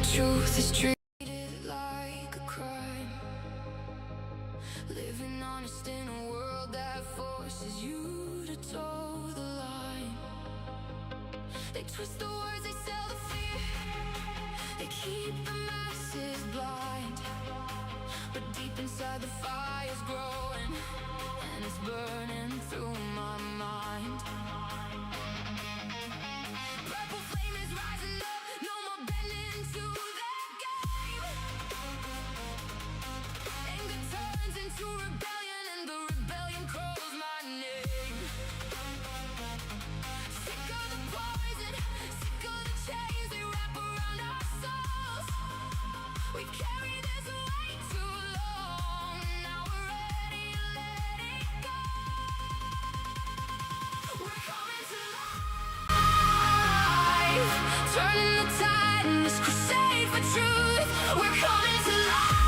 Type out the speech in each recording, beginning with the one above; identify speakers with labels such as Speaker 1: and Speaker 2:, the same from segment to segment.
Speaker 1: truth is treated like a crime. Living honest in a world that forces you to toe the line. They twist the words, they sell the fear. They keep the masses blind. But deep inside the fire's growing, and it's burning through my mind. Purple flame is rising up, no more bending to their game. Anger turns into rebellion, and the rebellion calls my name. Sick of the poison, sick of the chains they wrap around our souls. We've carried this weight too long, now we're ready to let it go. We're coming to life, turning the tide in this crusade for truth. We're coming to life,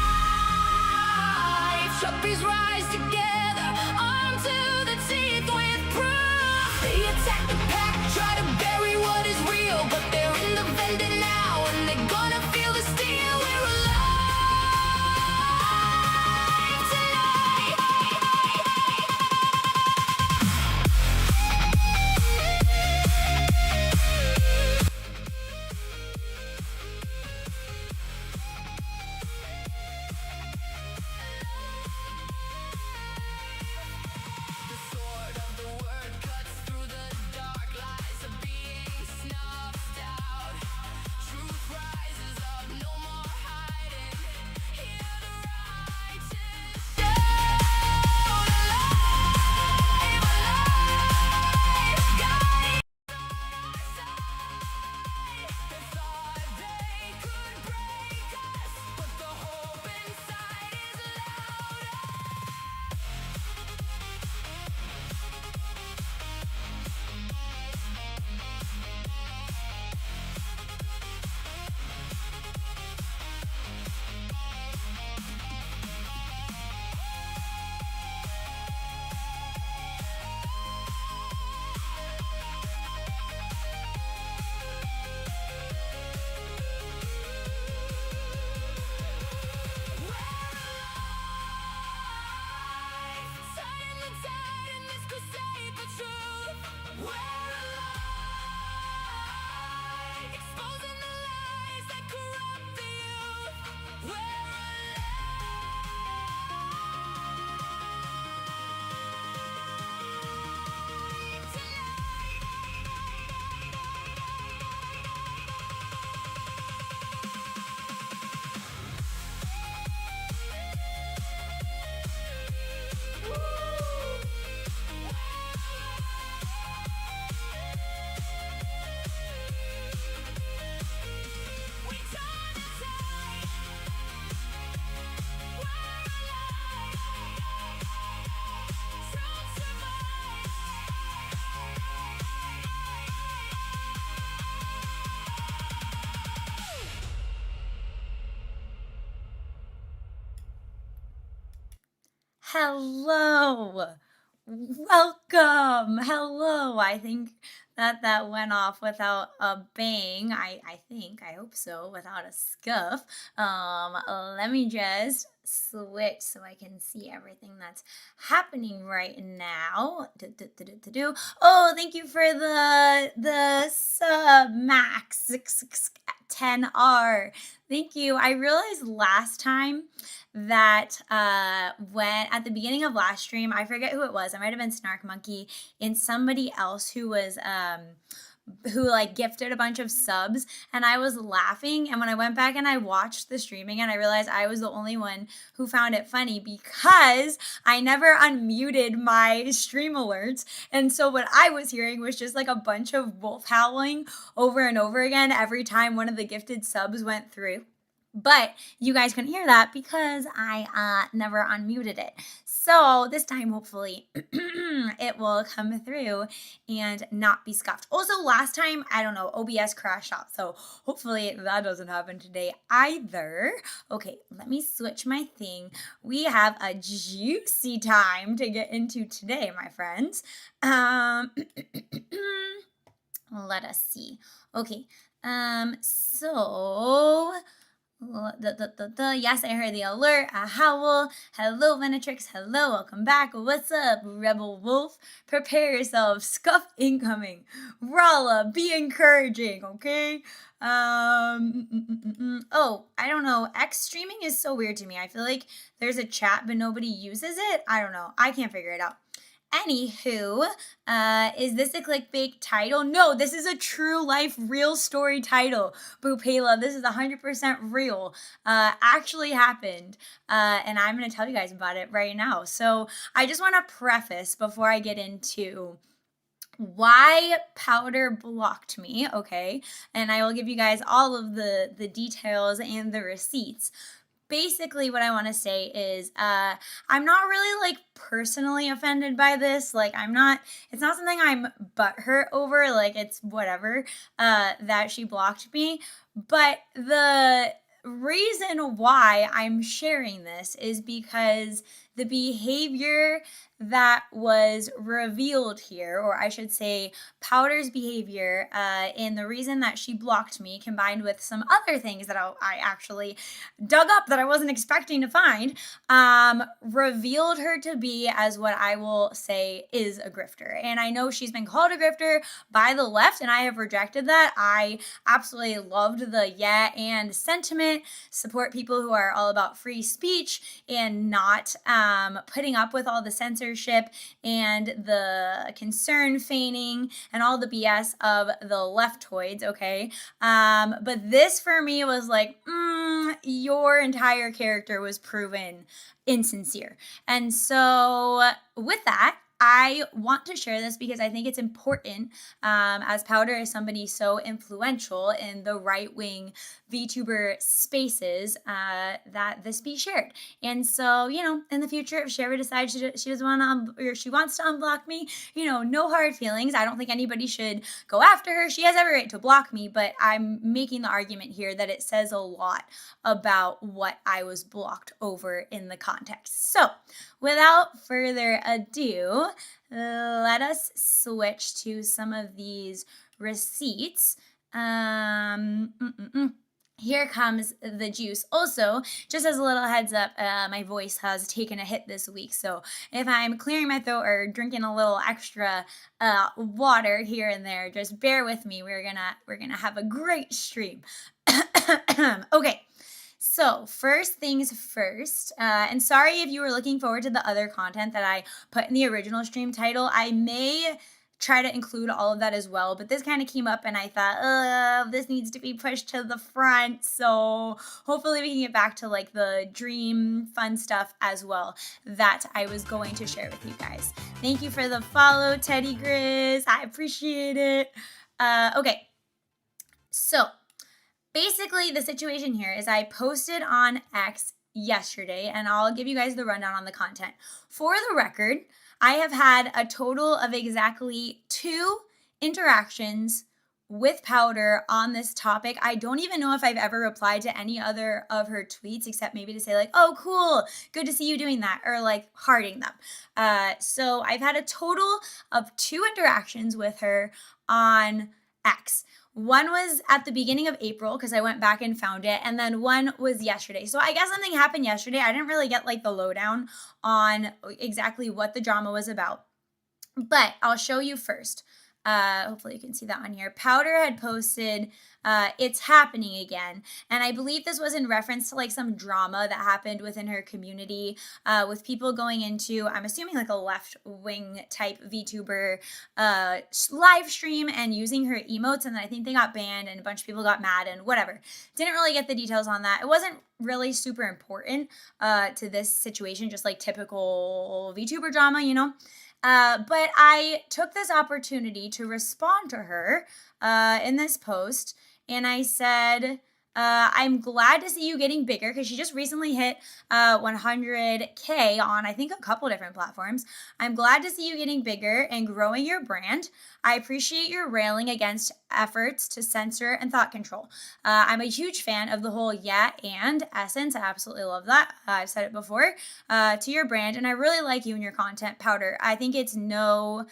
Speaker 1: Chuppies rise together, armed to the teeth with proof. They attack the pack, try to bury what is real, but they're in the vendor now, and they're gonna feel the steel. We're alive tonight. The sword of the word cuts through the dark, lies are being snuffed out. Truth rises up, no more hiding. Hear the righteous shout, alive, alive, guiding on our side. They thought they could break us, but the hope inside is louder. Turning the tide in this crusade for truth. We're alive, exposing the lies that corrupt the youth. We're alive we turn the tide. We're alive. Truth survives.
Speaker 2: Hello, welcome, hello. I think that went off without a bang. I hope so, without a scuff. Let me just switch so I can see everything that's happening right now. Oh, thank you for the sub, Max 610R. Thank you. I realized last time that when at the beginning of last stream, I forget who it was. It might have been Snark Monkey and somebody else who was who like gifted a bunch of subs, and I was laughing, and when I went back and I watched the stream again, I realized I was the only one who found it funny because I never unmuted my stream alerts, and so what I was hearing was just like a bunch of wolf howling over and over again every time one of the gifted subs went through. But you guys couldn't hear that because I never unmuted it. So this time, hopefully, it will come through and not be scuffed. Also, last time, I don't know, OBS crashed out. So hopefully that doesn't happen today either. Okay, let me switch my thing. We have a juicy time to get into today, my friends. Let us see. Okay. So yes, I heard the alert. A howl. Hello, Venatrix. Hello, welcome back. What's up, Rebel Wolf? Prepare yourself. Scuff incoming. Rala, be encouraging, okay? Oh, I don't know. X streaming is so weird to me. I feel like there's a chat, but nobody uses it. I don't know. I can't figure it out. Anywho, is this a clickbait title? No, this is a true life, real story title. Boopela, this is 100% real. Actually happened. And I'm going to tell you guys about it right now. So I just want to preface before I get into why Powder blocked me, okay? And I will give you guys all of the details and the receipts. Basically what I want to say is I'm not really like personally offended by this. Like it's not something I'm butthurt over. Like it's whatever that she blocked me. But the reason why I'm sharing this is because the behavior that was revealed here, or I should say Powder's behavior, and the reason that she blocked me, combined with some other things that I actually dug up that I wasn't expecting to find, revealed her to be as what I will say is a grifter. And I know she's been called a grifter by the left, and I have rejected that. I absolutely loved the yeah and sentiment, support people who are all about free speech and not putting up with all the censorship and the concern feigning and all the BS of the leftoids, okay? But this for me was like, your entire character was proven insincere. And so with that, I want to share this because I think it's important, as Powder is somebody so influential in the right-wing VTuber spaces, that this be shared. And so, in the future, if she ever decides she doesn't want to, or she wants to unblock me, no hard feelings. I don't think anybody should go after her. She has every right to block me, but I'm making the argument here that it says a lot about what I was blocked over in the context. So, without further ado, let us switch to some of these receipts. Here comes the juice. Also, just as a little heads up, my voice has taken a hit this week, so if I'm clearing my throat or drinking a little extra water here and there, just bear with me. We're gonna have a great stream. Okay. So first things first, and sorry if you were looking forward to the other content that I put in the original stream title. I may try to include all of that as well, but this kind of came up and I thought, this needs to be pushed to the front. So hopefully we can get back to like the dream fun stuff as well that I was going to share with you guys. Thank you for the follow, Teddy Grizz. I appreciate it. Okay, so basically, the situation here is I posted on X yesterday, and I'll give you guys the rundown on the content. For the record, I have had a total of exactly 2 interactions with Powder on this topic. I don't even know if I've ever replied to any other of her tweets except maybe to say like, oh, cool, good to see you doing that, or like hearting them. So I've had a total of 2 interactions with her on X. One was at the beginning of April because I went back and found it, and then one was yesterday. So I guess something happened yesterday. I didn't really get like the lowdown on exactly what the drama was about, but I'll show you first. Hopefully you can see that on here. Powder had posted, it's happening again. And I believe this was in reference to like some drama that happened within her community, with people going into, I'm assuming like a left-wing type VTuber live stream and using her emotes. And then I think they got banned and a bunch of people got mad and whatever. Didn't really get the details on that. It wasn't really super important to this situation, just like typical VTuber drama, but I took this opportunity to respond to her in this post, and I said, I'm glad to see you getting bigger, because she just recently hit 100K on, I think, a couple different platforms. I'm glad to see you getting bigger and growing your brand. I appreciate your railing against efforts to censor and thought control. I'm a huge fan of the whole yeah and essence. I absolutely love that. I've said it before, to your brand, and I really like you and your content, Powder. I think it's no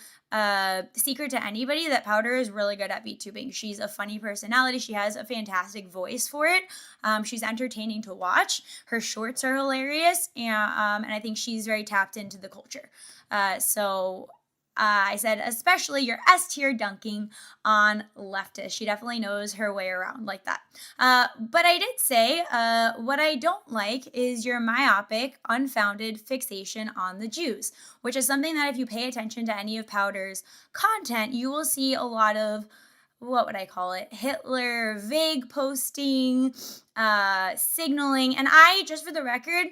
Speaker 2: secret to anybody that Powdur is really good at VTubing. She's a funny personality. She has a fantastic voice for it. She's entertaining to watch. Her shorts are hilarious, and I think she's very tapped into the culture. So I said, especially your S tier dunking on leftist. She definitely knows her way around like that. But I did say, what I don't like is your myopic, unfounded fixation on the Jews, which is something that if you pay attention to any of Powdur's content, you will see a lot of, what would I call it? Hitler vague posting, signaling. And I, just for the record,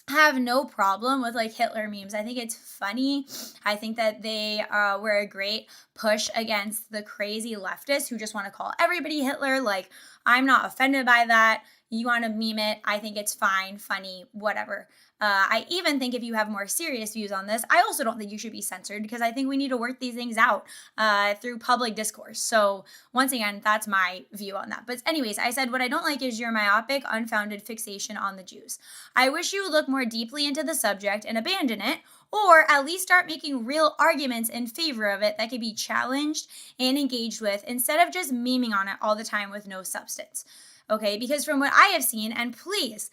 Speaker 2: have no problem with like Hitler memes. I think it's funny. I think that they were a great push against the crazy leftists who just want to call everybody Hitler. Like, I'm not offended by that. You want to meme it, I think it's fine, funny, whatever. I even think if you have more serious views on this, I also don't think you should be censored, because I think we need to work these things out through public discourse. So once again, that's my view on that. But anyways, I said what I don't like is your myopic, unfounded fixation on the Jews. I wish you would look more deeply into the subject and abandon it, or at least start making real arguments in favor of it that could be challenged and engaged with, instead of just memeing on it all the time with no substance. Okay, because from what I have seen, and please,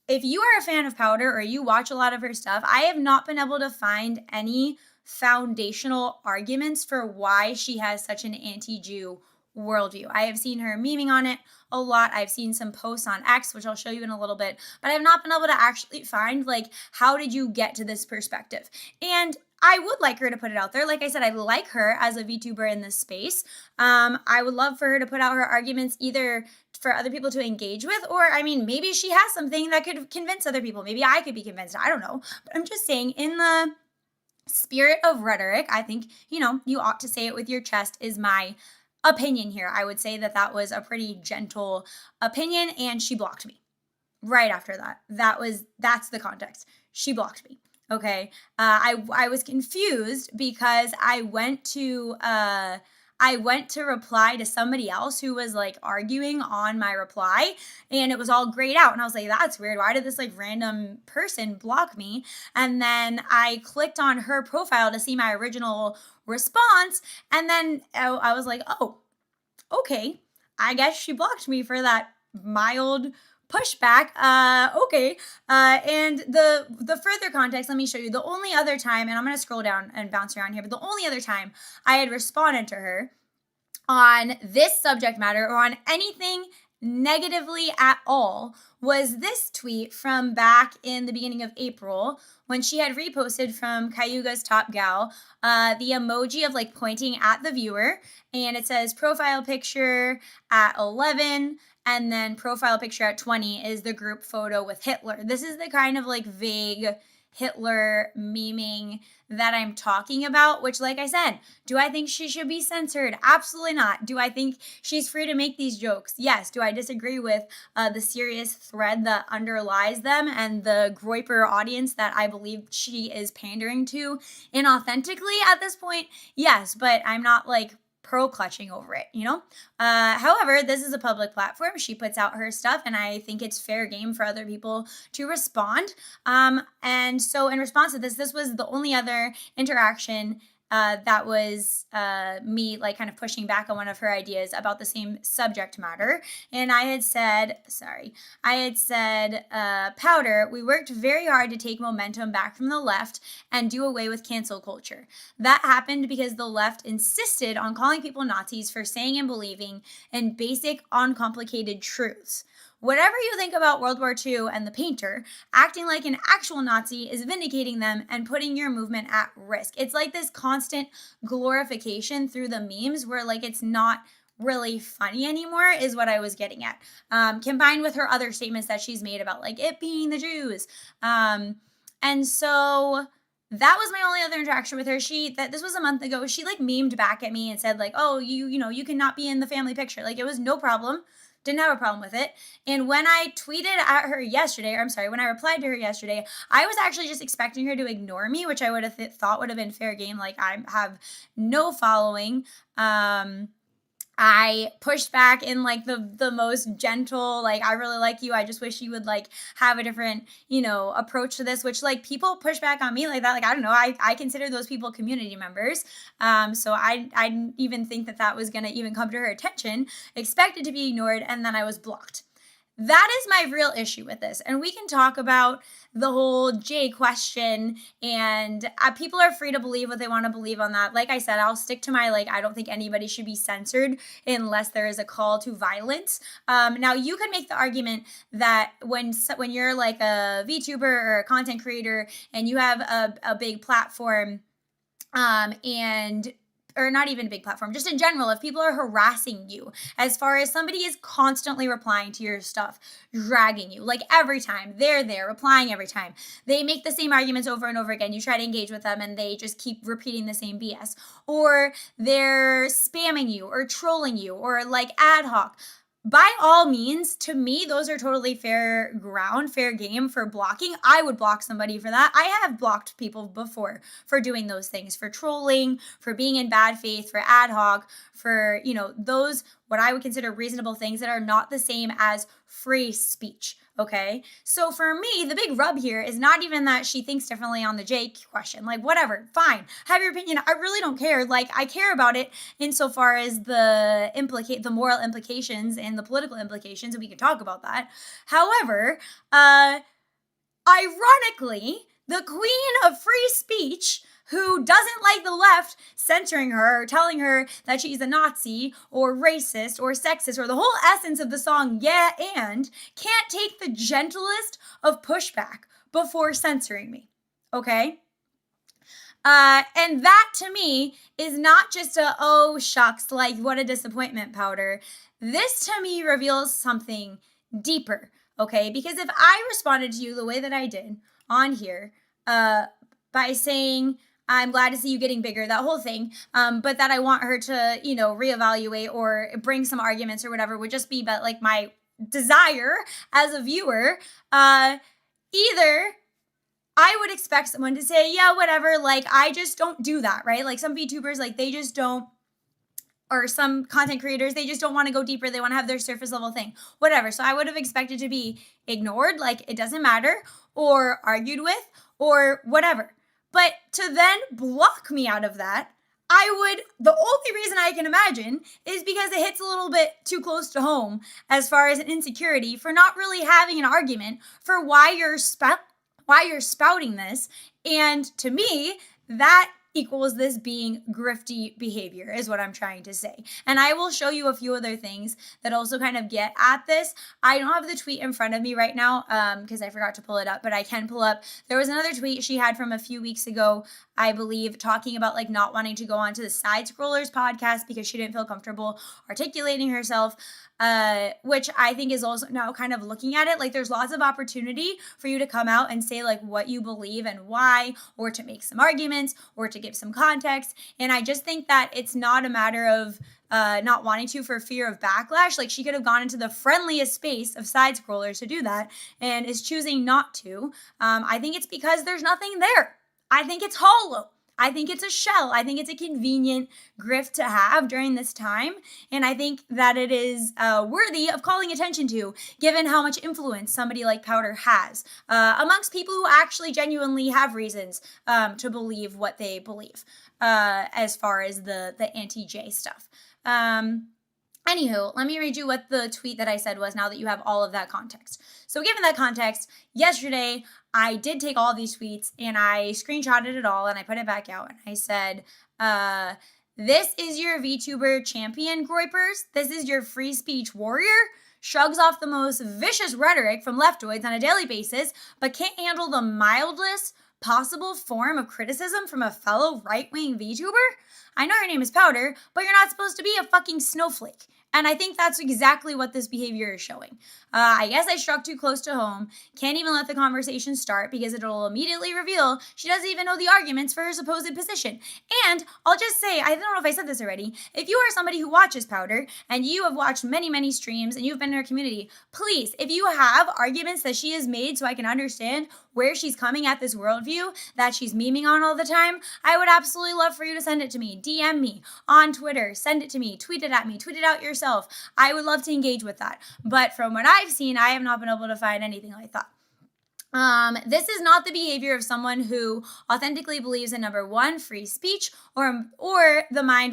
Speaker 2: if you are a fan of Powdur or you watch a lot of her stuff, I have not been able to find any foundational arguments for why she has such an anti-Jew worldview. I have seen her memeing on it a lot. I've seen some posts on X, which I'll show you in a little bit, but I have not been able to actually find, like, how did you get to this perspective? And I would like her to put it out there. Like I said, I like her as a VTuber in this space. I would love for her to put out her arguments either for other people to engage with, or, I mean, maybe she has something that could convince other people. Maybe I could be convinced. I don't know. But I'm just saying, in the spirit of rhetoric, I think, you ought to say it with your chest is my opinion here. I would say that that was a pretty gentle opinion, and she blocked me right after that. That's the context. She blocked me. Okay. I was confused because I went to reply to somebody else who was like arguing on my reply, and it was all grayed out. And I was like, that's weird. Why did this like random person block me? And then I clicked on her profile to see my original response. And then I was like, oh, okay. I guess she blocked me for that mild pushback. Okay. And the further context, let me show you. The only other time, and I'm going to scroll down and bounce around here, but the only other time I had responded to her on this subject matter or on anything negatively at all was this tweet from back in the beginning of April, when she had reposted from Cayuga's Top Gal the emoji of like pointing at the viewer, and it says profile picture at 11, and then profile picture at 20 is the group photo with Hitler. This is the kind of like vague Hitler memeing that I'm talking about, which, like I said, do I think she should be censored? Absolutely not. Do I think she's free to make these jokes? Yes. Do I disagree with the serious thread that underlies them and the groiper audience that I believe she is pandering to inauthentically at this point? Yes, but I'm not like pearl clutching over it, However, this is a public platform. She puts out her stuff, and I think it's fair game for other people to respond. And so in response to this was the only other interaction that was me like kind of pushing back on one of her ideas about the same subject matter. And I had said, Powdur, we worked very hard to take momentum back from the left and do away with cancel culture. That happened because the left insisted on calling people Nazis for saying and believing in basic, uncomplicated truths. Whatever you think about World War II and the painter, acting like an actual Nazi is vindicating them and putting your movement at risk. It's like this constant glorification through the memes where like it's not really funny anymore is what I was getting at. Combined with her other statements that she's made about like it being the Jews. And so that was my only other interaction with her. This was a month ago. She like memed back at me and said like, oh, you cannot be in the family picture. Like it was no problem. Didn't have a problem with it. And when I tweeted at her yesterday, when I replied to her yesterday, I was actually just expecting her to ignore me, which I would have thought would have been fair game. Like I have no following. I pushed back in like the most gentle, like, I really like you, I just wish you would like have a different, approach to this, which like people push back on me like that. Like, I don't know, I consider those people community members. So I didn't even think that was gonna even come to her attention, expected to be ignored, and then I was blocked. That is my real issue with this. And we can talk about the whole J question, and people are free to believe what they want to believe on that. Like I said, I'll stick to my, like, I don't think anybody should be censored unless there is a call to violence. Now, you can make the argument that when you're like a VTuber or a content creator and you have a big platform, and or not even a big platform, just in general, if people are harassing you, as far as somebody is constantly replying to your stuff, dragging you, like every time, they're there, replying every time. They make the same arguments over and over again. You try to engage with them and they just keep repeating the same BS. Or they're spamming you or trolling you or like ad hoc. By all means, to me, those are totally fair ground, fair game for blocking. I would block somebody for that. I have blocked people before for doing those things, for trolling, for being in bad faith, for ad hoc, for, those, what I would consider reasonable things that are not the same as free speech. Okay. So for me, the big rub here is not even that she thinks differently on the Jake question. Like, whatever, fine. Have your opinion. I really don't care. Like, I care about it insofar as the moral implications and the political implications, and we can talk about that. However, ironically, the queen of free speech, who doesn't like the left censoring her or telling her that she's a Nazi or racist or sexist or the whole essence of the song, yeah, and can't take the gentlest of pushback before censoring me, okay? And that to me is not just a, oh shucks, like what a disappointment, Powdur. This to me reveals something deeper, okay? Because if I responded to you the way that I did on here, by saying, I'm glad to see you getting bigger, that whole thing, but that I want her to, reevaluate or bring some arguments or whatever, would just be about like my desire as a viewer. Either I would expect someone to say, yeah, whatever, like, I just don't do that, right? Like some VTubers, like, they just don't, or some content creators, they just don't want to go deeper. They want to have their surface level thing, whatever. So I would have expected to be ignored, like it doesn't matter, or argued with, or whatever. But to then block me out of that, the only reason I can imagine is because it hits a little bit too close to home as far as an insecurity for not really having an argument for why you're spouting this. And to me, that equals this being grifty behavior is what I'm trying to say. And I will show you a few other things that also kind of get at this. I don't have the tweet in front of me right now because I forgot to pull it up, but I can pull up. There was another tweet she had from a few weeks ago, I believe, talking about like not wanting to go onto the Side Scrollers podcast because she didn't feel comfortable articulating herself, which I think is also now kind of looking at it like there's lots of opportunity for you to come out and say like what you believe and why, or to make some arguments, or to give some context. And I just think that it's not a matter of not wanting to for fear of backlash. Like, she could have gone into the friendliest space of Side Scrollers to do that and is choosing not to. I think it's because there's nothing there. I think it's hollow. I think it's a shell. I think it's a convenient grift to have during this time. And I think that it is worthy of calling attention to, given how much influence somebody like Powdur has amongst people who actually genuinely have reasons to believe what they believe as far as the anti-J stuff. Anywho, let me read you what the tweet that I said was now that you have all of that context. So given that context, yesterday I did take all these tweets and I screenshotted it all and I put it back out and I said, this is your VTuber champion, Groypers. This is your free speech warrior. Shrugs off the most vicious rhetoric from leftoids on a daily basis, but can't handle the mildest possible form of criticism from a fellow right-wing VTuber. I know your name is Powdur, but you're not supposed to be a fucking snowflake. And I think that's exactly what this behavior is showing. I guess I struck too close to home. Can't even let the conversation start because it'll immediately reveal she doesn't even know the arguments for her supposed position. And I'll just say, I don't know if I said this already, if you are somebody who watches Powdur and you have watched many, many streams and you've been in her community, please, if you have arguments that she has made so I can understand where she's coming at this worldview that she's memeing on all the time, I would absolutely love for you to send it to me. DM me on Twitter, send it to me, tweet it at me, tweet it out yourself. I would love to engage with that. But from what I've seen, I have not been able to find anything like that. This is not the behavior of someone who authentically believes in number one, free speech, or the Mein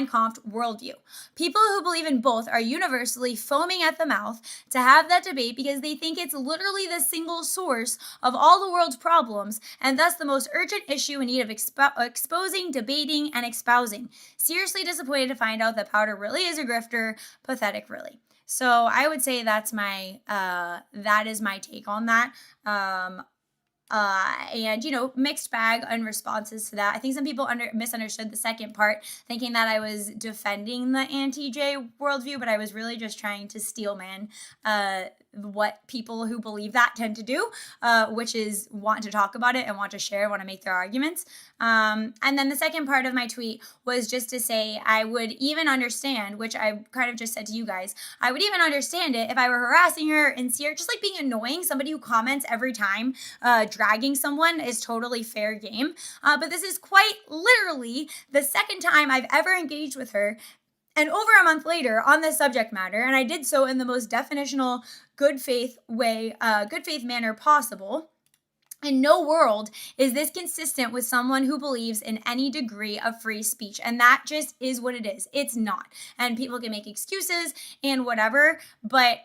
Speaker 2: Kampf worldview. People who believe in both are universally foaming at the mouth to have that debate because they think it's literally the single source of all the world's problems and thus the most urgent issue in need of exposing, debating, and espousing. Seriously disappointed to find out that Powdur really is a grifter. Pathetic, really. So I would say that is my take on that. And mixed bag on responses to that. I think some people misunderstood the second part, thinking that I was defending the anti-J worldview, but I was really just trying to steelman what people who believe that tend to do, which is want to talk about it and want to share, want to make their arguments. And then the second part of my tweet was just to say I would even understand, which I kind of just said to you guys, I would even understand it if I were harassing her and see her, just like being annoying. Somebody who comments every time dragging someone is totally fair game. But this is quite literally the second time I've ever engaged with her, and over a month later on this subject matter, and I did so in the most definitional good faith manner possible. In no world is this consistent with someone who believes in any degree of free speech. And that just is what it is. It's not. And people can make excuses and whatever, but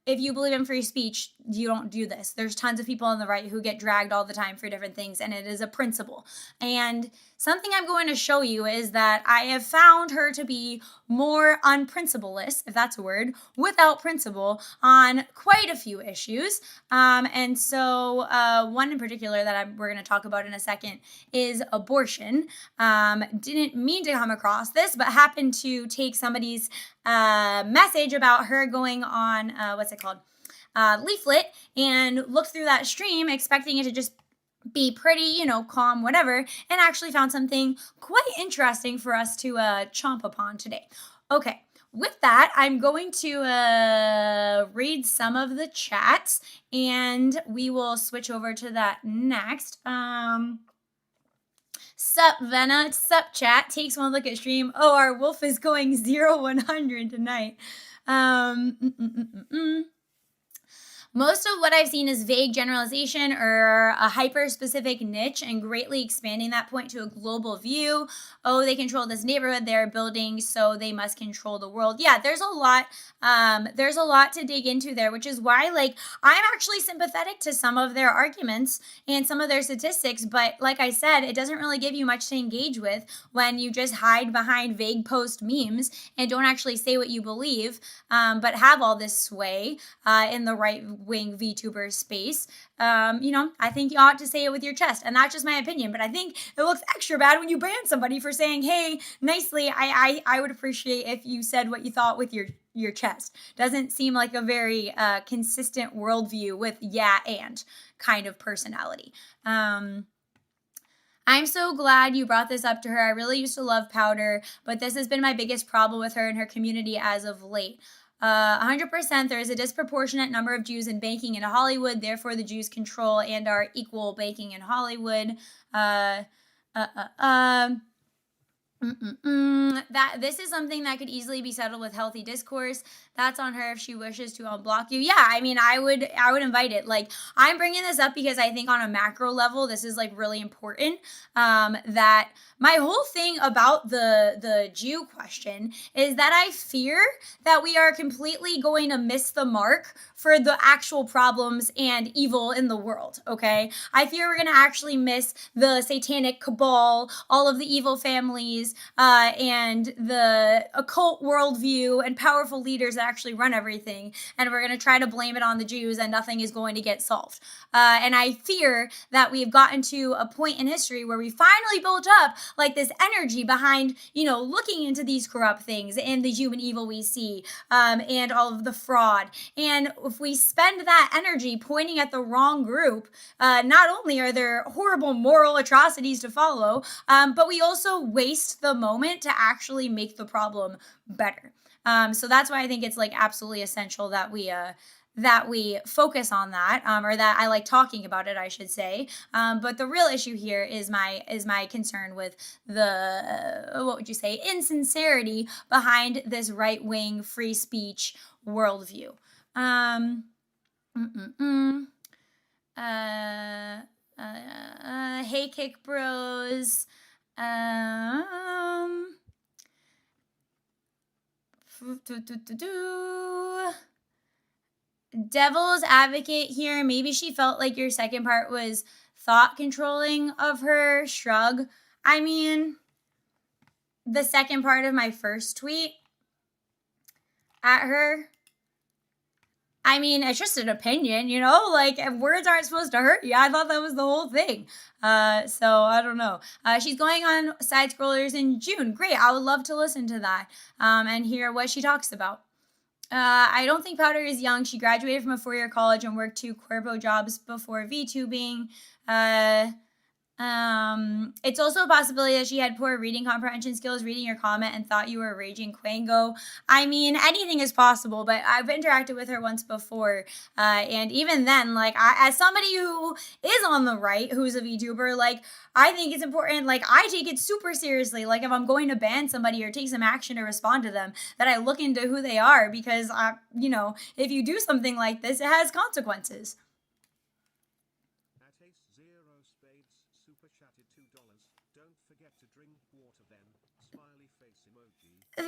Speaker 2: if you believe in free speech, you don't do this. There's tons of people on the right who get dragged all the time for different things, and it is a principle. And something I'm going to show you is that I have found her to be more unprincipleless, if that's a word, without principle on quite a few issues. And so one in particular that we're going to talk about in a second is abortion. Didn't mean to come across this, but happened to take somebody's message about her going on, Leaflit, and looked through that stream expecting it to just be pretty, calm, whatever, and actually found something quite interesting for us to chomp upon today. Okay, with that, I'm going to read some of the chats, and we will switch over to that next. Sup, Vena? Sup, chat? Takes one look at stream. Oh, our wolf is going 0-100 tonight. Most of what I've seen is vague generalization or a hyper-specific niche and greatly expanding that point to a global view. Oh, they control this neighborhood they're building, so they must control the world. Yeah, there's a lot to dig into there, which is why, I'm actually sympathetic to some of their arguments and some of their statistics, but like I said, it doesn't really give you much to engage with when you just hide behind vague post memes and don't actually say what you believe, but have all this sway in the right-wing VTuber space. I think you ought to say it with your chest, and that's just my opinion, but I think it looks extra bad when you ban somebody for saying, hey, nicely, I would appreciate if you said what you thought with your chest. Doesn't seem like a very consistent worldview with and kind of personality. I'm so glad you brought this up to her. I really used to love Powdur, but this has been my biggest problem with her and her community as of late. 100%, there is a disproportionate number of Jews in banking in Hollywood. Therefore, the Jews control and are equal banking in Hollywood. That this is something that could easily be settled with healthy discourse. That's on her if she wishes to unblock you. Yeah, I mean, I would invite it. I'm bringing this up because I think on a macro level, this is really important. That my whole thing about the Jew question is that I fear that we are completely going to miss the mark for the actual problems and evil in the world. Okay, I fear we're gonna actually miss the satanic cabal, all of the evil families, and the occult worldview and powerful leaders that actually run everything, and we're going to try to blame it on the Jews, and nothing is going to get solved. And I fear that we've gotten to a point in history where we finally built up this energy behind, looking into these corrupt things and the human evil we see, and all of the fraud. And if we spend that energy pointing at the wrong group, not only are there horrible moral atrocities to follow, but we also waste the moment to actually make the problem better. So that's why I think it's absolutely essential that we that we focus on that, or that I like talking about it, I should say. But the real issue here is my concern with the what would you say, insincerity behind this right wing free speech worldview. Um, mm, mm, mm. Uh, hey, Kick Bros. Um, do, do, do, do. Devil's advocate here. Maybe she felt like your second part was thought controlling of her. Shrug. I mean, the second part of my first tweet at her, I mean, it's just an opinion, you know? Like, if words aren't supposed to hurt you. I thought that was the whole thing. So I don't know. She's going on Side Scrollers in June. Great. I would love to listen to that and hear what she talks about. I don't think Powdur is young. She graduated from a 4-year college and worked 2 corpo jobs before VTubing. It's also a possibility that she had poor reading comprehension skills, reading your comment and thought you were a raging Quango. I mean, anything is possible, but I've interacted with her once before. And even then, like, as somebody who is on the right, who's a VTuber, like, I think it's important, like, I take it super seriously. Like, if I'm going to ban somebody or take some action to respond to them, that I look into who they are, because, you know, if you do something like this, it has consequences.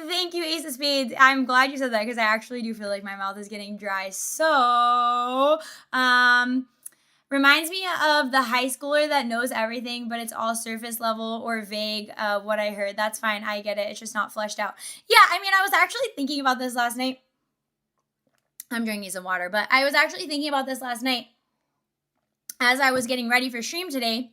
Speaker 2: Thank you, Ace of Spades. I'm glad you said that, because I actually do feel like my mouth is getting dry. So, reminds me of the high schooler that knows everything, but it's all surface level or vague. What I heard. That's fine. I get it. It's just not fleshed out. Yeah, I mean, I was actually thinking about this last night. I'm drinking some water, but I was actually thinking about this last night as I was getting ready for stream today,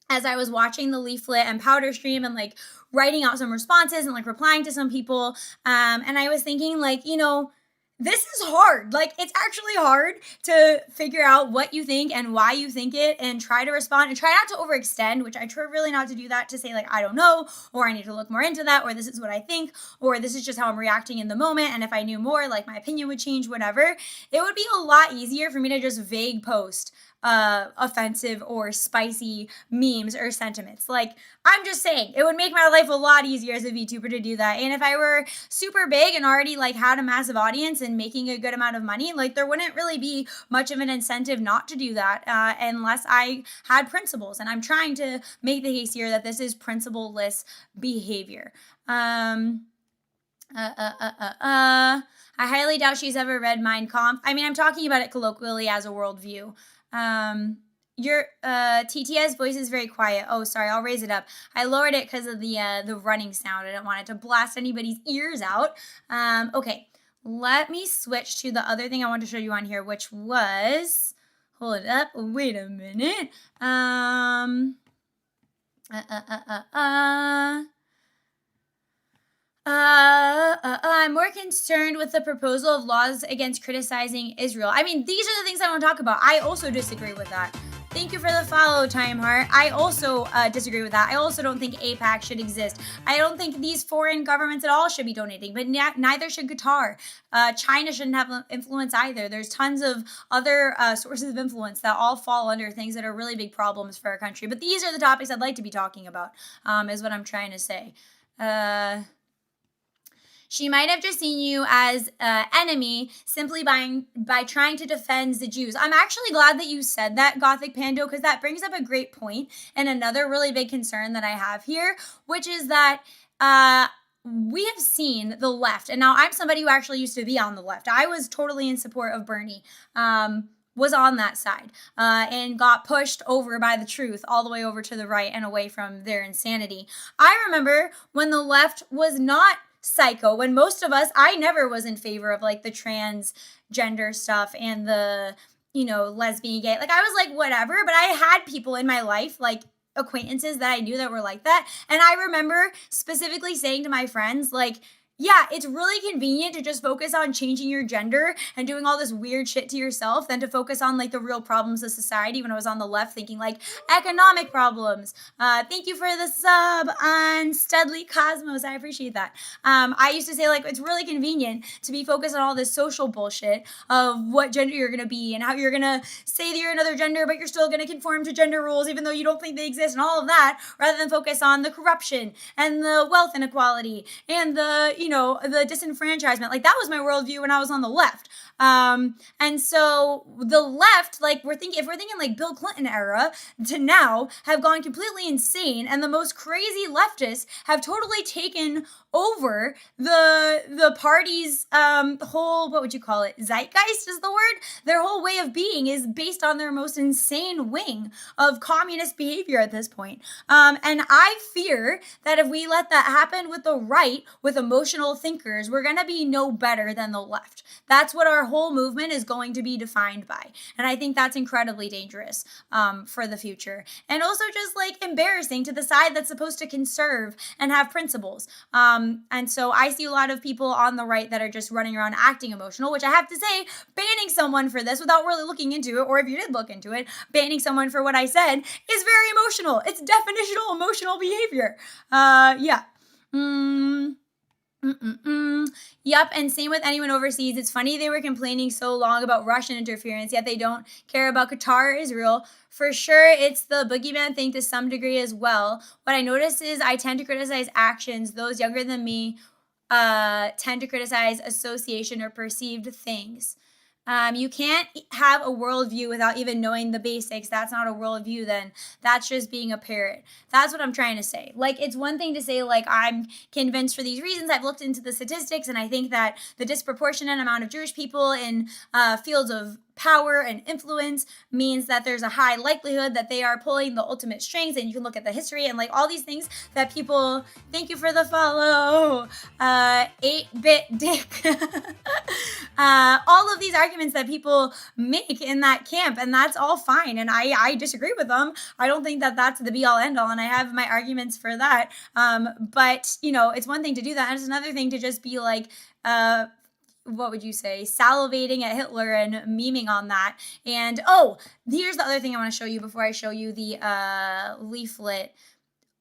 Speaker 2: as I was watching the Leaflit and Powdur stream and like writing out some responses and like replying to some people. And I was thinking, like, you know, this is hard. Like, it's actually hard to figure out what you think and why you think it and try to respond and try not to overextend, which I try really not to do that, to say like, I don't know, or I need to look more into that, or this is what I think, or this is just how I'm reacting in the moment. And if I knew more, like, my opinion would change, whatever. It would be a lot easier for me to just vague post offensive or spicy memes or sentiments. Like, I'm just saying, it would make my life a lot easier as a VTuber to do that. And if I were super big and already like had a massive audience and making a good amount of money, like, there wouldn't really be much of an incentive not to do that unless I had principles. And I'm trying to make the case here that this is principle-less behavior. I highly doubt she's ever read Mein Kampf. I mean, I'm talking about it colloquially as a worldview. Your TTS voice is very quiet. Oh, sorry, I'll raise it up. I lowered it because of the running sound. I didn't want it to blast anybody's ears out. Okay, let me switch to the other thing I want to show you on here, which was, hold it up, wait a minute. I'm more concerned with the proposal of laws against criticizing Israel. I mean, these are the things I want to talk about. I also disagree with that. Thank you for the follow, Time Heart. I also disagree with that. I also don't think APAC should exist. I don't think these foreign governments at all should be donating, but neither should Qatar. China shouldn't have influence either. There's tons of other sources of influence that all fall under things that are really big problems for our country. But these are the topics I'd like to be talking about, is what I'm trying to say. She might have just seen you as an enemy simply by trying to defend the Jews. I'm actually glad that you said that, Gothic Pando, because that brings up a great point and another really big concern that I have here, which is that we have seen the left, and now I'm somebody who actually used to be on the left. I was totally in support of Bernie. Was on that side and got pushed over by the truth all the way over to the right and away from their insanity. I remember when the left was not psycho, when most of us, I never was in favor of like the transgender stuff and the, you know, lesbian, gay. Like, I was like, whatever, but I had people in my life, like acquaintances that I knew that were like that. And I remember specifically saying to my friends, like, Yeah, it's really convenient to just focus on changing your gender and doing all this weird shit to yourself than to focus on like the real problems of society. When I was on the left thinking like economic problems. Thank you for the sub on Studley Cosmos. I appreciate that. I used to say like it's really convenient to be focused on all this social bullshit of what gender you're gonna be and how you're gonna say that you're another gender, but you're still gonna conform to gender rules even though you don't think they exist and all of that, rather than focus on the corruption and the wealth inequality and the the disenfranchisement. Like that was my worldview when I was on the left. And so the left, like if we're thinking like Bill Clinton era to now, have gone completely insane, and the most crazy leftists have totally taken over the party's whole, what would you call it, zeitgeist is the word. Their whole way of being is based on their most insane wing of communist behavior at this point. And I fear that if we let that happen with the right, with emotional thinkers, we're gonna be no better than the left. That's what our whole movement is going to be defined by, and I think that's incredibly dangerous for the future, and also just like embarrassing to the side that's supposed to conserve and have principles. And so I see a lot of people on the right that are just running around acting emotional, which I have to say, banning someone for this without really looking into it, or if you did look into it, banning someone for what I said is very emotional. It's definitional emotional behavior. Yeah. Yep, and same with anyone overseas. It's funny they were complaining so long about Russian interference, yet they don't care about Qatar or Israel. For sure, it's the boogeyman thing to some degree as well. What I notice is I tend to criticize actions. Those younger than me tend to criticize association or perceived things. You can't have a worldview without even knowing the basics. That's not a worldview, then. That's just being a parrot. That's what I'm trying to say. Like, it's one thing to say, like, I'm convinced for these reasons. I've looked into the statistics, and I think that the disproportionate amount of Jewish people in fields of power and influence means that there's a high likelihood that they are pulling the ultimate strings, and you can look at the history and like all these things that people, thank you for the follow, 8-bit dick, all of these arguments that people make in that camp, and that's all fine, and I disagree with them. I don't think that that's the be all end all, and I have my arguments for that, but it's one thing to do that, and it's another thing to just be like what would you say, salivating at Hitler and memeing on that. And here's the other thing I want to show you before I show you the Leaflit,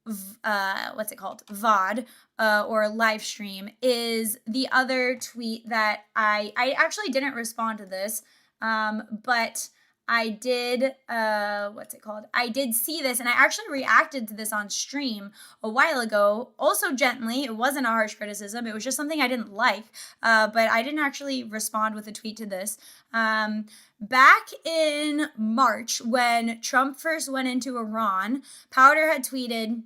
Speaker 2: what's it called, VOD or live stream, is the other tweet that I actually didn't respond to this, but I did, I did see this, and I actually reacted to this on stream a while ago, also gently. It wasn't a harsh criticism. It was just something I didn't like, but I didn't actually respond with a tweet to this. Back in March, when Trump first went into Iran, Powdur had tweeted,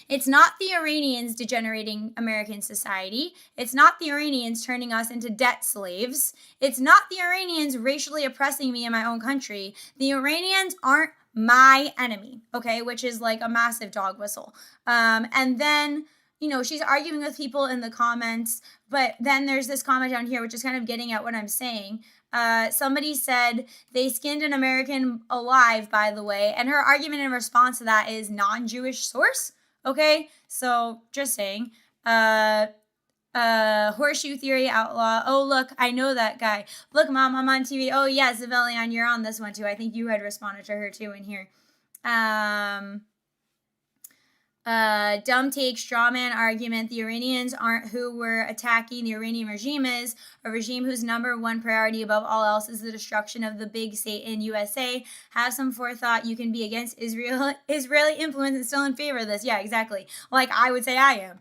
Speaker 2: "It's not the Iranians degenerating American society. It's not the Iranians turning us into debt slaves. It's not the Iranians racially oppressing me in my own country. The Iranians aren't my enemy," okay, which is like a massive dog whistle. And then, she's arguing with people in the comments, but then there's this comment down here, which is kind of getting at what I'm saying. Somebody said they skinned an American alive, by the way, and her argument in response to that is non-Jewish source. Okay, so just saying. Horseshoe theory outlaw. Oh, look, I know that guy. Look, Mom, I'm on TV. Oh, yeah, Zevelyon, you're on this one too. I think you had responded to her too in here. Dumb take, straw man argument. The Iranians aren't who we're attacking. The Iranian regime is a regime whose number one priority above all else is the destruction of the big Satan USA. Have some forethought. You can be against Israeli influence and still in favor of this. Yeah, exactly. Like I would say I am.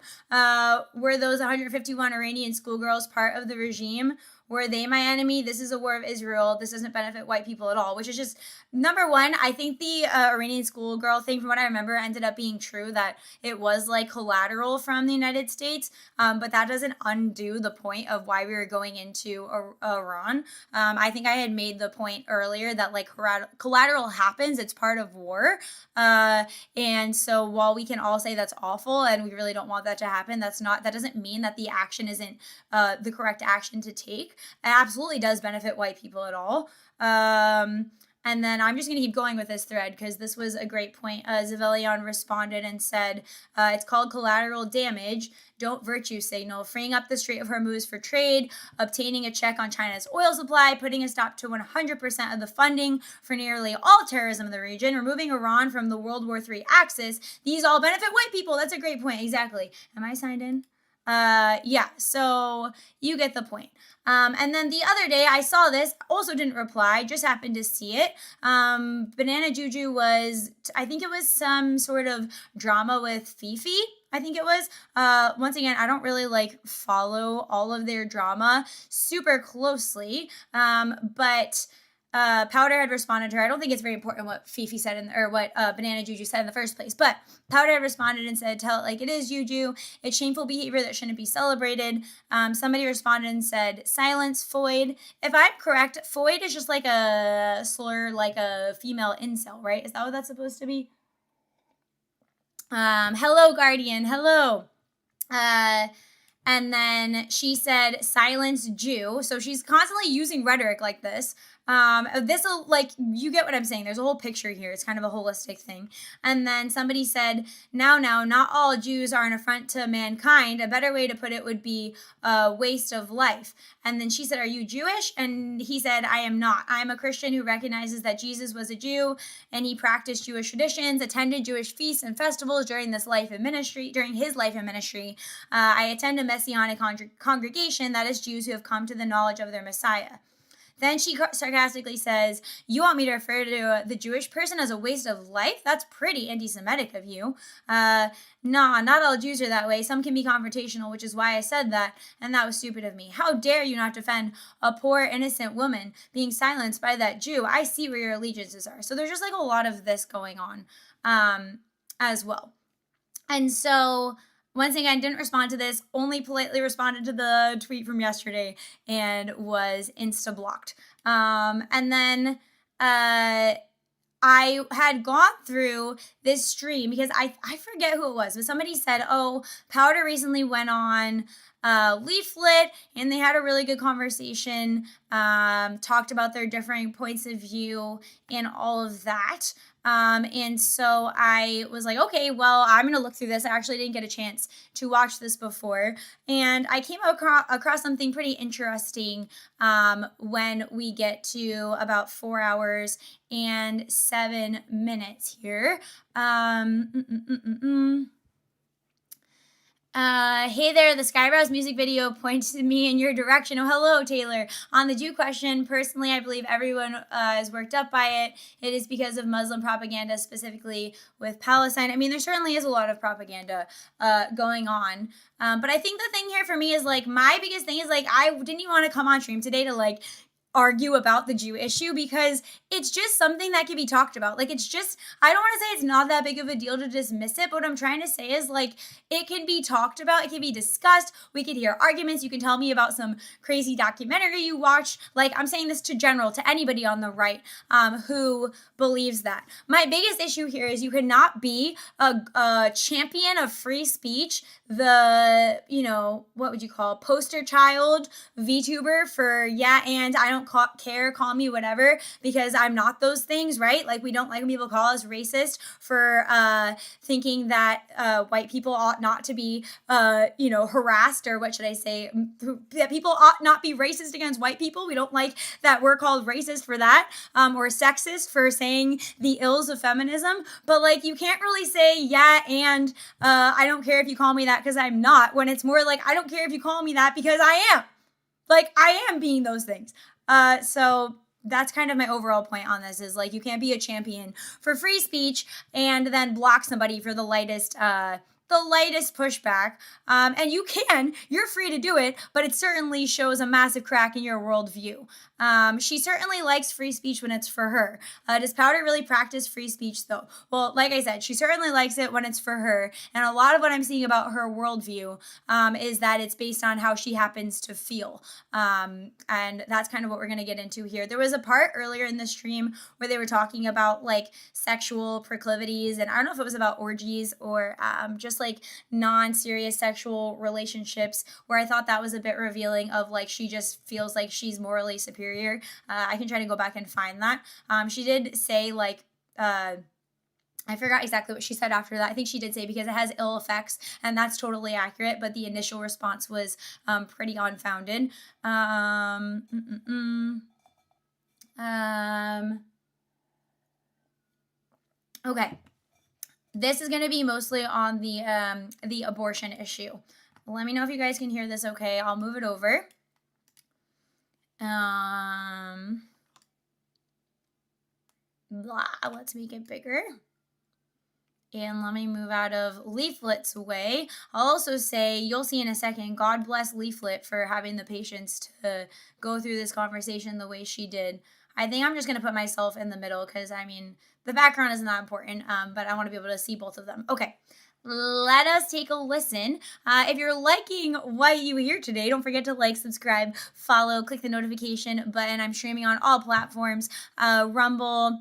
Speaker 2: Were those 151 Iranian schoolgirls part of the regime? Were they my enemy? This is a war of Israel. This doesn't benefit white people at all, which is just, number one, I think the Iranian schoolgirl thing, from what I remember, ended up being true, that it was like collateral from the United States, but that doesn't undo the point of why we were going into Iran. I think I had made the point earlier that like collateral happens, it's part of war, and so while we can all say that's awful and we really don't want that to happen, that doesn't mean that the action isn't the correct action to take. It absolutely does benefit white people at all. And And then I'm just going to keep going with this thread because this was a great point. Zevelyon responded and said, it's called collateral damage. Don't virtue signal, freeing up the Strait of Hormuz for trade, obtaining a check on China's oil supply, putting a stop to 100% of the funding for nearly all terrorism in the region, removing Iran from the World War III axis. These all benefit white people. That's a great point. Exactly. Am I signed in? Yeah, so you get the point. And then the other day I saw this, also didn't reply, just happened to see it. Banana Juju was, I think it was some sort of drama with Fifi. I think it was. Once again, I don't really like follow all of their drama super closely, but Powdur had responded to her. I don't think it's very important what Fifi said or what Banana Juju said in the first place, but Powdur had responded and said, tell it like it is, Juju. It's shameful behavior that shouldn't be celebrated. Somebody responded and said, silence, Foyd. If I'm correct, Foyd is just like a slur, like a female incel, right? Is that what that's supposed to be? Hello, Guardian. Hello. And then she said, silence, Jew. So she's constantly using rhetoric like this. This'll, like, you get what I'm saying. There's a whole picture here. It's kind of a holistic thing. And then somebody said, now, not all Jews are an affront to mankind. A better way to put it would be a waste of life. And then she said, are you Jewish? And he said, I am not. I am a Christian who recognizes that Jesus was a Jew and he practiced Jewish traditions, attended Jewish feasts and festivals during his life in ministry. I attend a Messianic congregation that is Jews who have come to the knowledge of their Messiah. Then she sarcastically says, you want me to refer to the Jewish person as a waste of life? That's pretty anti-Semitic of you. Nah, not all Jews are that way. Some can be confrontational, which is why I said that, and that was stupid of me. How dare you not defend a poor, innocent woman being silenced by that Jew? I see where your allegiances are. So there's just like a lot of this going on as well. And so once again, didn't respond to this, only politely responded to the tweet from yesterday and was insta-blocked. And then I had gone through this stream because I forget who it was, but somebody said, oh, Powdur recently went on Leaflit and they had a really good conversation, talked about their differing points of view and all of that. And so I was like, okay, well, I'm going to look through this. I actually didn't get a chance to watch this before. And I came across something pretty interesting when we get to about 4 hours and 7 minutes here. Hey there, the Skybrows music video pointed me in your direction. Oh, hello, Taylor. On the Jew question, personally, I believe everyone is worked up by it. It is because of Muslim propaganda, specifically with Palestine. I mean, there certainly is a lot of propaganda going on. But I think the thing here for me is, like, my biggest thing is, like, I didn't even want to come on stream today to, like, argue about the Jew issue because it's just something that can be talked about. Like, it's just, I don't want to say it's not that big of a deal to dismiss it, but what I'm trying to say is, like, it can be talked about, it can be discussed, we could hear arguments, you can tell me about some crazy documentary you watched. Like, I'm saying this to anybody on the right who believes that. My biggest issue here is you cannot be a champion of free speech, the, you know, what would you call, poster child VTuber for, yeah, and I don't care, call me whatever, because I'm not those things, right? Like, we don't like when people call us racist for thinking that white people ought not to be, harassed, or what should I say, that people ought not be racist against white people. We don't like that we're called racist for that, or sexist for saying the ills of feminism. But, like, you can't really say, yeah, and I don't care if you call me that because I'm not, when it's more like, I don't care if you call me that because I am. Like, I am being those things. So that's kind of my overall point on this, is, like, you can't be a champion for free speech and then block somebody for the lightest pushback. And you're free to do it, but it certainly shows a massive crack in your worldview. She certainly likes free speech when it's for her. Does Powdur really practice free speech though? Well, like I said, she certainly likes it when it's for her. And a lot of what I'm seeing about her worldview is that it's based on how she happens to feel. And that's kind of what we're going to get into here. There was a part earlier in the stream where they were talking about, like, sexual proclivities, and I don't know if it was about orgies or just just like non-serious sexual relationships, where I thought that was a bit revealing of like she just feels like she's morally superior. I can try to go back and find that. She did say like I forgot exactly what she said after that. I think she did say because it has ill effects, and that's totally accurate. But the initial response was pretty unfounded. Okay, this is going to be mostly on the abortion issue. Let me know if you guys can hear this. Okay, I'll move it over. Let's make it bigger. And let me move out of Leaflit's way. I'll also say, you'll see in a second, God bless Leaflit for having the patience to go through this conversation the way she did. I think I'm just going to put myself in the middle because, I mean, the background isn't that important, but I want to be able to see both of them. Okay, let us take a listen. If you're liking what you hear today, don't forget to like, subscribe, follow, click the notification button. I'm streaming on all platforms, Rumble,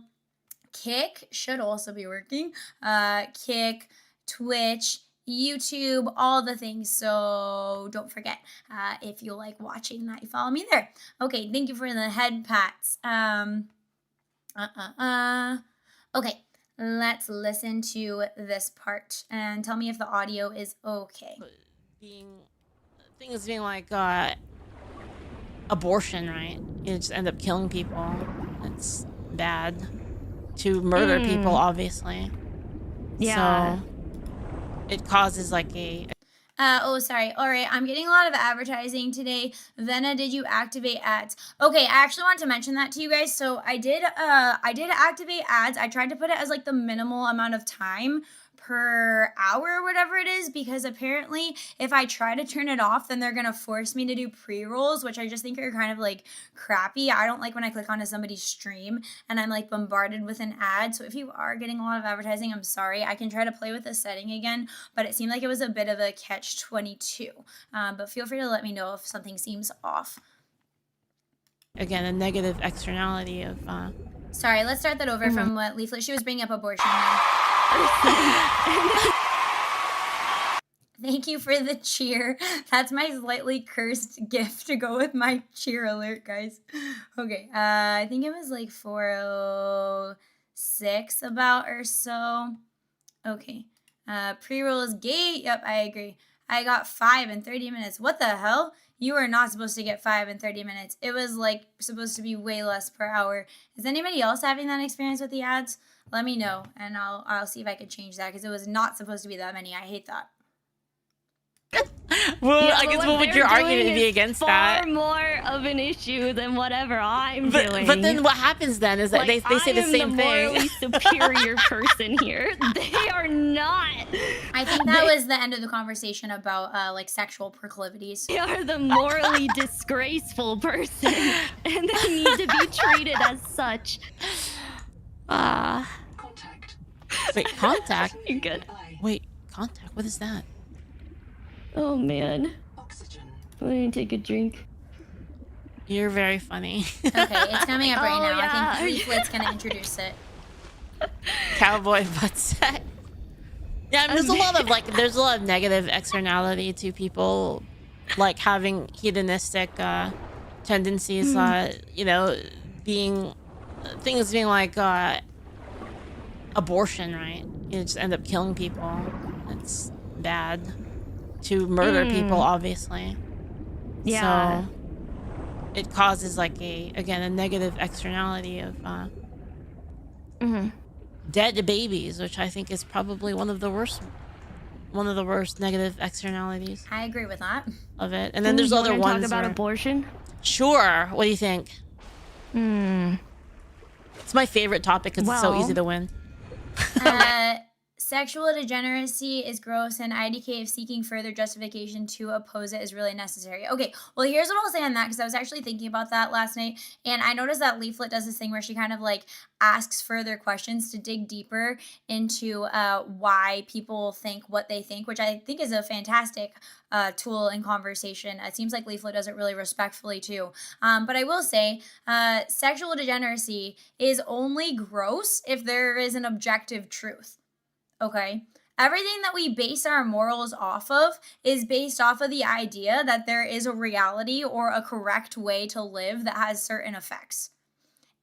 Speaker 2: Kick should also be working. Kick, Twitch, YouTube, all the things. So don't forget, if you like watching that, you follow me there. Okay, thank you for the head pats. Okay, let's listen to this part and tell me if the audio is okay.
Speaker 3: Things being like abortion, right? You just end up killing people. It's bad. To murder people, obviously.
Speaker 4: Yeah.
Speaker 3: So it causes like a...
Speaker 2: Oh, sorry. All right. I'm getting a lot of advertising today. Vena, did you activate ads? Okay. I actually wanted to mention that to you guys. So I did activate ads. I tried to put it as like the minimal amount of time per hour or whatever it is, because apparently if I try to turn it off, then they're going to force me to do pre-rolls, which I just think are kind of like crappy. I don't like when I click onto somebody's stream and I'm like bombarded with an ad. So if you are getting a lot of advertising, I'm sorry. I can try to play with the setting again, but it seemed like it was a bit of a catch-22. But feel free to let me know if something seems off.
Speaker 3: Again, a negative externality of...
Speaker 2: Sorry, let's start that over from what Leaflit... She was bringing up abortion. Thank you for the cheer. That's my slightly cursed gift to go with my cheer alert, guys. Okay, I think it was like 4:06 about or so. Okay, pre-roll is gay. Yep, I agree. I got 5 in 30 minutes. What the hell? You are not supposed to get 5 in 30 minutes. It was like supposed to be way less per hour. Is anybody else having that experience with the ads? Let me know, and I'll see if I can change that, because it was not supposed to be that many. I hate that.
Speaker 3: Well, yeah, I guess what would your argument be against that?
Speaker 4: Far more of an issue than whatever I'm doing.
Speaker 3: But then what happens then is that
Speaker 4: like,
Speaker 3: they say the same thing.
Speaker 4: I am the morally superior person here. They are not.
Speaker 2: I think that was the end of the conversation about like sexual proclivities.
Speaker 4: They are the morally disgraceful person, and they need to be treated as such.
Speaker 3: Contact. Wait, contact?
Speaker 4: You're good.
Speaker 3: Wait, contact? What is that?
Speaker 4: Oh man. Oxygen. Let me take a drink.
Speaker 3: You're very funny.
Speaker 2: Okay, it's coming up right now.
Speaker 4: Yeah.
Speaker 2: I think Leaflit's gonna introduce it.
Speaker 3: Cowboy butt set. Yeah, I mean, there's a lot of negative externality to people like having hedonistic tendencies. You know, things being like abortion, right? You just end up killing people. It's bad. To murder people, obviously.
Speaker 4: Yeah.
Speaker 3: So it causes like a negative externality of dead babies, which I think is probably one of the worst negative externalities.
Speaker 2: I agree with that.
Speaker 3: Of it. And then there's other ones.
Speaker 4: Talk about abortion?
Speaker 3: Sure. What do you think? It's my favorite topic because it's so easy to win.
Speaker 2: Sexual degeneracy is gross, and IDK of seeking further justification to oppose it is really necessary. Okay, well, here's what I'll say on that, because I was actually thinking about that last night, and I noticed that Leaflit does this thing where she kind of like asks further questions to dig deeper into why people think what they think, which I think is a fantastic tool in conversation. It seems like Leaflit does it really respectfully too. But I will say, sexual degeneracy is only gross if there is an objective truth. Okay. Everything that we base our morals off of is based off of the idea that there is a reality or a correct way to live that has certain effects.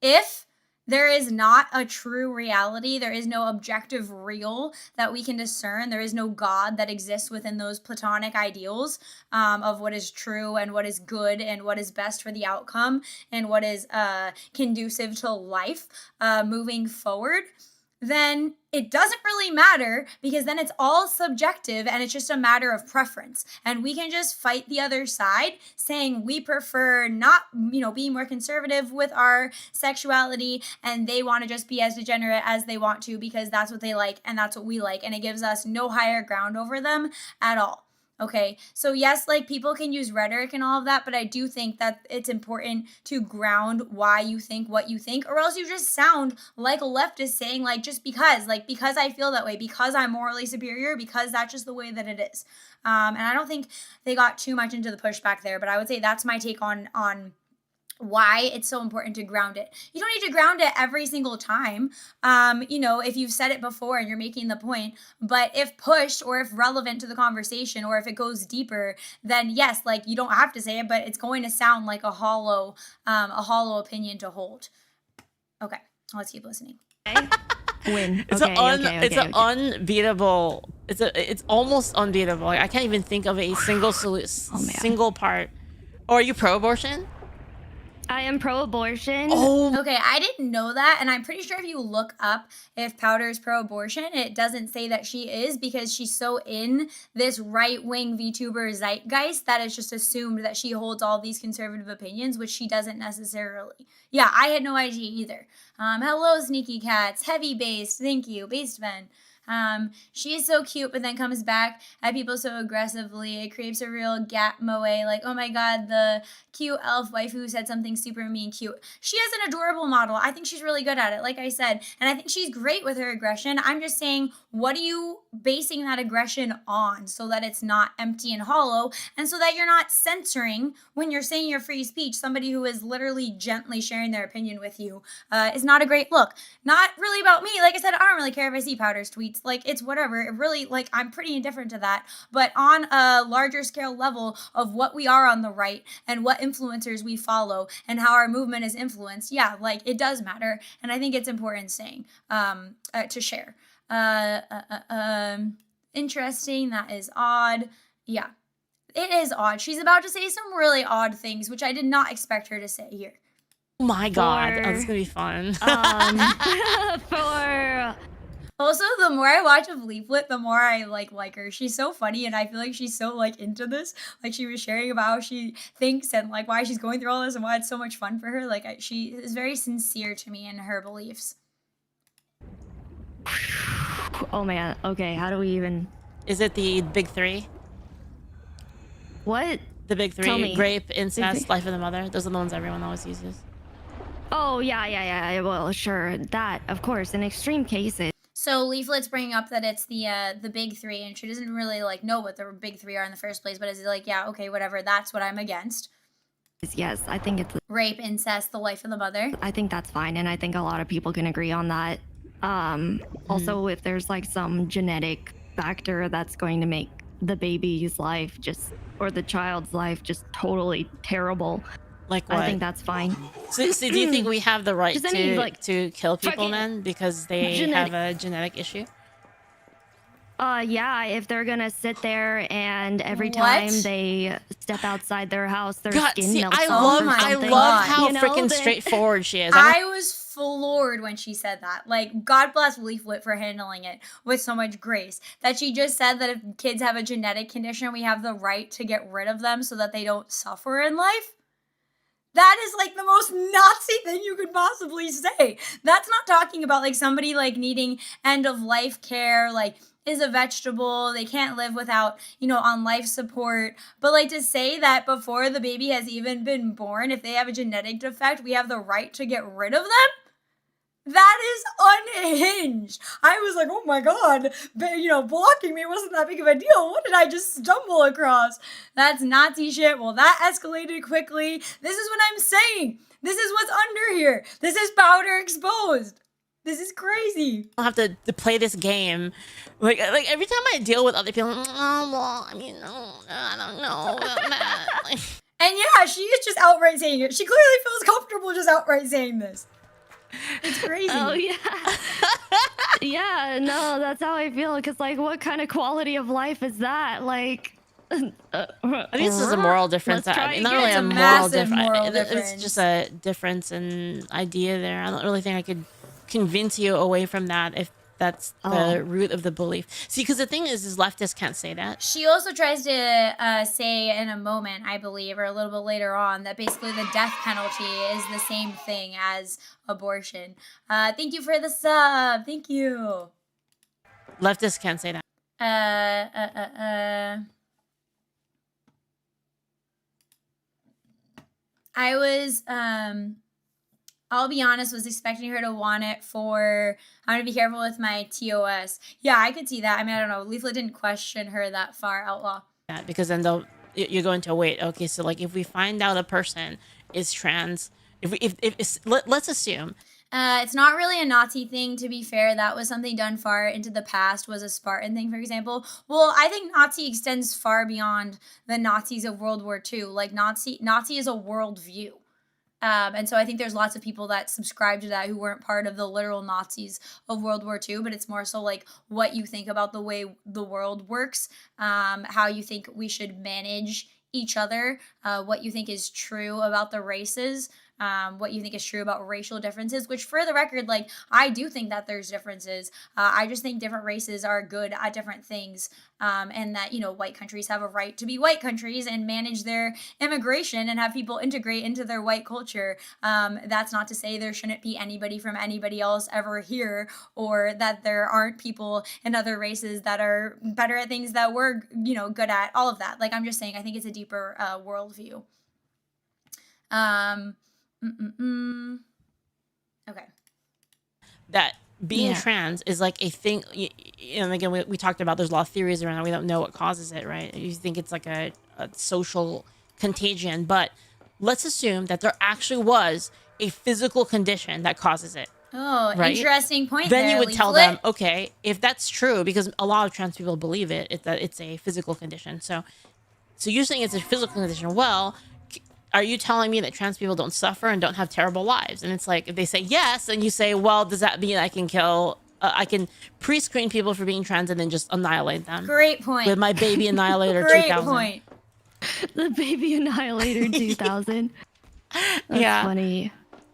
Speaker 2: If there is not a true reality, there is no objective real that we can discern, there is no God that exists within those platonic ideals of what is true and what is good and what is best for the outcome and what is conducive to life moving forward, then it doesn't really matter, because then it's all subjective and it's just a matter of preference. And we can just fight the other side saying we prefer not, being more conservative with our sexuality, and they want to just be as degenerate as they want to because that's what they like and that's what we like. And it gives us no higher ground over them at all. Okay, so yes, like people can use rhetoric and all of that, but I do think that it's important to ground why you think what you think, or else you just sound like a leftist saying just because I feel that way, because I'm morally superior, because that's just the way that it is. And I don't think they got too much into the pushback there, but I would say that's my take on why it's so important to ground it. You don't need to ground it every single time, if you've said it before and you're making the point, but if pushed or if relevant to the conversation or if it goes deeper, then yes, you don't have to say it, but it's going to sound like a hollow opinion to hold. Okay, let's keep listening.
Speaker 4: Win.
Speaker 3: It's unbeatable. It's almost unbeatable. I can't even think of a single part. Or are you pro-abortion?
Speaker 4: I am pro-abortion.
Speaker 3: Oh,
Speaker 2: okay. I didn't know that, and I'm pretty sure if you look up if Powdur is pro-abortion, it doesn't say that she is, because she's so in this right-wing VTuber zeitgeist that it's just assumed that she holds all these conservative opinions, which she doesn't necessarily. Yeah, I had no idea either. Hello, Sneaky Cats. Heavy based. Thank you, Based Ben. She is so cute, but then comes back at people so aggressively. It creates a real gap moe, oh my god, the cute elf waifu said something super mean cute. She is an adorable model. I think she's really good at it, like I said, and I think she's great with her aggression. I'm just saying, what are you basing that aggression on, so that it's not empty and hollow, and so that you're not censoring when you're saying your free speech somebody who is literally gently sharing their opinion with you is not a great look. Not really about me. Like I said, I don't really care if I see Powdur's tweets. It's whatever. It really, I'm pretty indifferent to that. But on a larger scale level of what we are on the right and what influencers we follow and how our movement is influenced, yeah, it does matter. And I think it's important saying to share. Interesting. That is odd. Yeah, it is odd. She's about to say some really odd things, which I did not expect her to say here.
Speaker 3: Oh my god, that's gonna be fun.
Speaker 2: Also, the more I watch of Leaflit, the more I like her. She's so funny, and I feel like she's so into this. She was sharing about how she thinks and why she's going through all this and why it's so much fun for her. She is very sincere to me in her beliefs.
Speaker 4: Oh man. Okay, how do we even?
Speaker 3: Is it the big three?
Speaker 4: What?
Speaker 3: The big three:
Speaker 4: Tell me.
Speaker 3: rape, incest, life of the mother. Those are the ones everyone always uses.
Speaker 4: Oh yeah. Well, sure, that of course in extreme cases.
Speaker 2: So Leaflet's bringing up that it's the big three, and she doesn't really know what the big three are in the first place, but is yeah, okay, whatever, that's what I'm against.
Speaker 4: Yes, I think it's
Speaker 2: rape, incest, the life of the mother.
Speaker 4: I think that's fine, and I think a lot of people can agree on that. Also, if there's some genetic factor that's going to make the baby's life or the child's life just totally terrible.
Speaker 3: Like what?
Speaker 4: I think that's fine.
Speaker 3: So do you think we have the right to kill people then because they have a genetic issue?
Speaker 4: Yeah, if they're gonna sit there and every time they step outside their house, their skin melts off or something.
Speaker 3: I love how freaking straightforward she is.
Speaker 2: I was floored when she said that. God bless Leaflit for handling it with so much grace. That she just said that if kids have a genetic condition, we have the right to get rid of them so that they don't suffer in life. That is the most Nazi thing you could possibly say. That's not talking about somebody needing end of life care, is a vegetable, they can't live without, on life support. But to say that before the baby has even been born, if they have a genetic defect, we have the right to get rid of them? That is unhinged. I was oh my god, but, blocking me wasn't that big of a deal. What did I just stumble across? That's Nazi shit. Well, that escalated quickly. This is what I'm saying. This is what's under here. This is Powdur exposed. This is crazy.
Speaker 3: I have to play this game. Like every time I deal with other people, I'm like, oh, well, I mean, I don't know about that. Like,
Speaker 2: And yeah, she is just outright saying it. She clearly feels comfortable just outright saying this. It's crazy.
Speaker 4: Oh yeah. Yeah, no, that's how I feel. Cause like, what kind of quality of life is that? Like,
Speaker 3: I think it's just a moral difference.
Speaker 4: Let's try
Speaker 3: I mean, not
Speaker 4: again.
Speaker 3: really
Speaker 2: It's
Speaker 3: a
Speaker 2: a
Speaker 3: moral
Speaker 2: massive
Speaker 3: difference.
Speaker 2: moral
Speaker 3: It's
Speaker 2: difference.
Speaker 3: just a difference in idea there. I don't really think I could convince you away from that if that's the root of the belief. See, because the thing is leftists can't say that.
Speaker 2: She also tries to say in a moment, I believe, or a little bit later on, that basically the death penalty is the same thing as abortion. Thank you for the sub. Thank you.
Speaker 3: Leftists can't say that.
Speaker 2: I was, I'll be honest, was expecting her to want it for, I'm going to be careful with my TOS. Yeah, I could see that. I mean, I don't know. Leaflet didn't question her that far, Outlaw.
Speaker 3: That because then you're going to wait. Okay, so like if we find out a person is trans, let's assume.
Speaker 2: It's not really a Nazi thing, to be fair. That was something done far into the past, was a Spartan thing, for example. Well, I think Nazi extends far beyond the Nazis of World War II. Like, Nazi is a worldview. And so I think there's lots of people that subscribe to that who weren't part of the literal Nazis of World War II, but it's more so like what you think about the way the world works, how you think we should manage each other, what you think is true about the races, what you think is true about racial differences, which for the record, like, I do think that there's differences. I just think different races are good at different things, and that, you know, white countries have a right to be white countries and manage their immigration and have people integrate into their white culture. That's not to say there shouldn't be anybody from anybody else ever here, or that there aren't people in other races that are better at things that we're, you know, good at, all of that. Like, I'm just saying, I think it's a deeper worldview. Okay.
Speaker 3: That being trans is like a thing, and again, we talked about there's a lot of theories around it. We don't know what causes it, right? You think it's like a social contagion, but let's assume that there actually was a physical condition that causes it.
Speaker 2: Oh,
Speaker 3: right?
Speaker 2: Interesting point.
Speaker 3: Then
Speaker 2: there,
Speaker 3: you would
Speaker 2: Leaflit.
Speaker 3: tell them, okay, if that's true, because a lot of trans people believe that it's a physical condition. So you're saying it's a physical condition. Well, are you telling me that trans people don't suffer and don't have terrible lives? And it's like, if they say yes, and you say, well, does that mean I can kill, I can pre-screen people for being trans and then just annihilate them?
Speaker 2: Great point.
Speaker 3: With my baby annihilator
Speaker 2: Great
Speaker 3: 2000.
Speaker 2: point.
Speaker 4: The baby annihilator 2000. That's funny.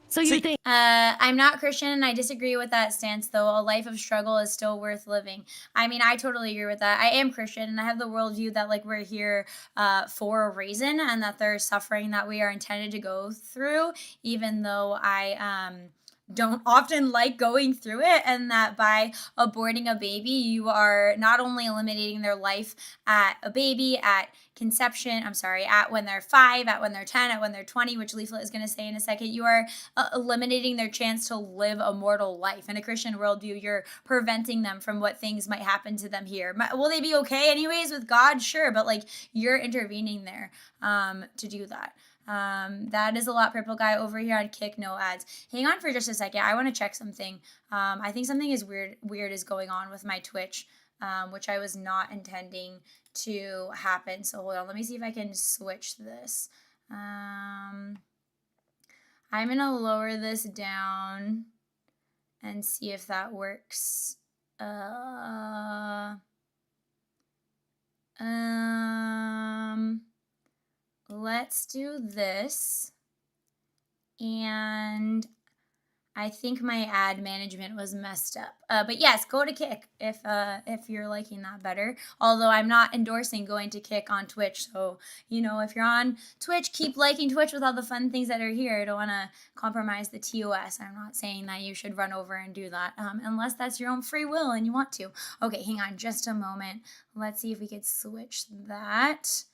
Speaker 4: So you think
Speaker 2: I'm not Christian and I disagree with that stance, though. A life of struggle is still worth living. I mean, I totally agree with that. I am Christian and I have the worldview that, like, we're here for a reason, and that there's suffering that we are intended to go through, even though I don't often like going through it, and that by aborting a baby, you are not only eliminating their life at conception, at when they're 5, at when they're 10, at when they're 20, which Leaflet is going to say in a second, you are eliminating their chance to live a mortal life. In a Christian worldview, you're preventing them from what things might happen to them here. Will they be okay anyways with God? Sure, but like, you're intervening there to do that. That is a lot, Purple Guy. Over here on Kick, no ads. Hang on for just a second. I want to check something. I think something is weird is going on with my Twitch, which I was not intending to happen. So hold on. Let me see if I can switch this. I'm going to lower this down and see if that works. Let's do this, and I think my ad management was messed up. But yes, go to Kick if you're liking that better. Although I'm not endorsing going to Kick on Twitch, so, you know, if you're on Twitch, keep liking Twitch with all the fun things that are here. I don't want to compromise the TOS. I'm not saying that you should run over and do that, unless that's your own free will and you want to. Okay, hang on just a moment. Let's see if we could switch that.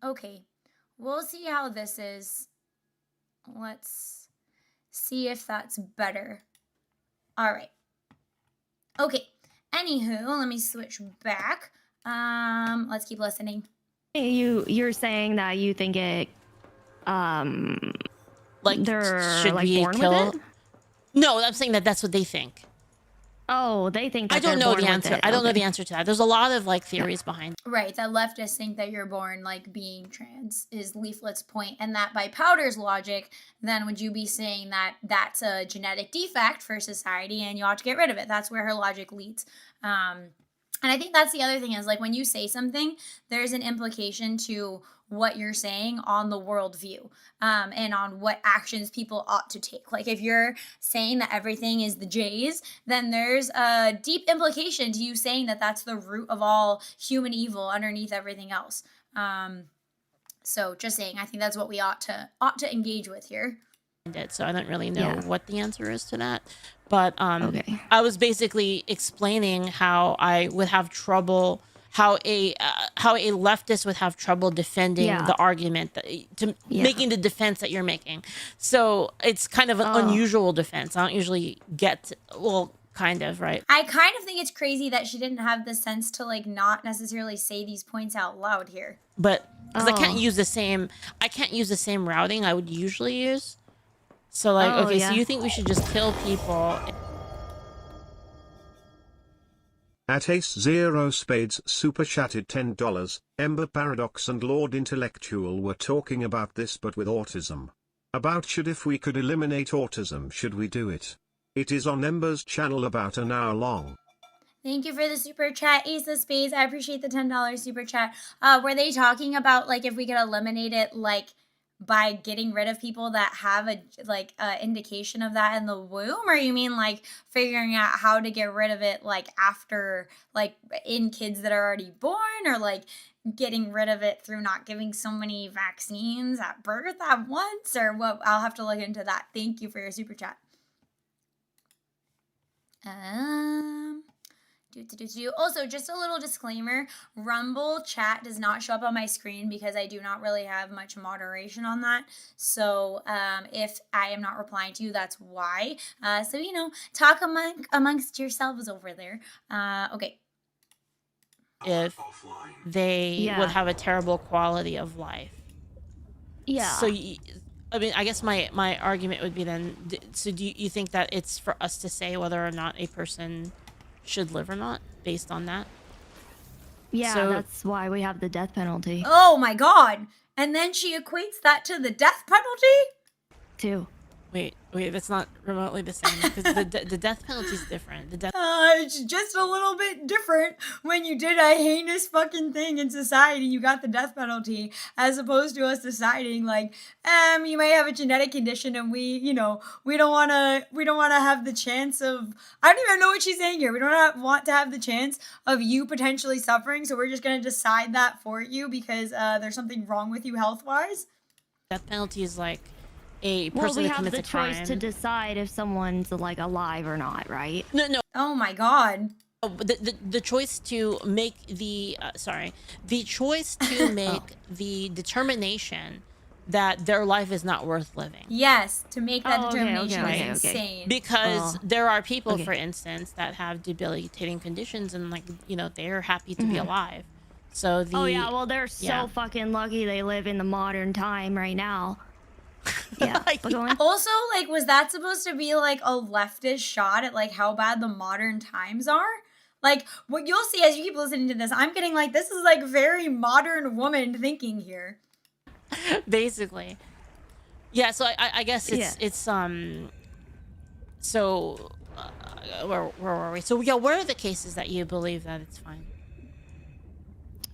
Speaker 2: Okay, we'll see how this is. Let's see if that's better. All right. Okay. Anywho, let me switch back. Let's keep listening.
Speaker 4: you're saying that you think it
Speaker 3: Like,
Speaker 4: They're
Speaker 3: should
Speaker 4: like
Speaker 3: we
Speaker 4: born
Speaker 3: kill?
Speaker 4: with it?
Speaker 3: No, I'm saying that that's what they think.
Speaker 4: Oh, they think that
Speaker 3: I don't
Speaker 4: they're
Speaker 3: know
Speaker 4: born
Speaker 3: the
Speaker 4: with
Speaker 3: answer.
Speaker 4: it.
Speaker 3: I don't know
Speaker 4: Okay.
Speaker 3: the answer to that. There's a lot of like theories behind.
Speaker 2: Right, that leftists think that you're born like being trans is Leaflit's point, and that by Powder's logic, then would you be saying that that's a genetic defect for society and you ought to get rid of it? That's where her logic leads. And I think that's the other thing is like when you say something, there's an implication to what you're saying on the worldview and on what actions people ought to take. Like if you're saying that everything is the Jays, then there's a deep implication to you saying that that's the root of all human evil underneath everything else. So just saying, I think that's what we ought to engage with here.
Speaker 3: It, so I don't really know
Speaker 4: Yeah.
Speaker 3: what the answer is to that. But
Speaker 4: Okay.
Speaker 3: I was basically explaining how I would have trouble, how a leftist would have trouble defending
Speaker 4: Yeah.
Speaker 3: the argument that,
Speaker 4: Yeah.
Speaker 3: making the defense that you're making. So it's kind of an unusual defense. I don't usually get well, kind of, right?
Speaker 2: I kind of think it's crazy that she didn't have the sense to like not necessarily say these points out loud here.
Speaker 3: But because I can't
Speaker 4: Oh.
Speaker 3: use the same routing I would usually use. So like,
Speaker 4: Oh,
Speaker 3: okay, so
Speaker 4: yeah.
Speaker 3: you think we should just kill people?
Speaker 5: At Ace Zero Spades super chatted $10. Ember Paradox and Lord Intellectual were talking about this but with autism. About should if we could eliminate autism should we do it? It is on Ember's channel about an hour long.
Speaker 2: Thank you for the super chat, Ace of Spades. I appreciate the $10 super chat. Were they talking about like if we could eliminate it like by getting rid of people that have a like indication of that in the womb, or you mean like figuring out how to get rid of it like after like in kids that are already born, or like getting rid of it through not giving so many vaccines at birth at once, or what? I'll have to look into that. Thank you for your super chat. Also, just a little disclaimer, Rumble chat does not show up on my screen because I do not really have much moderation on that. So if I am not replying to you, that's why. So, you know, talk amongst yourselves over there. Okay.
Speaker 3: If they
Speaker 4: Yeah.
Speaker 3: would have a terrible quality of life.
Speaker 4: Yeah.
Speaker 3: So, I mean, I guess my argument would be then, so do you think that it's for us to say whether or not a person should live or not based on that?
Speaker 4: Yeah,
Speaker 3: So-
Speaker 4: that's why we have the death penalty
Speaker 2: Oh my God. And then she equates that to the death penalty?
Speaker 4: too.
Speaker 3: Wait, that's not remotely the same because the death penalty is different. The death
Speaker 2: It's just a little bit different when you did a heinous fucking thing in society, you got the death penalty, as opposed to us deciding like, you may have a genetic condition and we don't want to have the chance of, I don't even know what she's saying here. We don't want to have the chance of you potentially suffering, so we're just going to decide that for you because there's something wrong with you health-wise.
Speaker 3: death penalty is like a
Speaker 4: Well,
Speaker 3: person
Speaker 4: we
Speaker 3: that
Speaker 4: have
Speaker 3: commits
Speaker 4: the
Speaker 3: a crime.
Speaker 4: choice to decide if someone's like alive or not, right?
Speaker 3: No.
Speaker 2: Oh my God.
Speaker 3: The choice to make the choice to make the determination that their life is not worth living.
Speaker 2: Yes, to make that
Speaker 4: Oh, okay,
Speaker 2: determination
Speaker 4: okay,
Speaker 2: is
Speaker 4: okay, okay.
Speaker 2: insane.
Speaker 3: Because
Speaker 4: Oh.
Speaker 3: there are people,
Speaker 4: Okay.
Speaker 3: for instance, that have debilitating conditions and like, they're happy to be alive. So the
Speaker 4: Oh yeah, well they're so
Speaker 3: yeah.
Speaker 4: fucking lucky they live in the modern time right now. Yeah, but go on.
Speaker 2: Also, like, was that supposed to be like a leftist shot at like how bad the modern times are? Like, what you'll see as you keep listening to this, I'm getting like, this is like very modern woman thinking here.
Speaker 3: basically. Yeah, so I guess
Speaker 4: Yeah.
Speaker 3: it's so where were we? So yeah, where are the cases that you believe that it's fine?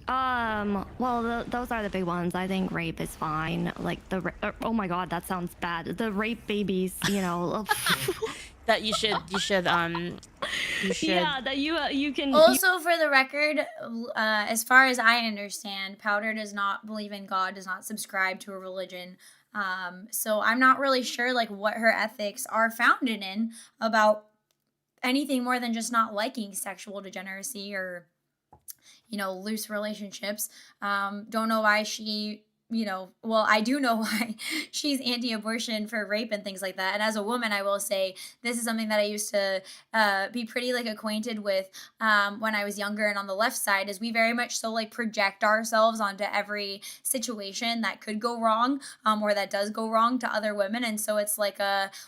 Speaker 4: Well, those are the big ones. I think rape is fine. Like oh my God, that sounds bad. The rape babies,
Speaker 3: That you should
Speaker 4: yeah, that you can.
Speaker 2: Also, for the record, as far as I understand, Powder does not believe in God, does not subscribe to a religion. So I'm not really sure like what her ethics are founded in about anything more than just not liking sexual degeneracy or loose relationships. Don't know why she you know, well, I do know why she's anti-abortion for rape and things like that. And as a woman, I will say this is something that I used to be pretty like acquainted with when I was younger. And on the left side is we very much so like project ourselves onto every situation that could go wrong or that does go wrong to other women. And so it's like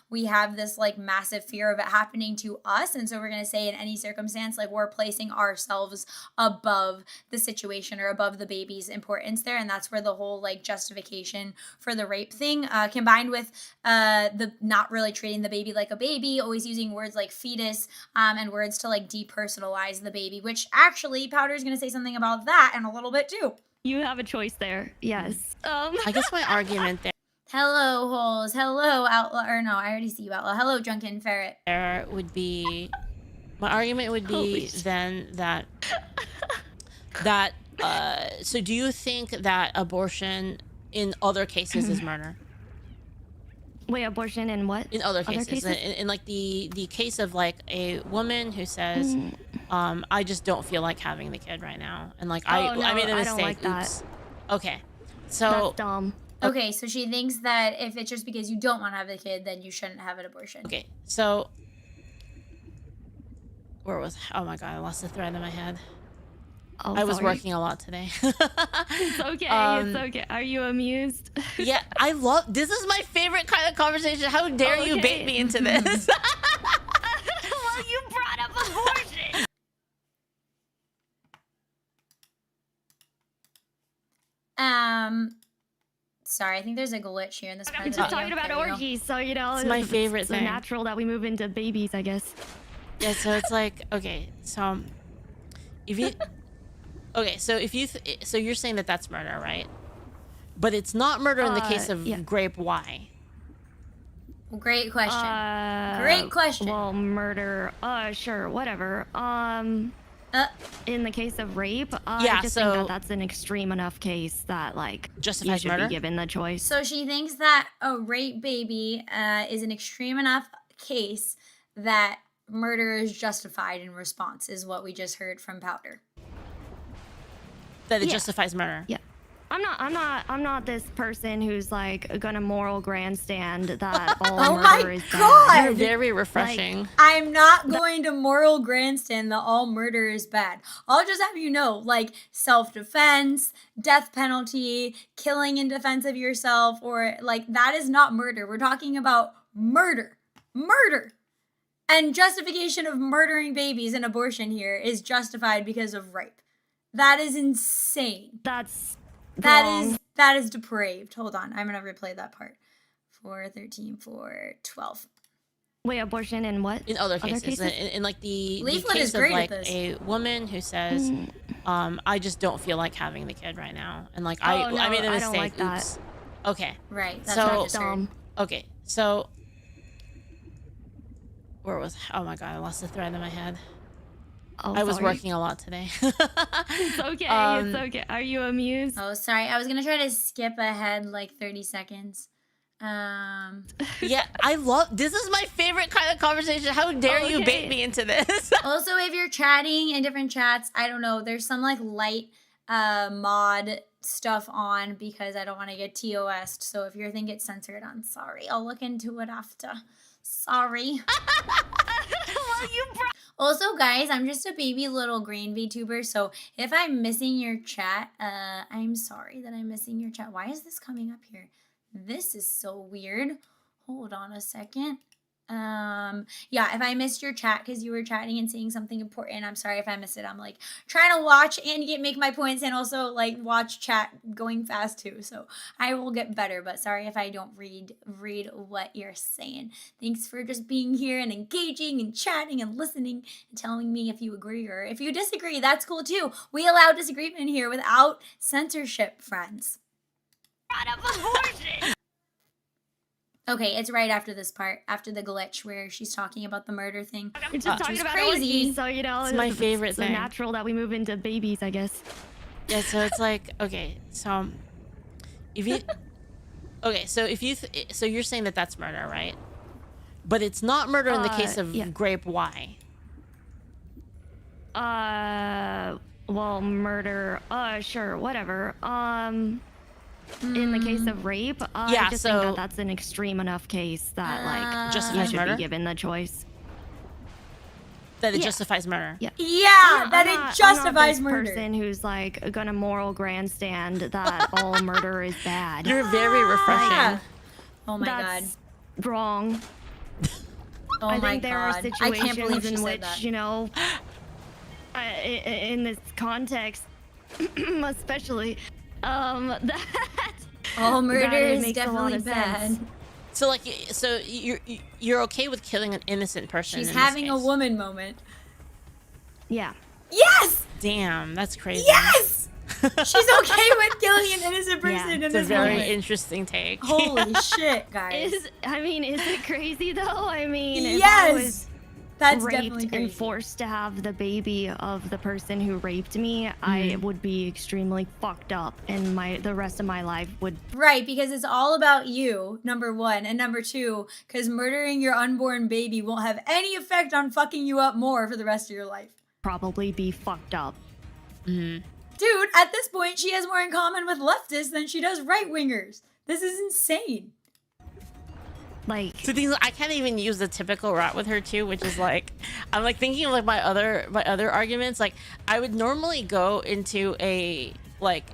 Speaker 2: we have this like massive fear of it happening to us. And so we're going to say in any circumstance, like we're placing ourselves above the situation or above the baby's importance there. And that's where the whole like justification for the rape thing combined with the not really treating the baby like a baby, always using words like fetus and words to like depersonalize the baby, which actually Powder is going to say something about that in a little bit too.
Speaker 4: You have a choice there. Yes.
Speaker 3: I guess my argument
Speaker 2: Hello, Holes. Hello, Outlaw. Or no, I already see you, Outlaw. Hello, Drunken Ferret.
Speaker 3: there would be, my argument would be then that so do you think that abortion in other cases is murder?
Speaker 4: Wait, abortion in what?
Speaker 3: In other cases? In like the case of like a woman who says, I just don't feel like having the kid right now, and like I made a mistake.
Speaker 4: I don't like that.
Speaker 3: Oops. Okay, so
Speaker 4: That's dumb.
Speaker 2: Okay, so she thinks that if it's just because you don't want to have the kid, then you shouldn't have an abortion.
Speaker 3: okay, so where was? Oh my god, I lost the thread in my head.
Speaker 4: Oh,
Speaker 3: I was
Speaker 4: sorry.
Speaker 3: working a lot today.
Speaker 4: It's okay. It's okay. Are you amused?
Speaker 3: Yeah, I love. This is my favorite kind of conversation. How dare you bait me into this?
Speaker 4: Well, you brought up abortion.
Speaker 2: Sorry, I think there's a glitch here in this part
Speaker 4: I'm
Speaker 2: of the
Speaker 4: just
Speaker 2: video.
Speaker 4: talking about
Speaker 2: There we go.
Speaker 4: orgies, so you know.
Speaker 3: It's my favorite
Speaker 4: it's
Speaker 3: thing.
Speaker 4: natural that we move into babies, I guess.
Speaker 3: Yeah, so it's like, okay, so if you, okay, so if you, so you're saying that that's murder, right? But it's not murder in the case of
Speaker 4: yeah.
Speaker 3: grape. Why?
Speaker 2: Great question. Great question.
Speaker 4: Well, murder. Sure, whatever. In the case of rape,
Speaker 3: Yeah,
Speaker 4: I just
Speaker 3: so-
Speaker 4: think that that's an extreme enough case that like
Speaker 3: Justifies
Speaker 4: you should
Speaker 3: murder?
Speaker 4: be given the choice.
Speaker 2: So she thinks that a rape baby is an extreme enough case that murder is justified in response, is what we just heard from Powder.
Speaker 3: That it
Speaker 4: Yeah.
Speaker 3: justifies murder.
Speaker 4: Yeah. I'm not this person who's like gonna moral grandstand that all
Speaker 2: Oh
Speaker 4: murder
Speaker 2: my
Speaker 4: is
Speaker 2: God!
Speaker 4: bad.
Speaker 3: You're very refreshing.
Speaker 2: I'm not going to moral grandstand that all murder is bad. I'll just have you know, like self-defense, death penalty, killing in defense of yourself, or like that is not murder. We're talking about murder. Murder. And justification of murdering babies and abortion here is justified because of rape. That is insane.
Speaker 4: That's
Speaker 2: That
Speaker 4: wrong.
Speaker 2: is depraved. Hold on, I'm gonna replay that part. 4:13, 4:12.
Speaker 4: Wait, abortion in what?
Speaker 3: In other cases, in like the
Speaker 2: Leaflit
Speaker 3: case
Speaker 2: is great
Speaker 3: of
Speaker 2: at
Speaker 3: like
Speaker 2: this.
Speaker 3: a woman who says, I just don't feel like having the kid right now, and like I made a
Speaker 4: I
Speaker 3: mistake.
Speaker 4: don't like that.
Speaker 3: Oops. Okay.
Speaker 2: Right. That's
Speaker 3: So-
Speaker 2: what I just heard.
Speaker 4: Dumb.
Speaker 3: Okay. So where was? Oh my god, I lost the thread in my head.
Speaker 4: Oh,
Speaker 3: I was
Speaker 4: sorry.
Speaker 3: working a lot today.
Speaker 4: It's okay. It's okay. Are you amused?
Speaker 2: Oh, sorry. I was gonna try to skip ahead like 30 seconds.
Speaker 3: Yeah, I love. This is my favorite kind of conversation. How dare you
Speaker 4: Okay.
Speaker 3: bait me into this?
Speaker 2: Also, if you're chatting in different chats, I don't know. There's some like light mod stuff on because I don't want to get TOS'd. So if your thing gets censored, I'm sorry. I'll look into it after. Sorry.
Speaker 4: Well, you brought.
Speaker 2: Also, guys, I'm just a baby little green VTuber, so if I'm missing your chat, I'm sorry that I'm missing your chat. Why is this coming up here? This is so weird. Hold on a second. Yeah, if I missed your chat because you were chatting and saying something important, I'm sorry if I missed it. I'm like trying to watch and make my points and also like watch chat going fast too. So I will get better, but sorry if I don't read what you're saying. Thanks for just being here and engaging and chatting and listening and telling me if you agree or if you disagree. That's cool too. We allow disagreement here without censorship, friends.
Speaker 4: Brought up abortion.
Speaker 2: Okay, it's right after this part, after the glitch where she's talking about the murder thing.
Speaker 4: We're just talking
Speaker 2: is
Speaker 4: about
Speaker 2: crazy.
Speaker 4: orgies, so you know.
Speaker 3: It's my favorite
Speaker 4: it's
Speaker 3: thing.
Speaker 4: natural that we move into babies, I guess.
Speaker 3: Yeah, so it's like, okay, so if you, okay, so if you, so you're saying that that's murder, right? But it's not murder in the case of
Speaker 4: yeah.
Speaker 3: grape. Why?
Speaker 4: Well, murder. Sure, whatever. in the case of rape, I
Speaker 3: Yeah,
Speaker 4: just
Speaker 3: so-
Speaker 4: think that that's an extreme enough case that like
Speaker 3: Justifies
Speaker 4: you should
Speaker 3: murder?
Speaker 4: be given the choice.
Speaker 3: That it
Speaker 4: Yeah.
Speaker 3: justifies murder.
Speaker 4: Yeah.
Speaker 2: Yeah,
Speaker 4: I'm
Speaker 2: that
Speaker 4: not-
Speaker 2: it
Speaker 4: I'm not
Speaker 2: justifies
Speaker 4: this
Speaker 2: murder.
Speaker 4: person who's like gonna moral grandstand that all murder is bad.
Speaker 3: You're very refreshing.
Speaker 2: Yeah. Oh my
Speaker 4: That's wrong.
Speaker 2: god. Oh
Speaker 4: I
Speaker 2: my
Speaker 4: think there are
Speaker 2: god. I
Speaker 4: situations
Speaker 2: can't believe she
Speaker 4: in
Speaker 2: said
Speaker 4: which,
Speaker 2: that.
Speaker 4: you know, in this context, especially, that
Speaker 2: Oh, murder
Speaker 4: that it
Speaker 2: is
Speaker 4: makes a lot
Speaker 2: definitely
Speaker 4: of
Speaker 2: bad.
Speaker 4: sense.
Speaker 3: So like, so you're okay with killing an innocent person?
Speaker 2: She's
Speaker 3: in this
Speaker 2: having a
Speaker 3: case?
Speaker 2: woman moment.
Speaker 4: Yeah.
Speaker 2: Yes!
Speaker 3: Damn, that's crazy.
Speaker 2: Yes! She's okay with killing an innocent person in
Speaker 3: It's a
Speaker 2: this
Speaker 3: very
Speaker 2: moment.
Speaker 3: interesting take.
Speaker 2: Holy shit, guys.
Speaker 4: Is it crazy though? I mean, if I was
Speaker 2: Yes! That's definitely
Speaker 4: raped
Speaker 2: crazy.
Speaker 4: and forced to have the baby of the person who raped me, I would be extremely fucked up, and the rest of my life would
Speaker 2: Right, because it's all about you, number one. And number two, because murdering your unborn baby won't have any effect on fucking you up more for the rest of your life.
Speaker 4: probably be fucked up.
Speaker 2: Dude, at this point, she has more in common with leftists than she does right-wingers. This is insane.
Speaker 4: Like,
Speaker 3: So things I can't even use the typical route with her too, which is like I'm like thinking of like my other arguments. Like I would normally go into a like,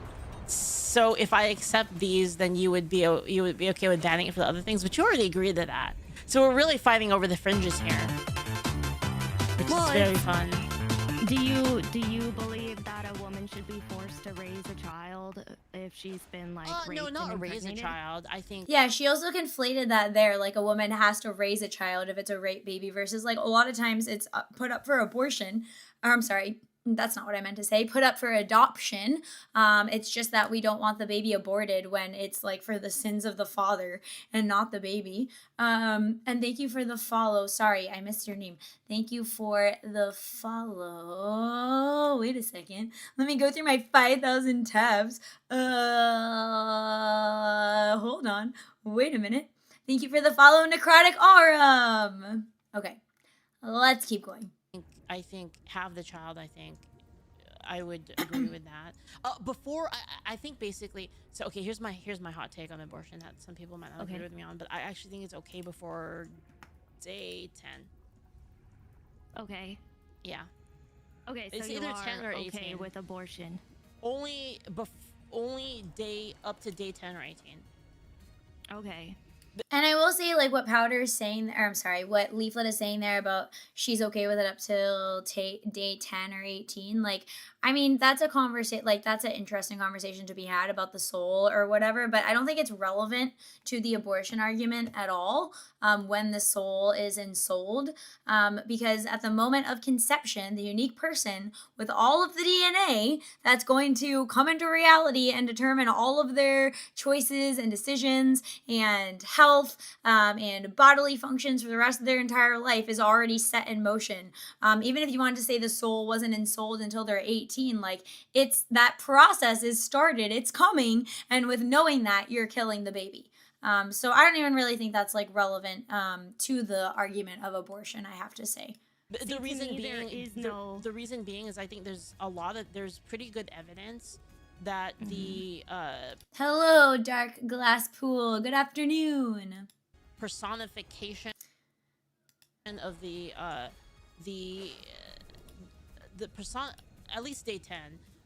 Speaker 3: so if I accept these, then you would be okay with banning it for the other things, but you already agreed to that. So we're really fighting over the fringes here, which
Speaker 4: Well,
Speaker 3: is very fun.
Speaker 4: do you believe that a woman should be forced to raise a child if she's been like raped
Speaker 3: No, not
Speaker 4: and
Speaker 3: raise a
Speaker 4: impregnated?
Speaker 3: child. I think
Speaker 2: Yeah, she also conflated that there. Like, a woman has to raise a child if it's a rape baby versus, like, a lot of times it's put up for abortion. Or, I'm sorry, that's not what I meant to say. Put up for adoption. It's just that we don't want the baby aborted when it's, like, for the sins of the father and not the baby. And thank you for the follow. Sorry, I missed your name. Thank you for the follow. Wait a second. Let me go through my 5,000 tabs. Hold on. Wait a minute. Thank you for the follow, Necrotic Aurum. Okay, let's keep going.
Speaker 3: I think have the child. I think I would agree with that. Before I think basically. So okay, here's my hot take on abortion that some people might not agree with me on, but I actually think it's okay before day 10.
Speaker 4: Okay.
Speaker 3: Yeah,
Speaker 4: Okay, so
Speaker 3: It's
Speaker 4: you
Speaker 3: either
Speaker 4: are
Speaker 3: 10 or
Speaker 4: okay
Speaker 3: 18.
Speaker 4: with abortion.
Speaker 3: only day up to day 10 or 18.
Speaker 4: Okay.
Speaker 2: And I will say, like, what Powder is saying, or I'm sorry, what Leaflit is saying there about she's okay with it up till day 10 or 18. Like, I mean, that's a conversation, like, that's an interesting conversation to be had about the soul or whatever, but I don't think it's relevant to the abortion argument at all when the soul is ensouled. Because at the moment of conception, the unique person with all of the DNA that's going to come into reality and determine all of their choices and decisions and health and bodily functions for the rest of their entire life is already set in motion. Even if you wanted to say the soul wasn't ensouled until they're 18, like, it's that process is started, it's coming, and with knowing that, you're killing the baby. So I don't even really think that's, like, relevant to the argument of abortion, I have to say.
Speaker 3: The reason
Speaker 4: me, there
Speaker 3: being,
Speaker 4: is no-
Speaker 3: the reason being is I think there's pretty good evidence that the
Speaker 2: Hello, Dark Glass Pool. Good afternoon.
Speaker 3: personification of the person, at least day 10,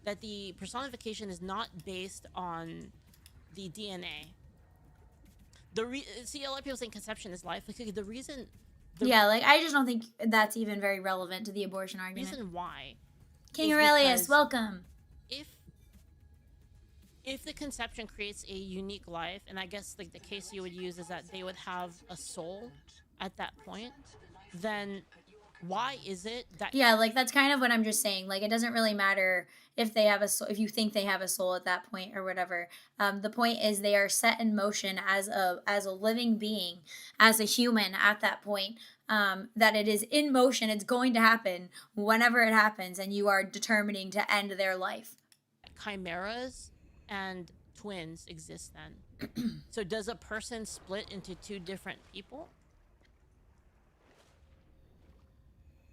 Speaker 3: that the personification is not based on the DNA. See, a lot of people saying conception is life. Like, the reason
Speaker 2: Yeah, like, I just don't think that's even very relevant to the abortion argument.
Speaker 3: reason why
Speaker 2: King
Speaker 3: is
Speaker 2: Aurelius,
Speaker 3: because
Speaker 2: welcome.
Speaker 3: if the conception creates a unique life, and I guess like the case you would use is that they would have a soul at that point, then why is it that
Speaker 2: Yeah, like, that's kind of what I'm just saying. Like, it doesn't really matter if they have a soul, if you think they have a soul at that point or whatever. The point is they are set in motion as a living being, as a human at that point. That it is in motion. It's going to happen whenever it happens, and you are determining to end their life.
Speaker 3: chimeras and twins exist then? So does a person split into two different people?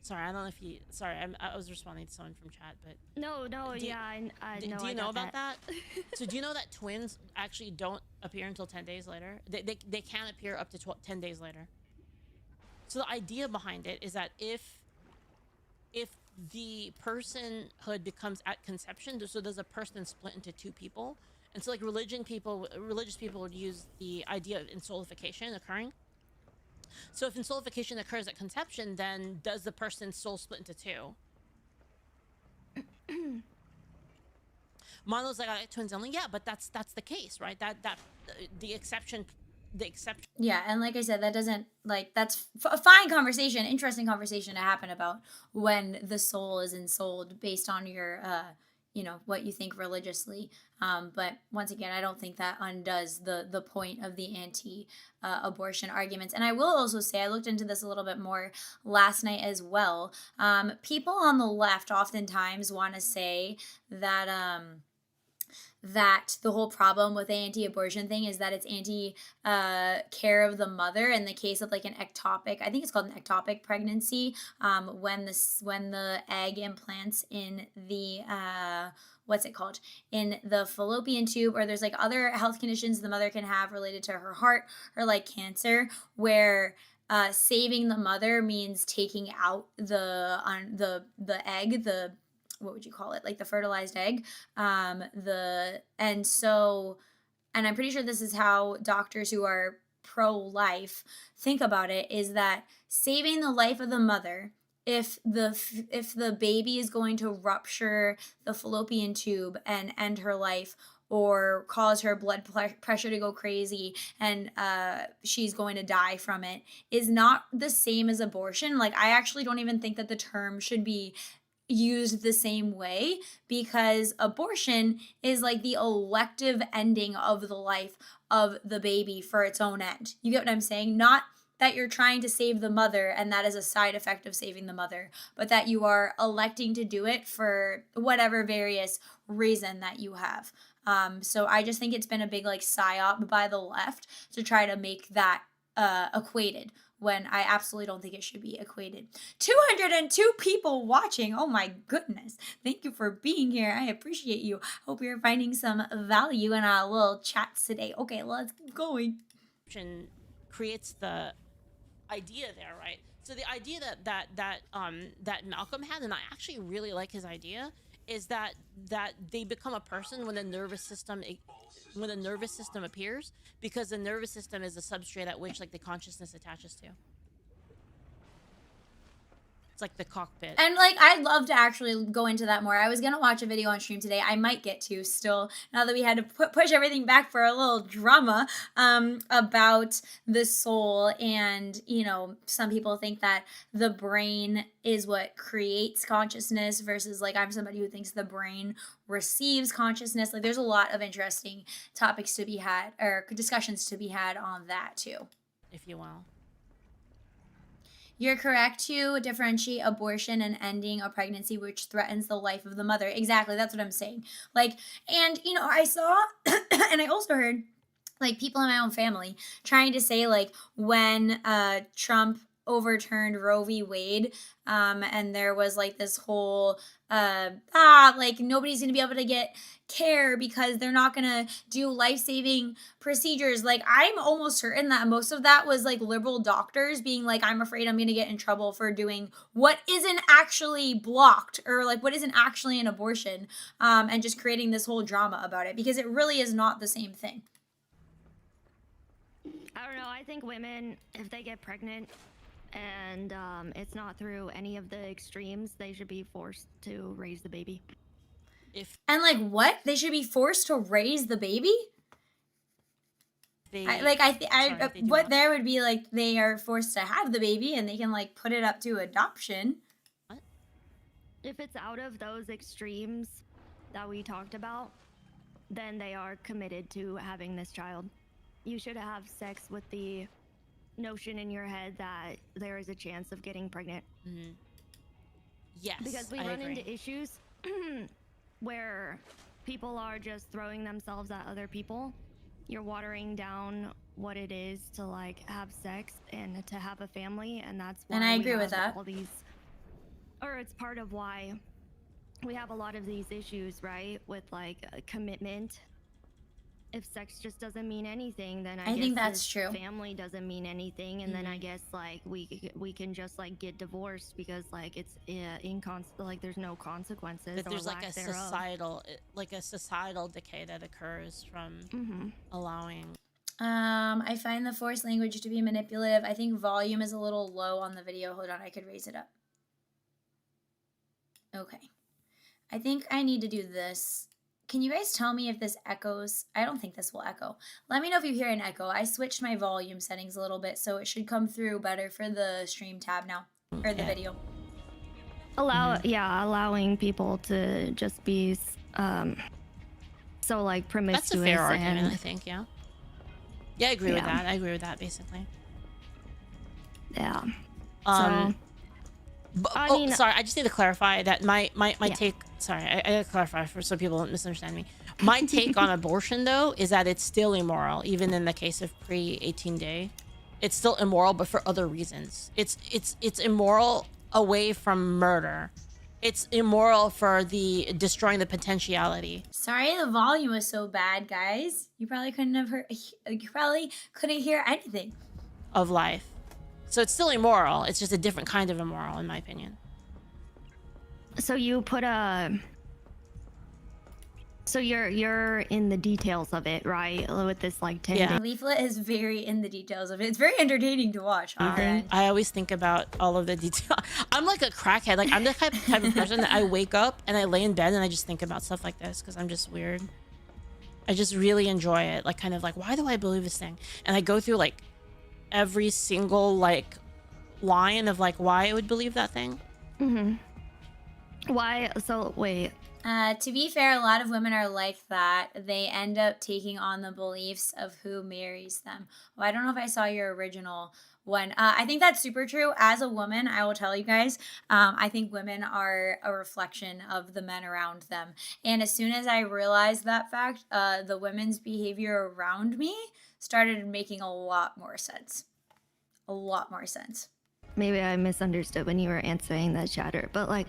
Speaker 3: Sorry, I don't know if you. Sorry, I was responding to someone from chat, but
Speaker 4: No,
Speaker 3: Do-
Speaker 4: I
Speaker 3: do,
Speaker 4: know.
Speaker 3: do you
Speaker 4: I
Speaker 3: know
Speaker 4: got
Speaker 3: about that? So do you know that twins actually don't appear until 10 days later? They can't appear up to 10 days later. So the idea behind it is that if the personhood becomes at conception, so there's a person split into two people, and so like religious people would use the idea of insoulification occurring. So if insoulification occurs at conception, then does the person's soul split into two? Monozygotic twins only, yeah, but that's the case, right? That the exception.
Speaker 2: Yeah, and like I said, that doesn't like that's a fine conversation, interesting conversation to happen about when the soul is ensouled based on your you know, what you think religiously. But once again, I don't think that undoes the point of the anti-abortion arguments. And I will also say, I looked into this a little bit more last night as well. People on the left oftentimes want to say that that the whole problem with the anti-abortion thing is that it's care of the mother in the case of like an ectopic, I think it's called an ectopic pregnancy, when the egg implants in the what's it called, in the fallopian tube, or there's like other health conditions the mother can have related to her heart or like cancer, where saving the mother means taking out the egg, the, what would you call it, like the fertilized egg, and I'm pretty sure this is how doctors who are pro-life think about it, is that saving the life of the mother, if the baby is going to rupture the fallopian tube and end her life, or cause her blood pressure to go crazy and she's going to die from it, is not the same as abortion. Like, I actually don't even think that the term should be used the same way, because abortion is like the elective ending of the life of the baby for its own end. You get what I'm saying? Not that you're trying to save the mother and that is a side effect of saving the mother, but that you are electing to do it for whatever various reason that you have. So I just think it's been a big like psyop by the left to try to make that equated, when I absolutely don't think it should be equated. 202 people watching. Oh my goodness. Thank you for being here. I appreciate you. Hope you're finding some value in our little chats today. Okay, let's keep going.
Speaker 3: Creates the idea there, right? So the idea that Malcolm had, and I actually really like his idea, is that they become a person when the nervous system appears, because the nervous system is the substrate at which like the consciousness attaches to. It's like the cockpit.
Speaker 2: And like, I'd love to actually go into that more. I was gonna watch a video on stream today. I might get to still, now that we had to push everything back for a little drama about the soul. And, you know, some people think that the brain is what creates consciousness versus like, I'm somebody who thinks the brain receives consciousness. Like, there's a lot of interesting topics to be had, or discussions to be had on that too,
Speaker 3: if you will.
Speaker 2: You're correct to differentiate abortion and ending a pregnancy which threatens the life of the mother. Exactly, that's what I'm saying. Like, and you know, I saw and I also heard like people in my own family trying to say like, when Trump overturned Roe v. Wade, and there was like this whole like nobody's gonna be able to get care because they're not gonna do life-saving procedures. Like, I'm almost certain that most of that was like liberal doctors being like, I'm afraid I'm gonna get in trouble for doing what isn't actually blocked, or like what isn't actually an abortion, and just creating this whole drama about it, because it really is not the same thing.
Speaker 4: I don't know. I think women, if they get pregnant and it's not through any of the extremes, they should be forced to raise the baby.
Speaker 2: And like, what? They should be forced to raise the baby? What there would be like, they are forced to have the baby and they can like put it up to adoption.
Speaker 3: What?
Speaker 4: If it's out of those extremes that we talked about, then they are committed to having this child. You should have sex with the notion in your head that there is a chance of getting pregnant.
Speaker 3: Mm-hmm. Yes,
Speaker 4: because we run into issues where people are just throwing themselves at other people. You're watering down what it is to like have sex and to have a family, and that's why
Speaker 2: and I agree with that.
Speaker 4: All these or it's part of why we have a lot of these issues, right? With like commitment. If sex just doesn't mean anything, then I guess
Speaker 2: think that's
Speaker 4: this
Speaker 2: true.
Speaker 4: family doesn't mean anything, and then I guess like we can just like get divorced because like it's like there's no consequences.
Speaker 3: That
Speaker 4: or
Speaker 3: there's like
Speaker 4: lack
Speaker 3: a
Speaker 4: thereof.
Speaker 3: societal decay that occurs from allowing.
Speaker 2: I find the forced language to be manipulative. I think volume is a little low on the video. Hold on, I could raise it up. Okay. I think I need to do this. Can you guys tell me if this echoes? I don't think this will echo. Let me know if you hear an echo. I switched my volume settings a little bit, so it should come through better for the stream tab now, or the video.
Speaker 4: Allowing people to just be so like promiscuous.
Speaker 3: That's a fair
Speaker 4: and
Speaker 3: argument, I think. Yeah, I agree with that. I agree with that, basically.
Speaker 4: Yeah.
Speaker 3: I mean, sorry, I just need to clarify that my take. Sorry, I gotta clarify so people don't misunderstand me. My take on abortion, though, is that it's still immoral, even in the case of pre-18 day. It's still immoral, but for other reasons. It's immoral away from murder. It's immoral for the destroying the potentiality.
Speaker 2: Sorry, the volume was so bad, guys. You probably couldn't have heard. You probably couldn't hear anything
Speaker 3: Of life. So it's still immoral. It's just a different kind of immoral, in my opinion.
Speaker 4: So you put so you're in the details of it, right? With this like 10
Speaker 3: Yeah.
Speaker 2: Leaflit is very in the details of it. It's very entertaining to watch.
Speaker 3: I always think about all of the detail. I'm like a crackhead. Like I'm the type of person that I wake up and I lay in bed and I just think about stuff like this because I'm just weird. I just really enjoy it. Like kind of like, why do I believe this thing? And I go through like every single like line of like why I would believe that thing.
Speaker 4: Why? So wait.
Speaker 2: To be fair, a lot of women are like that. They end up taking on the beliefs of who marries them. Well, I don't know if I saw your original one. I think that's super true. As a woman, I will tell you guys, I think women are a reflection of the men around them. And as soon as I realized that fact, the women's behavior around me started making a lot more sense. A lot more sense.
Speaker 4: Maybe I misunderstood when you were answering that chatter, but like,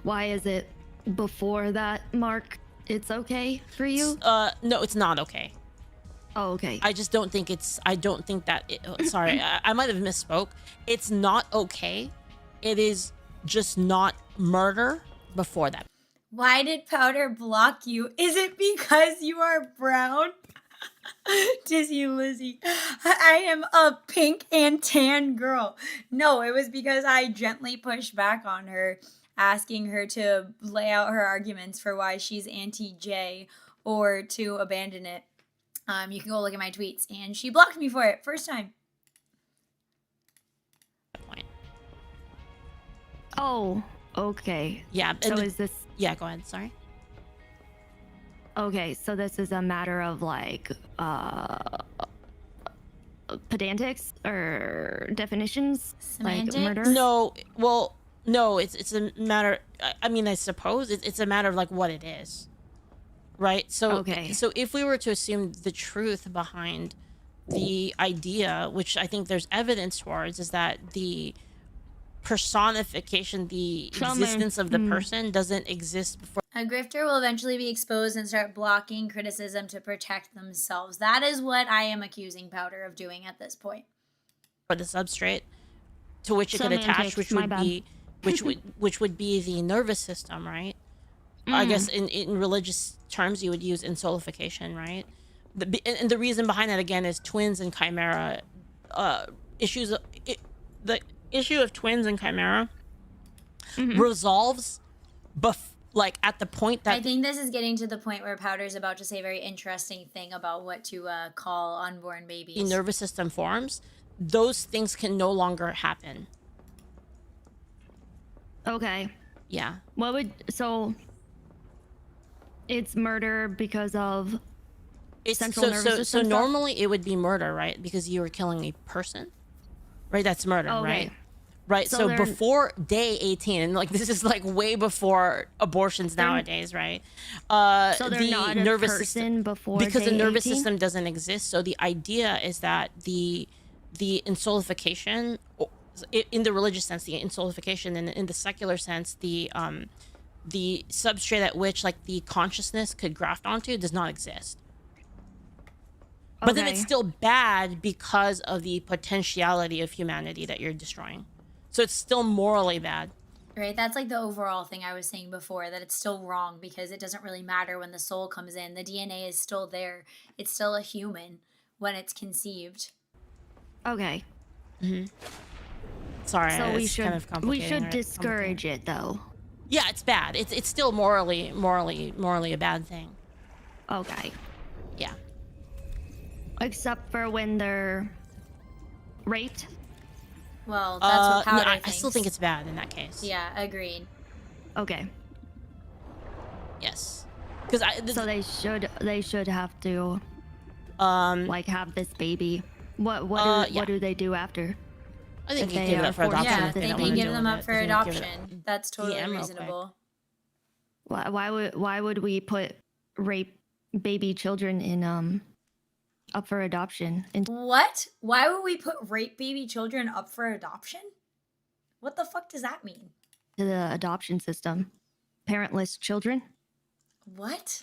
Speaker 4: why is it before that mark it's okay for you?
Speaker 3: No, it's not okay.
Speaker 4: Oh, okay.
Speaker 3: I just don't think sorry, I might have misspoke. It's not okay. It is just not murder before that.
Speaker 2: Why did Powder block you? Is it because you are brown? Dizzy Lizzie, I am a pink and tan girl. No, it was because I gently pushed back on her, asking her to lay out her arguments for why she's anti-J or to abandon it. You can go look at my tweets, and she blocked me for it first time.
Speaker 4: Oh, okay.
Speaker 3: Yeah.
Speaker 4: So is this?
Speaker 3: Yeah, go ahead. Sorry.
Speaker 4: Okay, so this is a matter of like pedantics or definitions,
Speaker 2: Semantics?
Speaker 4: like murder.
Speaker 3: No, well, no. It's a matter. I mean, I suppose it's a matter of like what it is, right? So
Speaker 4: Okay.
Speaker 3: So if we were to assume the truth behind the idea, which I think there's evidence towards, is that the personification, the existence of the person doesn't exist before.
Speaker 2: A grifter will eventually be exposed and start blocking criticism to protect themselves. That is what I am accusing Powder of doing at this point.
Speaker 3: For the substrate to which it could attach, which would be the nervous system, right? I guess in religious terms you would use insolification, right? And the reason behind that again is twins and chimera issues. The issue of twins and chimera resolves like at the point that
Speaker 2: I think this is getting to the point where Powder's about to say a very interesting thing about what to call unborn babies.
Speaker 3: the nervous system forms. Those things can no longer happen.
Speaker 4: Okay.
Speaker 3: Yeah.
Speaker 4: What would it's murder because of central nervous system
Speaker 3: So
Speaker 4: stuff?
Speaker 3: normally it would be murder, right? Because you were killing a person, right? That's murder,
Speaker 4: Okay.
Speaker 3: right? Right.
Speaker 4: So
Speaker 3: So
Speaker 4: they're-
Speaker 3: before day 18, and like this is like way before abortions nowadays, right?
Speaker 4: So they're
Speaker 3: the
Speaker 4: not a
Speaker 3: nervous
Speaker 4: person
Speaker 3: system
Speaker 4: before
Speaker 3: because the
Speaker 4: day
Speaker 3: nervous
Speaker 4: 18?
Speaker 3: system doesn't exist. So the idea is that the insolification in the religious sense, the insoulification, and in the secular sense, the substrate at which like the consciousness could graft onto does not exist. But then it's still bad because of the potentiality of humanity that you're destroying. So it's still morally bad.
Speaker 2: Right, that's like the overall thing I was saying before, that it's still wrong because it doesn't really matter when the soul comes in. The DNA is still there. It's still a human when it's conceived.
Speaker 4: Okay.
Speaker 3: Sorry,
Speaker 4: So
Speaker 3: it's kind of complicated.
Speaker 4: we should discourage it though.
Speaker 3: Yeah, it's bad. It's still morally a bad thing.
Speaker 4: Okay.
Speaker 3: Yeah.
Speaker 4: Except for when they're raped.
Speaker 2: Well, that's what Powdur
Speaker 3: I
Speaker 2: thinks.
Speaker 3: still think it's bad in that case.
Speaker 2: Yeah, agreed.
Speaker 4: Okay.
Speaker 3: Yes. Because
Speaker 4: So they should have to like have this baby. What do they do after?
Speaker 3: I think
Speaker 4: if
Speaker 3: you
Speaker 4: they
Speaker 3: give it
Speaker 4: are
Speaker 3: up for
Speaker 4: forced to
Speaker 3: adoption.
Speaker 2: Yeah,
Speaker 3: if
Speaker 2: they
Speaker 3: don't
Speaker 2: can
Speaker 3: wanna
Speaker 2: give
Speaker 3: deal
Speaker 2: them
Speaker 3: with
Speaker 2: up
Speaker 3: it.
Speaker 2: for
Speaker 3: They can give it
Speaker 2: adoption. That's totally
Speaker 3: DM real quick.
Speaker 2: reasonable.
Speaker 4: Why would we put rape baby children in up for adoption into
Speaker 2: What? Why would we put rape baby children up for adoption? What the fuck does that mean?
Speaker 4: the adoption system? Parentless children?
Speaker 2: What?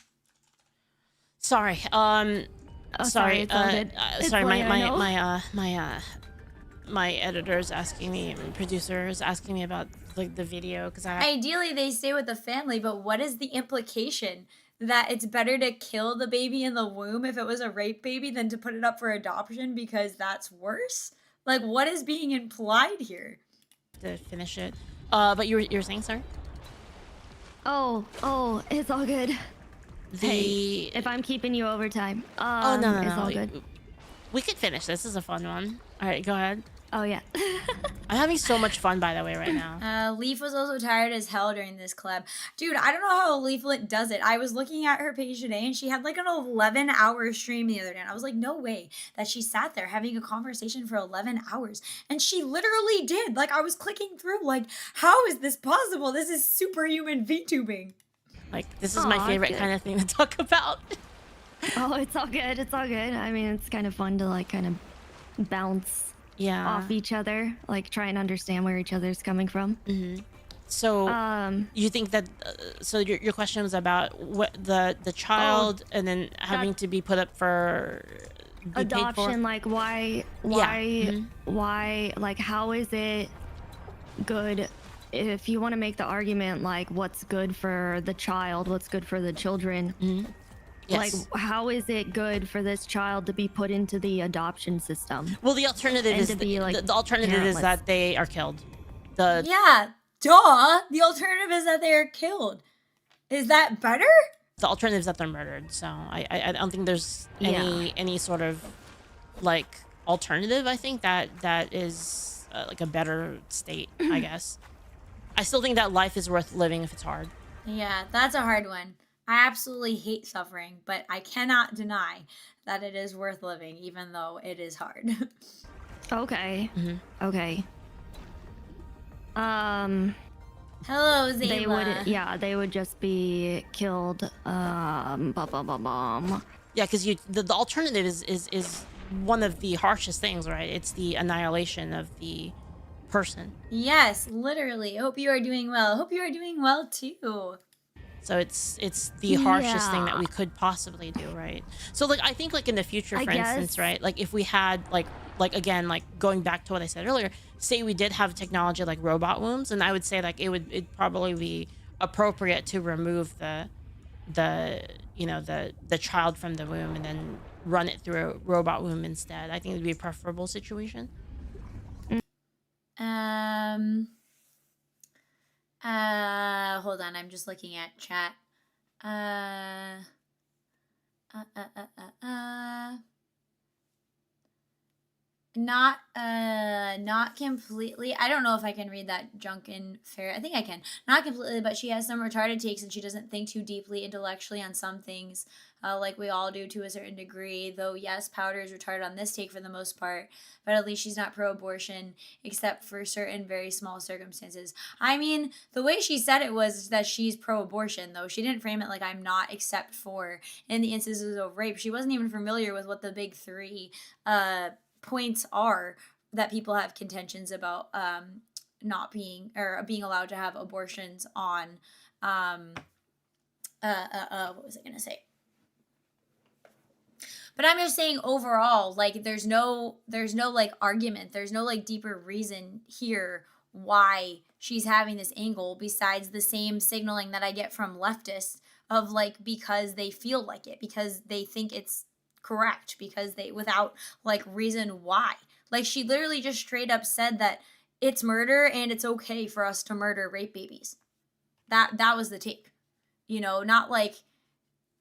Speaker 3: Sorry. Sorry.
Speaker 4: it's all good. It's
Speaker 3: Sorry.
Speaker 4: late, I know.
Speaker 3: My editor's asking me, producer is asking me about like the video because I.
Speaker 2: Ideally, they stay with the family, but what is the implication? That it's better to kill the baby in the womb if it was a rape baby than to put it up for adoption because that's worse? Like, what is being implied here?
Speaker 3: To finish it. But you're saying, sir?
Speaker 4: Oh, it's all good. Hey, if I'm keeping you overtime.
Speaker 3: No.
Speaker 4: It's all good.
Speaker 3: We could finish. This is a fun one. All right, go ahead.
Speaker 4: Oh yeah.
Speaker 3: I'm having so much fun, by the way, right now.
Speaker 2: Leaf was also tired as hell during this collab. Dude, I don't know how Leaflit does it. I was looking at her page today and she had like an 11-hour stream the other day. And I was like, no way that she sat there having a conversation for 11 hours. And she literally did. Like, I was clicking through, like, how is this possible? This is superhuman VTubing.
Speaker 3: Like, this is my favorite kind of thing to talk about.
Speaker 4: Oh, it's all good. It's all good. I mean, it's kind of fun to like kind of bounce off each other, like try and understand where each other's coming from.
Speaker 3: So you think that so your question was about what the child and then having to be put up for
Speaker 4: adoption, like why like how is it good if you want to make the argument like what's good for the child, what's good for the children? Like, how is it good for this child to be put into the adoption system?
Speaker 3: Well, the alternative is the alternative is that they are killed.
Speaker 2: Yeah, duh. The alternative is that they are killed. Is that better?
Speaker 3: The alternative is that they're murdered. So I don't think there's any sort of like alternative. I think that is like a better state. I guess. I still think that life is worth living if it's hard.
Speaker 2: Yeah, that's a hard one. I absolutely hate suffering, but I cannot deny that it is worth living, even though it is hard.
Speaker 4: Okay. Okay.
Speaker 2: Hello, Zayla.
Speaker 4: They would just be killed.
Speaker 3: Yeah, because the alternative is one of the harshest things, right? It's the annihilation of the person.
Speaker 2: Yes, literally. Hope you are doing well. Hope you are doing well too.
Speaker 3: So it's the harshest thing that we could possibly do, right? So like I think like in the future, for instance, right? Like if we had like again, like going back to what I said earlier, say we did have technology like robot wombs, and I would say like it'd probably be appropriate to remove the child from the womb and then run it through a robot womb instead. I think it'd be a preferable situation.
Speaker 2: Hold on, I'm just looking at chat. Not completely. I don't know if I can read that Junkin fair. I think I can. Not completely, but she has some retarded takes and she doesn't think too deeply intellectually on some things, like we all do to a certain degree. Though, yes, Powdur is retarded on this take for the most part, but at least she's not pro-abortion, except for certain very small circumstances. I mean, the way she said it was that she's pro-abortion, though. She didn't frame it like I'm not, except for in the instances of rape. She wasn't even familiar with what the big three points are that people have contentions about not being or being allowed to have abortions on what was I gonna say? But I'm just saying overall, like there's no like argument, there's no like deeper reason here why she's having this angle besides the same signaling that I get from leftists of like because they feel like it, because they think it's correct, because they without like reason why. Like she literally just straight up said that it's murder and it's okay for us to murder rape babies. That was the take. You know, not like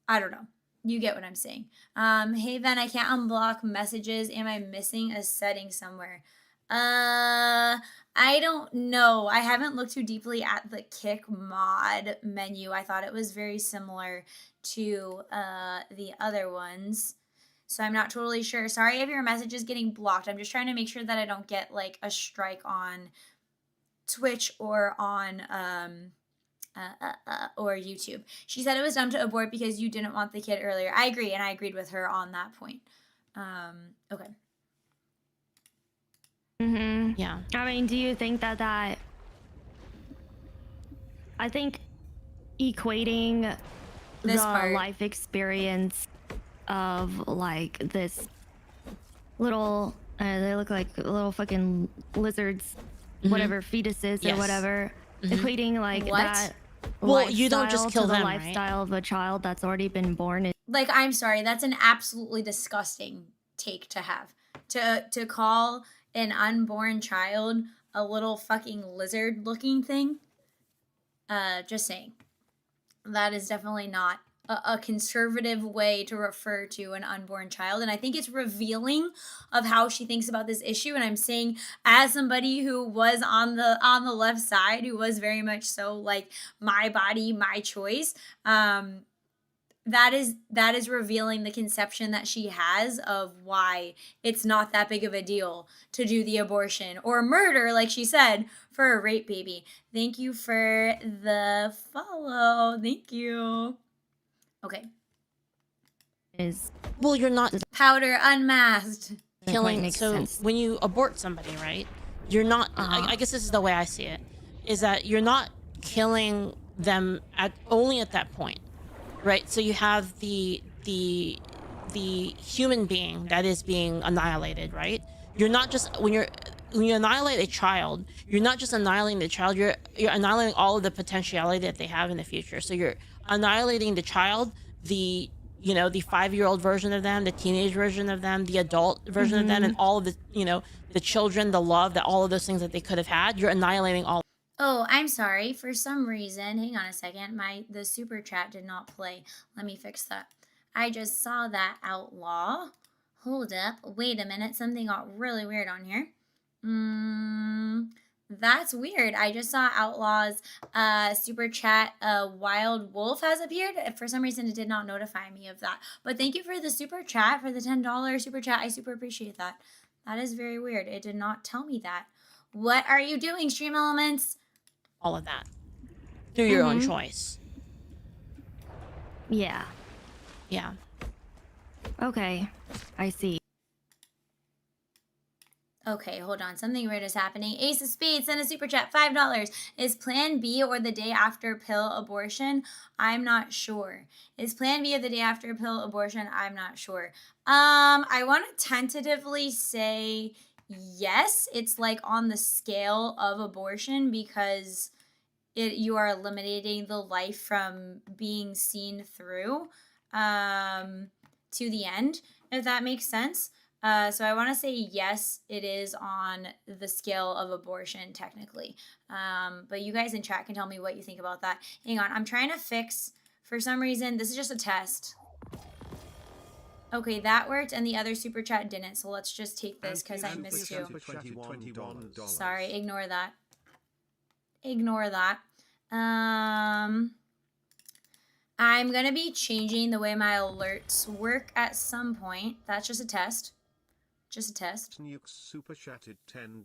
Speaker 2: I don't know. You get what I'm saying. Hey Ven, I can't unblock messages. Am I missing a setting somewhere? I don't know. I haven't looked too deeply at the kick mod menu. I thought it was very similar to the other ones. So I'm not totally sure. Sorry if your message is getting blocked. I'm just trying to make sure that I don't get like a strike on Twitch or on or YouTube. She said it was dumb to abort because you didn't want the kid earlier. I agree, and I agreed with her on that point. Okay.
Speaker 3: Yeah.
Speaker 4: I mean, do you think that I think equating
Speaker 2: This
Speaker 4: the
Speaker 2: part.
Speaker 4: life experience of like this little, they look like little fucking lizards, whatever, fetuses or
Speaker 3: Yes.
Speaker 4: whatever, equating like
Speaker 2: What?
Speaker 4: that
Speaker 3: Well, you don't just
Speaker 4: lifestyle
Speaker 3: kill
Speaker 4: to
Speaker 3: them,
Speaker 4: the
Speaker 3: right?
Speaker 4: lifestyle of a child that's already been born is
Speaker 2: Like, I'm sorry, that's an absolutely disgusting take to have. To call an unborn child a little fucking lizard looking thing. Just saying. That is definitely not a conservative way to refer to an unborn child, and I think it's revealing of how she thinks about this issue. And I'm saying, as somebody who was on the left side, who was very much so like my body, my choice, that is revealing the conception that she has of why it's not that big of a deal to do the abortion or murder, like she said, for a rape baby. Thank you for the follow. Thank you. Okay.
Speaker 3: Well, you're not
Speaker 2: Powder unmasked.
Speaker 3: killing.
Speaker 4: makes
Speaker 3: So
Speaker 4: sense.
Speaker 3: when you abort somebody, right? You're not. I guess this is the way I see it. Is that you're not killing them only at that point, right? So you have the human being that is being annihilated, right? You're not just when you annihilate a child, you're not just annihilating the child. You're annihilating all of the potentiality that they have in the future. So you're annihilating the child, the 5-year-old version of them, the teenage version of them, the adult version of them, and all of the the children, the love, that all of those things that they could have had. You're annihilating all.
Speaker 2: Oh, I'm sorry. For some reason, hang on a second. The super chat did not play. Let me fix that. I just saw that outlaw. Hold up. Wait a minute. Something got really weird on here. That's weird. I just saw Outlaw's super chat. Wild Wolf has appeared. For some reason, it did not notify me of that. But thank you for the super chat, for the $10 super chat. I super appreciate that. That is very weird. It did not tell me that. What are you doing, Stream Elements?
Speaker 3: All of that through your own choice.
Speaker 4: yeah.
Speaker 3: Yeah.
Speaker 4: Okay, I see.
Speaker 2: Okay, hold on. Something weird is happening. Ace of Spades sent a super chat, $5. Is Plan B or the day after pill abortion? I'm not sure. Is Plan B or the day after pill abortion? I'm not sure. I want to tentatively say yes. It's like on the scale of abortion because you are eliminating the life from being seen through to the end, if that makes sense. So I want to say yes, it is on the scale of abortion technically. But you guys in chat can tell me what you think about that. Hang on, I'm trying to fix, for some reason, this is just a test. Okay, that worked, and the other super chat didn't, so let's just take this because I missed two. Sorry, ignore that. Ignore that. I'm going to be changing the way my alerts work at some point. That's just a test. Just a test.
Speaker 5: Nuke super chatted $10.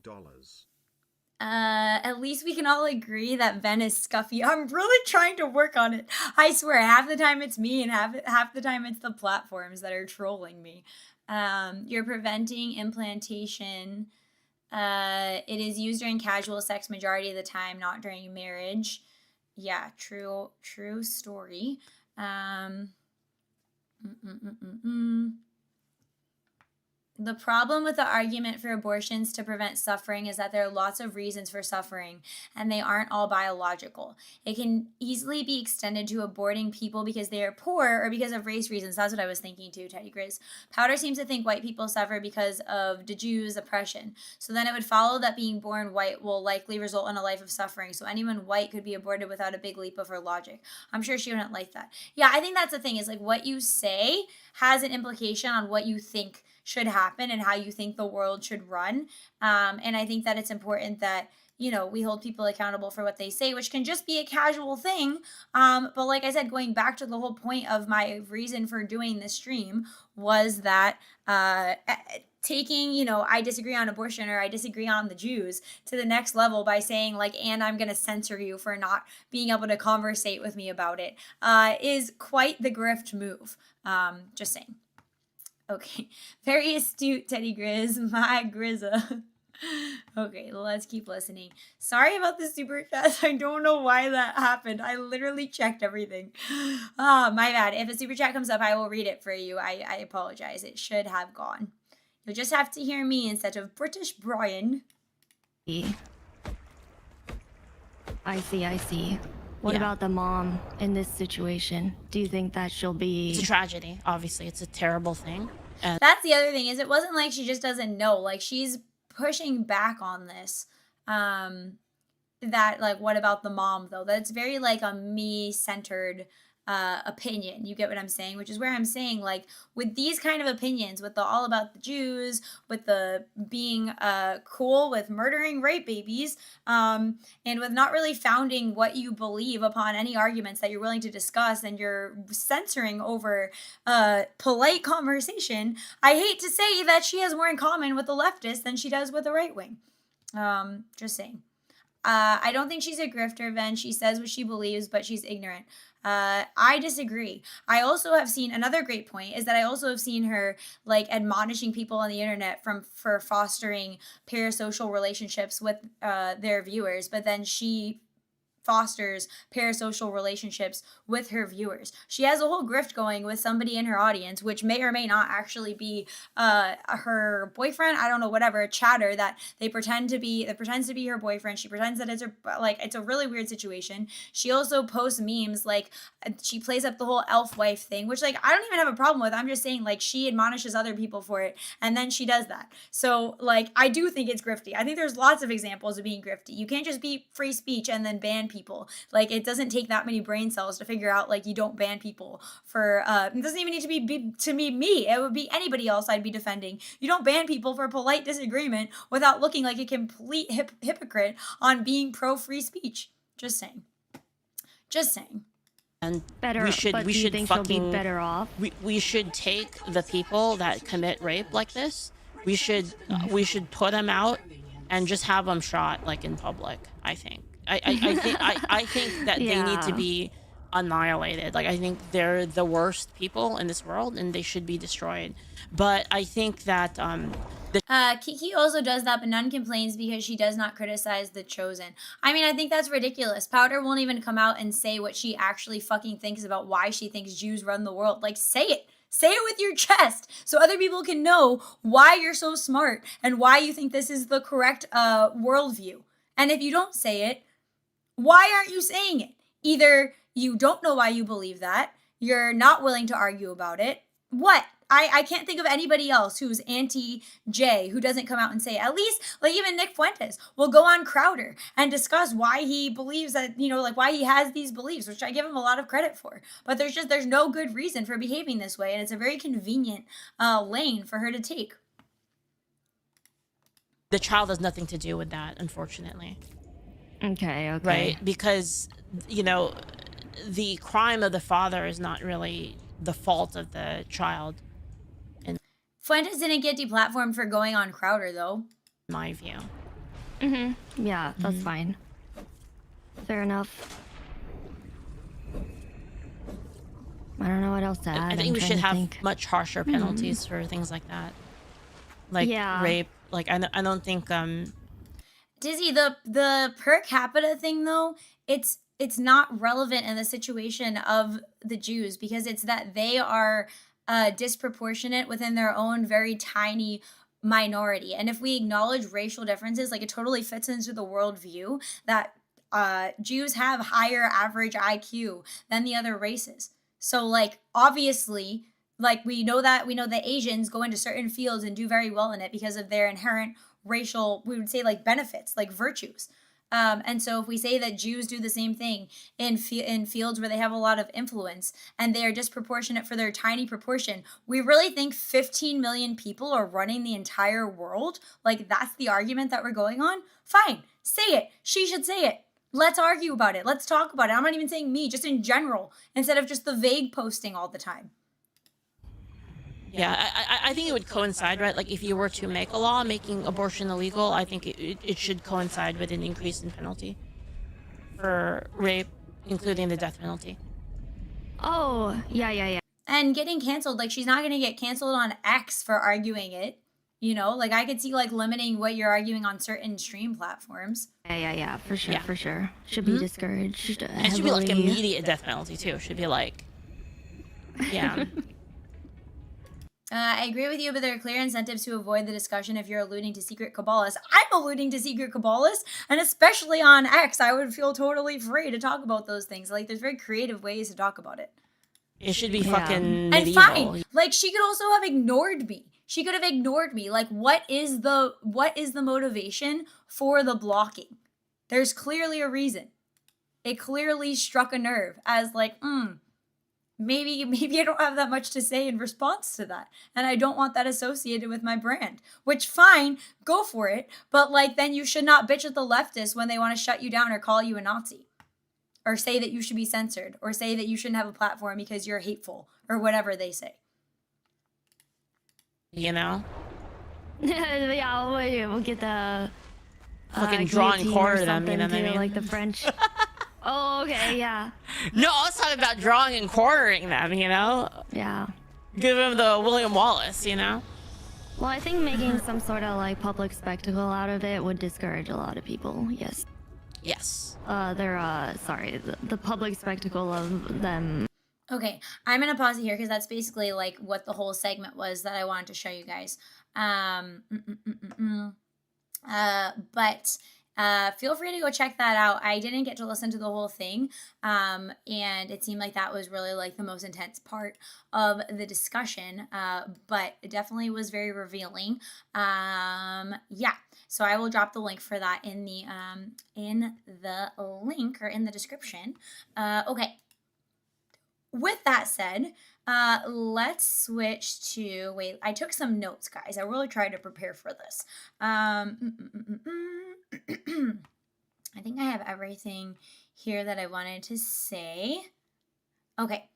Speaker 2: At least we can all agree that Ven is scuffy. I'm really trying to work on it. I swear, half the time it's me and half the time it's the platforms that are trolling me. You're preventing implantation It is used during casual sex majority of the time, not during marriage. Yeah, true story. The problem with the argument for abortions to prevent suffering is that there are lots of reasons for suffering, and they aren't all biological. It can easily be extended to aborting people because they are poor or because of race reasons. That's what I was thinking too, Teddy Grizz. Powder seems to think white people suffer because of the Jews' oppression. So then it would follow that being born white will likely result in a life of suffering. So anyone white could be aborted without a big leap of her logic. I'm sure she wouldn't like that. Yeah, I think that's the thing, is like what you say has an implication on what you think should happen and how you think the world should run. And I think that it's important that, you know, we hold people accountable for what they say, which can just be a casual thing. But like I said, going back to the whole point of my reason for doing this stream was that taking, you know, I disagree on abortion or I disagree on the Jews to the next level by saying like, and I'm going to censor you for not being able to conversate with me about it, is quite the grift move. Just saying. Okay, very astute, Teddy Grizz, my Grizza. Okay, let's keep listening. Sorry about the super chat. I don't know why that happened. I literally checked everything. Oh, my bad. If a super chat comes up, I will read it for you. I apologize. It should have gone. You'll just have to hear me instead of British Brian.
Speaker 4: I see. What about the mom in this situation? Do you think that she'll be...
Speaker 3: It's a tragedy. Obviously, it's a terrible thing. And
Speaker 2: that's the other thing, is it wasn't like she just doesn't know. Like, she's pushing back on this. That, like, what about the mom, though? That's very, like, a me-centered opinion. You get what I'm saying? Which is where I'm saying, like, with these kind of opinions, with the all about the Jews, with the being cool with murdering rape babies, and with not really founding what you believe upon any arguments that you're willing to discuss, and you're censoring over polite conversation, I hate to say that she has more in common with the leftists than she does with the right wing. Just saying. I don't think she's a grifter, Ven. She says what she believes, but she's ignorant. I disagree. I also have seen another great point is that I also have seen her like admonishing people on the internet for fostering parasocial relationships with their viewers, but then she fosters parasocial relationships with her viewers. She has a whole grift going with somebody in her audience, which may or may not actually be her boyfriend. I don't know, whatever, chatter that pretends to be her boyfriend. She pretends that it's her, like, it's a really weird situation. She also posts memes, like she plays up the whole elf wife thing, which like I don't even have a problem with. I'm just saying, like, she admonishes other people for it, and then she does that. So like I do think it's grifty. I think there's lots of examples of being grifty. You can't just be free speech and then ban people. Like, it doesn't take that many brain cells to figure out like you don't ban people for it doesn't even need to be me. It would be anybody else I'd be defending. You don't ban people for polite disagreement without looking like a complete hypocrite on being pro free speech. Just saying.
Speaker 3: And
Speaker 4: better,
Speaker 3: we should
Speaker 4: think
Speaker 3: fucking
Speaker 4: she'll be better off?
Speaker 3: We should take the people that commit rape like this. We should put them out and just have them shot like in public. I think. I think that they need to be annihilated. Like, I think they're the worst people in this world and they should be destroyed. But I think that
Speaker 2: Kiki also does that, but none complains because she does not criticize the chosen. I mean, I think that's ridiculous. Powder won't even come out and say what she actually fucking thinks about why she thinks Jews run the world. Like, say it. Say it with your chest so other people can know why you're so smart and why you think this is the correct worldview. And if you don't say it, why aren't you saying it? Either you don't know why you believe that, you're not willing to argue about it. What? I can't think of anybody else who's anti-J who doesn't come out and say it. At least, like, even Nick Fuentes will go on Crowder and discuss why he believes that, you know, like, why he has these beliefs, which I give him a lot of credit for. But there's no good reason for behaving this way, and it's a very convenient lane for her to take.
Speaker 3: the child has nothing to do with that, unfortunately.
Speaker 4: Okay.
Speaker 3: Right? Because, you know, the crime of the father is not really the fault of the child.
Speaker 2: Fuentes didn't get deplatformed for going on Crowder, though.
Speaker 3: In my view.
Speaker 4: Yeah, that's fine. Fair enough. I don't know what else to add.
Speaker 3: I think we should have much harsher penalties for things like that. Like rape, Like I don't think
Speaker 2: Dizzy, the per capita thing though, it's not relevant in the situation of the Jews because it's that they are disproportionate within their own very tiny minority. And if we acknowledge racial differences, like it totally fits into the worldview that Jews have higher average IQ than the other races. So like obviously, like we know that Asians go into certain fields and do very well in it because of their inherent racial, we would say like benefits, like virtues. And so if we say that Jews do the same thing in fields where they have a lot of influence and they are disproportionate for their tiny proportion, we really think 15 million people are running the entire world? Like that's the argument that we're going on? Fine, say it. She should say it. Let's argue about it. Let's talk about it. I'm not even saying me, just in general, instead of just the vague posting all the time.
Speaker 3: Yeah, I think it would coincide, right? Like if you were to make a law making abortion illegal, I think it should coincide with an increase in penalty for rape, including the death penalty.
Speaker 4: Oh, yeah.
Speaker 2: And getting canceled, like she's not going to get canceled on X for arguing it. You know, like I could see like limiting what you're arguing on certain stream platforms.
Speaker 4: Yeah, for sure. Should be discouraged.
Speaker 3: It should be like immediate death penalty too. Should be like, yeah.
Speaker 2: I agree with you, but there are clear incentives to avoid the discussion if you're alluding to secret Kabbalists. I'm alluding to secret Kabbalists, and especially on X, I would feel totally free to talk about those things. Like, there's very creative ways to talk about it.
Speaker 3: It should be fucking medieval.
Speaker 2: And fine, like, she could also have ignored me. She could have ignored me. Like, what is the motivation for the blocking? There's clearly a reason. It clearly struck a nerve as like, maybe I don't have that much to say in response to that. And I don't want that associated with my brand. Which, fine, go for it. But like, then you should not bitch at the leftists when they want to shut you down or call you a Nazi. Or say that you should be censored. Or say that you shouldn't have a platform because you're hateful. Or whatever they say.
Speaker 3: You know?
Speaker 4: Yeah, we'll get the...
Speaker 3: fucking draw and quarter them, you know what I mean?
Speaker 4: Like the French... Oh, okay, yeah.
Speaker 3: No, I was talking about drawing and quartering them, you know?
Speaker 4: Yeah.
Speaker 3: Give them the William Wallace, you know?
Speaker 4: Well, I think making some sort of like public spectacle out of it would discourage a lot of people, yes.
Speaker 3: Yes.
Speaker 4: The public spectacle of them.
Speaker 2: Okay, I'm going to pause it here because that's basically like what the whole segment was that I wanted to show you guys. But feel free to go check that out. I didn't get to listen to the whole thing, and it seemed like that was really like the most intense part of the discussion, but it definitely was very revealing. Yeah, so I will drop the link for that in the link or in the description. Okay. With that said, let's switch to, wait, I took some notes, guys. I really tried to prepare for this. I think I have everything here that I wanted to say. Okay.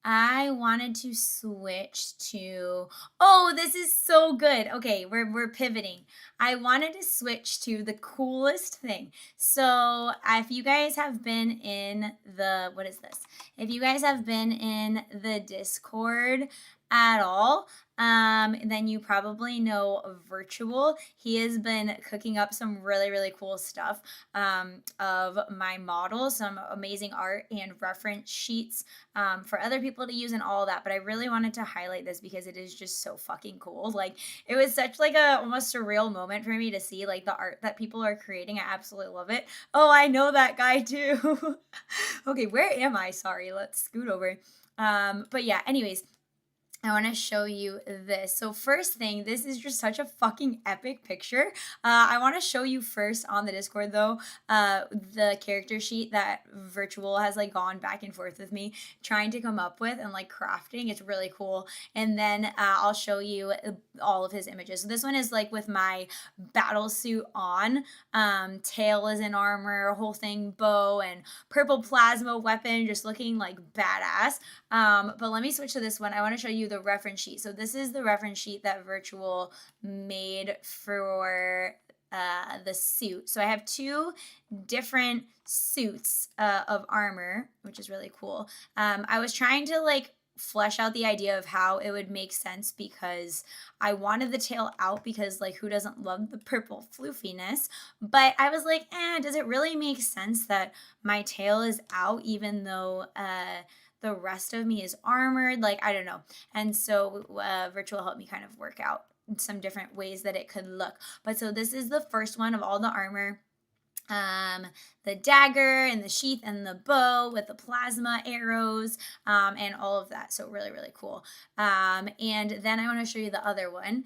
Speaker 2: I wanted to switch to, oh, this is so good. Okay, we're pivoting. I wanted to switch to the coolest thing. So if you guys have been in the, what is this? If you guys have been in the Discord at all, then you probably know Virtual. He has been cooking up some really, really cool stuff of my models, some amazing art and reference sheets for other people to use and all that. But I really wanted to highlight this because it is just so fucking cool. Like, it was such like a almost surreal moment for me to see like the art that people are creating. I absolutely love it. Oh, I know that guy too. Okay, where am I? Sorry, let's scoot over. But yeah, anyways, I want to show you this. So first thing, this is just such a fucking epic picture. I want to show you first on the Discord though, the character sheet that Virtual has like gone back and forth with me trying to come up with and like crafting. It's really cool. And then I'll show you all of his images. So this one is like with my battle suit on, tail is in armor, whole thing bow and purple plasma weapon, just looking like badass. But let me switch to this one. I want to show you the reference sheet. So this is the reference sheet that Virtual made for the suit. So I have two different suits of armor, which is really cool. I was trying to like flesh out the idea of how it would make sense, because I wanted the tail out because like who doesn't love the purple floofiness, but I was like, does it really make sense that my tail is out even though the rest of me is armored? Like, I don't know. And so Virtual helped me kind of work out some different ways that it could look. But so this is the first one of all the armor. The dagger and the sheath and the bow with the plasma arrows, and all of that. So really, really cool. And then I want to show you the other one.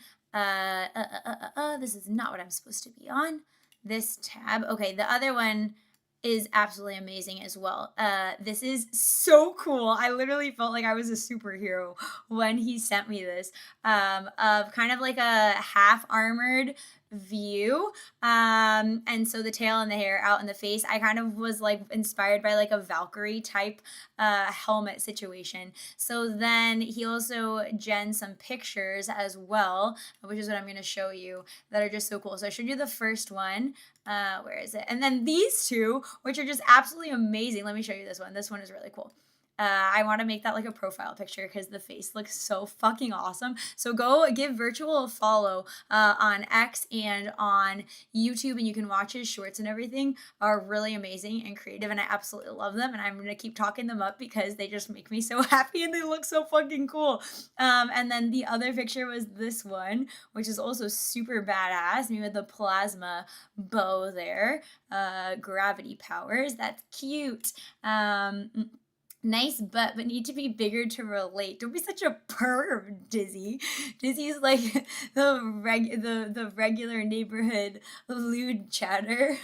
Speaker 2: This is not what I'm supposed to be on. This tab. Okay, the other one is absolutely amazing as well. This is so cool. I literally felt like I was a superhero when he sent me this, of kind of like a half armored view. And so the tail and the hair out in the face, I kind of was like inspired by like a Valkyrie type helmet situation. So then he also gen some pictures as well, which is what I'm going to show you, that are just so cool. So I showed you the first one. Where is it? And then these two, which are just absolutely amazing. Let me show you this one. This one is really cool. I want to make that like a profile picture because the face looks so fucking awesome. So go give Virtual a follow on X and on YouTube, and you can watch his shorts and everything are really amazing and creative, and I absolutely love them, and I'm going to keep talking them up because they just make me so happy and they look so fucking cool. And then the other picture was this one, which is also super badass, me with the plasma bow there, gravity powers. That's cute. Nice butt, but need to be bigger to relate. Don't be such a perv, Dizzy. Dizzy's like the regular neighborhood lewd chatter.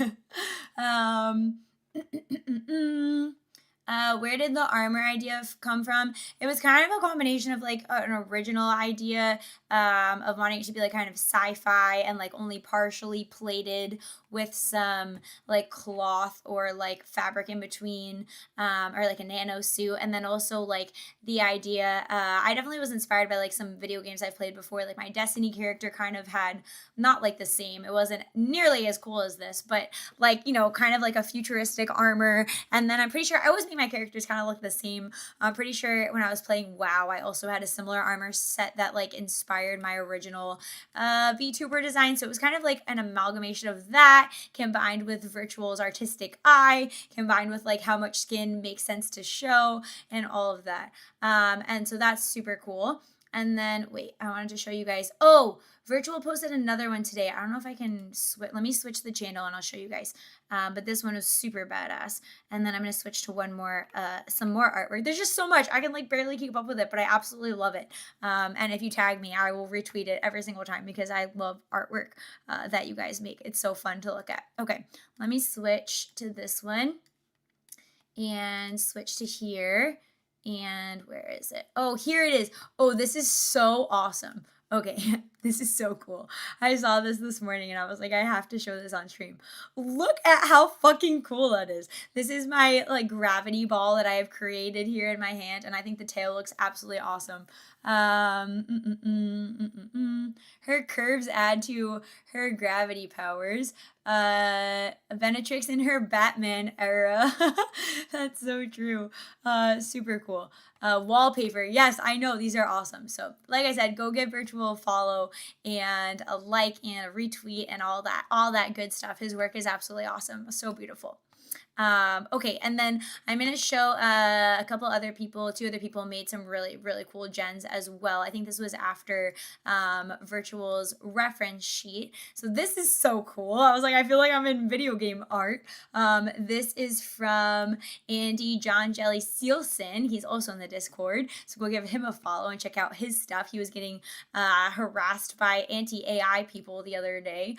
Speaker 2: Where did the armor idea come from? It was kind of a combination of like an original idea of wanting it to be like kind of sci-fi and like only partially plated with some like cloth or like fabric in between, or like a nano suit. And then also like the idea, I definitely was inspired by like some video games I've played before. Like my Destiny character kind of had not like the same, it wasn't nearly as cool as this, but like, you know, kind of like a futuristic armor. And then I'm pretty sure I always make my characters kind of look the same. I'm pretty sure when I was playing WoW, I also had a similar armor set that like inspired my original VTuber design. So it was kind of like an amalgamation of that combined with Virtual's artistic eye, combined with like how much skin makes sense to show and all of that. And so that's super cool. And then, wait, I wanted to show you guys. Oh, Virtual posted another one today. I don't know if I can switch. Let me switch the channel and I'll show you guys. But this one was super badass. And then I'm going to switch to one more, some more artwork. There's just so much. I can like barely keep up with it, but I absolutely love it. And if you tag me, I will retweet it every single time because I love artwork that you guys make. It's so fun to look at. Okay, let me switch to this one and switch to here. And where is it? Oh, here it is. Oh, this is so awesome. Okay, this is so cool. I saw this morning and I was like, I have to show this on stream. Look at how fucking cool that is. This is my like gravity ball that I have created here in my hand, and I think the tail looks absolutely awesome. Her curves add to her gravity powers. Venatrix in her Batman era. That's so true. Super cool. Wallpaper. Yes, I know these are awesome. So like I said, go give Virtual a follow and a like and a retweet and all that good stuff. His work is absolutely awesome. So beautiful. Okay, and then I'm going to show a couple other people, two other people made some really, really cool gens as well. I think this was after Virtual's reference sheet. So this is so cool. I was like, I feel like I'm in video game art. This is from Andy JohnJellySealson. He's also in the Discord. So go give him a follow and check out his stuff. He was getting harassed by anti-AI people the other day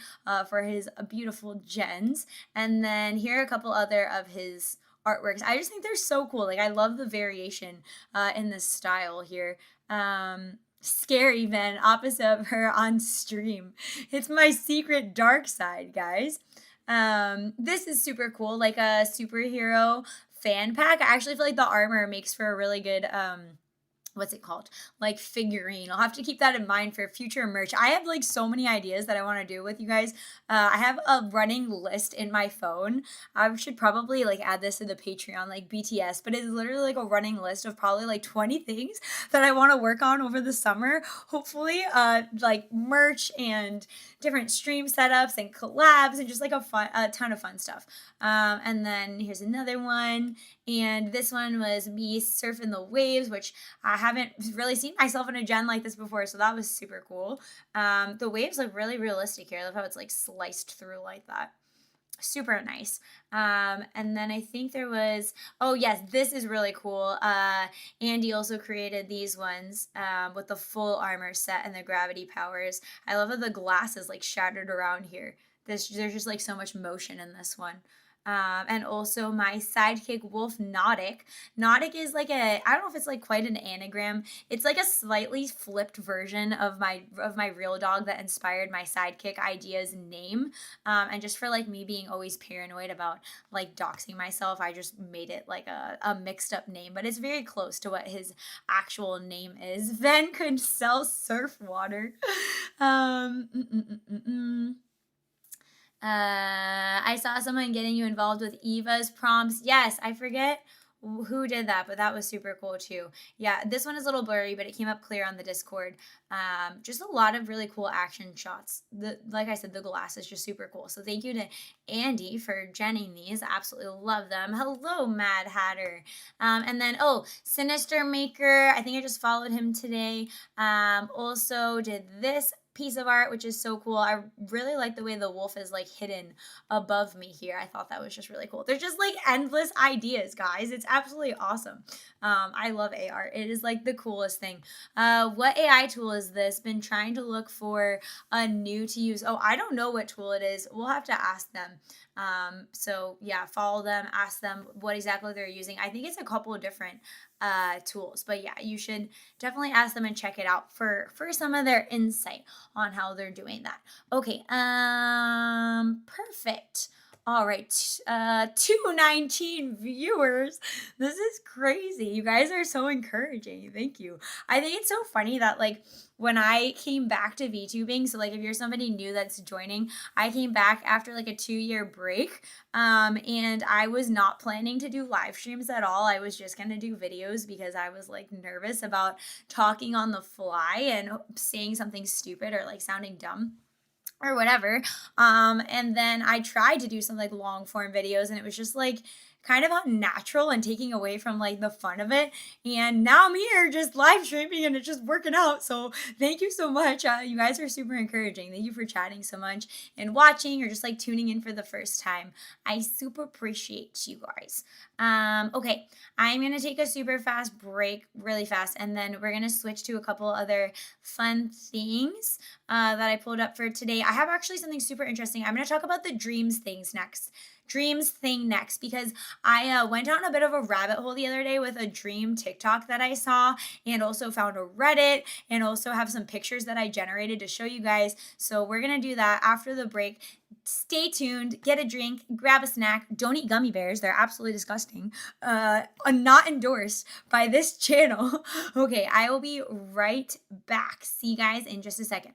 Speaker 2: for his beautiful gens. And then here are a couple other of his artworks. I just think they're so cool. Like I love the variation in this style here. Scary Ven, opposite of her on stream. It's my secret dark side, guys. This is super cool, like a superhero fan pack. I actually feel like the armor makes for a really good what's it called? Like figurine. I'll have to keep that in mind for future merch. I have like so many ideas that I want to do with you guys. I have a running list in my phone. I should probably like add this to the Patreon, like BTS, but it's literally like a running list of probably like 20 things that I want to work on over the summer. Hopefully, like merch and different stream setups and collabs and just like a ton of fun stuff. And then here's another one. And this one was me surfing the waves, which I haven't really seen myself in a gen like this before, so that was super cool. The waves look really realistic here. I love how it's like sliced through like that. Super nice. And then I think there was, oh yes, this is really cool. Andy also created these ones with the full armor set and the gravity powers. I love how the glass is like shattered around here. There's just like so much motion in this one. And also my sidekick wolf Nautic. Nautic is like I don't know if it's like quite an anagram. It's like a slightly flipped version of my real dog that inspired my sidekick idea's name. And just for like me being always paranoid about like doxing myself, I just made it like a mixed up name, but it's very close to what his actual name is. Ven could sell surf water. I saw someone getting you involved with Eva's prompts. Yes, I forget who did that, but that was super cool too. Yeah, this one is a little blurry, but it came up clear on the Discord. Just a lot of really cool action shots. Like I said, the glass is just super cool. So thank you to Andy for genning these. Absolutely love them. Hello, Mad Hatter. And then, Sinister Maker. I think I just followed him today. Also did this piece of art, which is so cool. I really like the way the wolf is like hidden above me here. I thought that was just really cool. There's just like endless ideas, guys. It's absolutely awesome. I love AR. It is like the coolest thing. What AI tool is this? Been trying to look for a new to use. Oh, I don't know what tool it is. We'll have to ask them. So yeah, follow them, ask them what exactly they're using. I think it's a couple of different tools, but yeah, you should definitely ask them and check it out for some of their insight on how they're doing that. Okay, perfect. All right, 219 viewers. This is crazy. You guys are so encouraging. Thank you. I think it's so funny that like when I came back to VTubing, so like if you're somebody new that's joining, I came back after like a 2-year break, and I was not planning to do live streams at all. I was just gonna do videos because I was like nervous about talking on the fly and saying something stupid or like sounding dumb or whatever. And then I tried to do some like long form videos and it was just like kind of unnatural and taking away from like the fun of it. And now I'm here just live streaming and it's just working out. So thank you so much. You guys are super encouraging. Thank you for chatting so much and watching or just like tuning in for the first time. I super appreciate you guys. Okay, I'm going to take a super fast break really fast. And then we're going to switch to a couple other fun things that I pulled up for today. I have actually something super interesting. I'm going to talk about the dreams thing next because I went down a bit of a rabbit hole the other day with a dream TikTok that I saw and also found a Reddit and also have some pictures that I generated to show you guys. So we're going to do that after the break. Stay tuned, get a drink, grab a snack. Don't eat gummy bears. They're absolutely disgusting. Not endorsed by this channel. Okay, I will be right back. See you guys in just a second.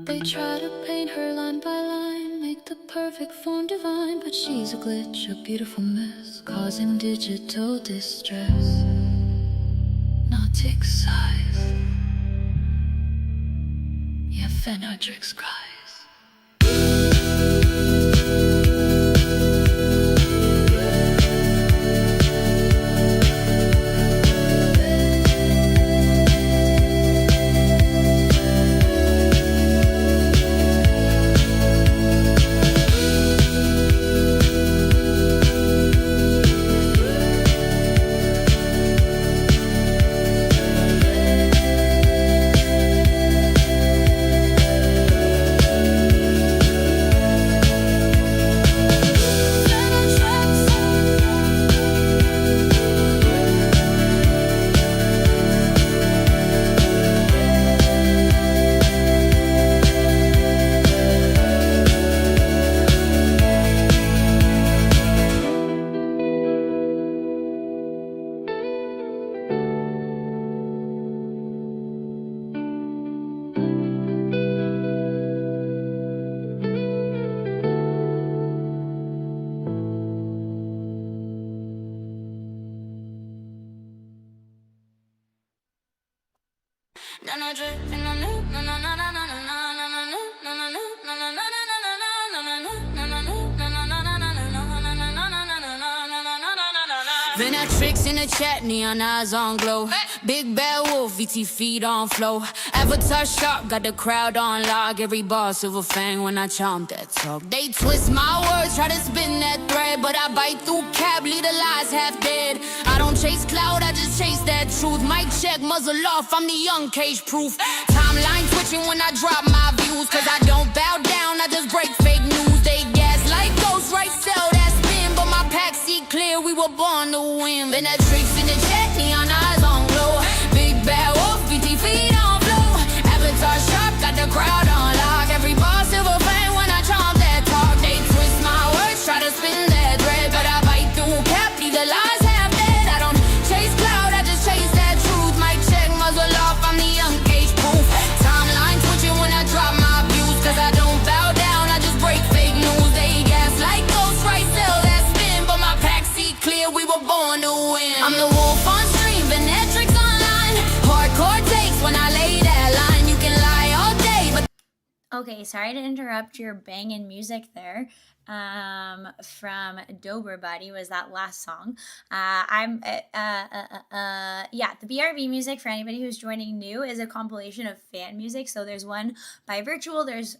Speaker 1: They try to paint her line by line, make the perfect form divine, but she's a glitch, a beautiful mess, causing digital distress. Nautic size. Yeah, Venatrix cries. Venatrix in the chat, neon eyes on glow. Big bad wolf, VT feet on flow. Avatar sharp, got the crowd on log. Every bar silver fang when I chomp that talk. They twist my words, try to spin that thread, but I bite through cab, lead the lies half dead. I don't chase cloud, I just chase that truth. Mic check, muzzle off, I'm the young cage proof. Timeline twitching when I drop my views, cause I don't bow down, I just break fake news. They gas like ghosts, right? Sell that spin, but my pack see clear, we were born to win. Venatrix in the chat, neon eyes on glow. Big bad wolf, VT feet on flow. Avatar sharp, got the crowd on lock. Every bar silver flame when I chomp that talk. They twist my words, try to spin that thread, but I bite through cap, leave the lies half dead. I don't chase cloud, I just chase that truth. Mic check, muzzle off, I'm the young cage proof. Timeline twitching when I drop my views, cause I don't bow down, I just break fake news. They gas like ghosts, right? Sell that spin, but my pack see clear, we were born to win. I'm the wolf on stream, Venatrix online. Hardcore takes when I lay that line. You can lie all day, but
Speaker 2: Okay, sorry to interrupt your banging music there. From Dober Buddy was that last song. Yeah, the BRB music, for anybody who's joining new, is a compilation of fan music. So there's one by Virtual, there's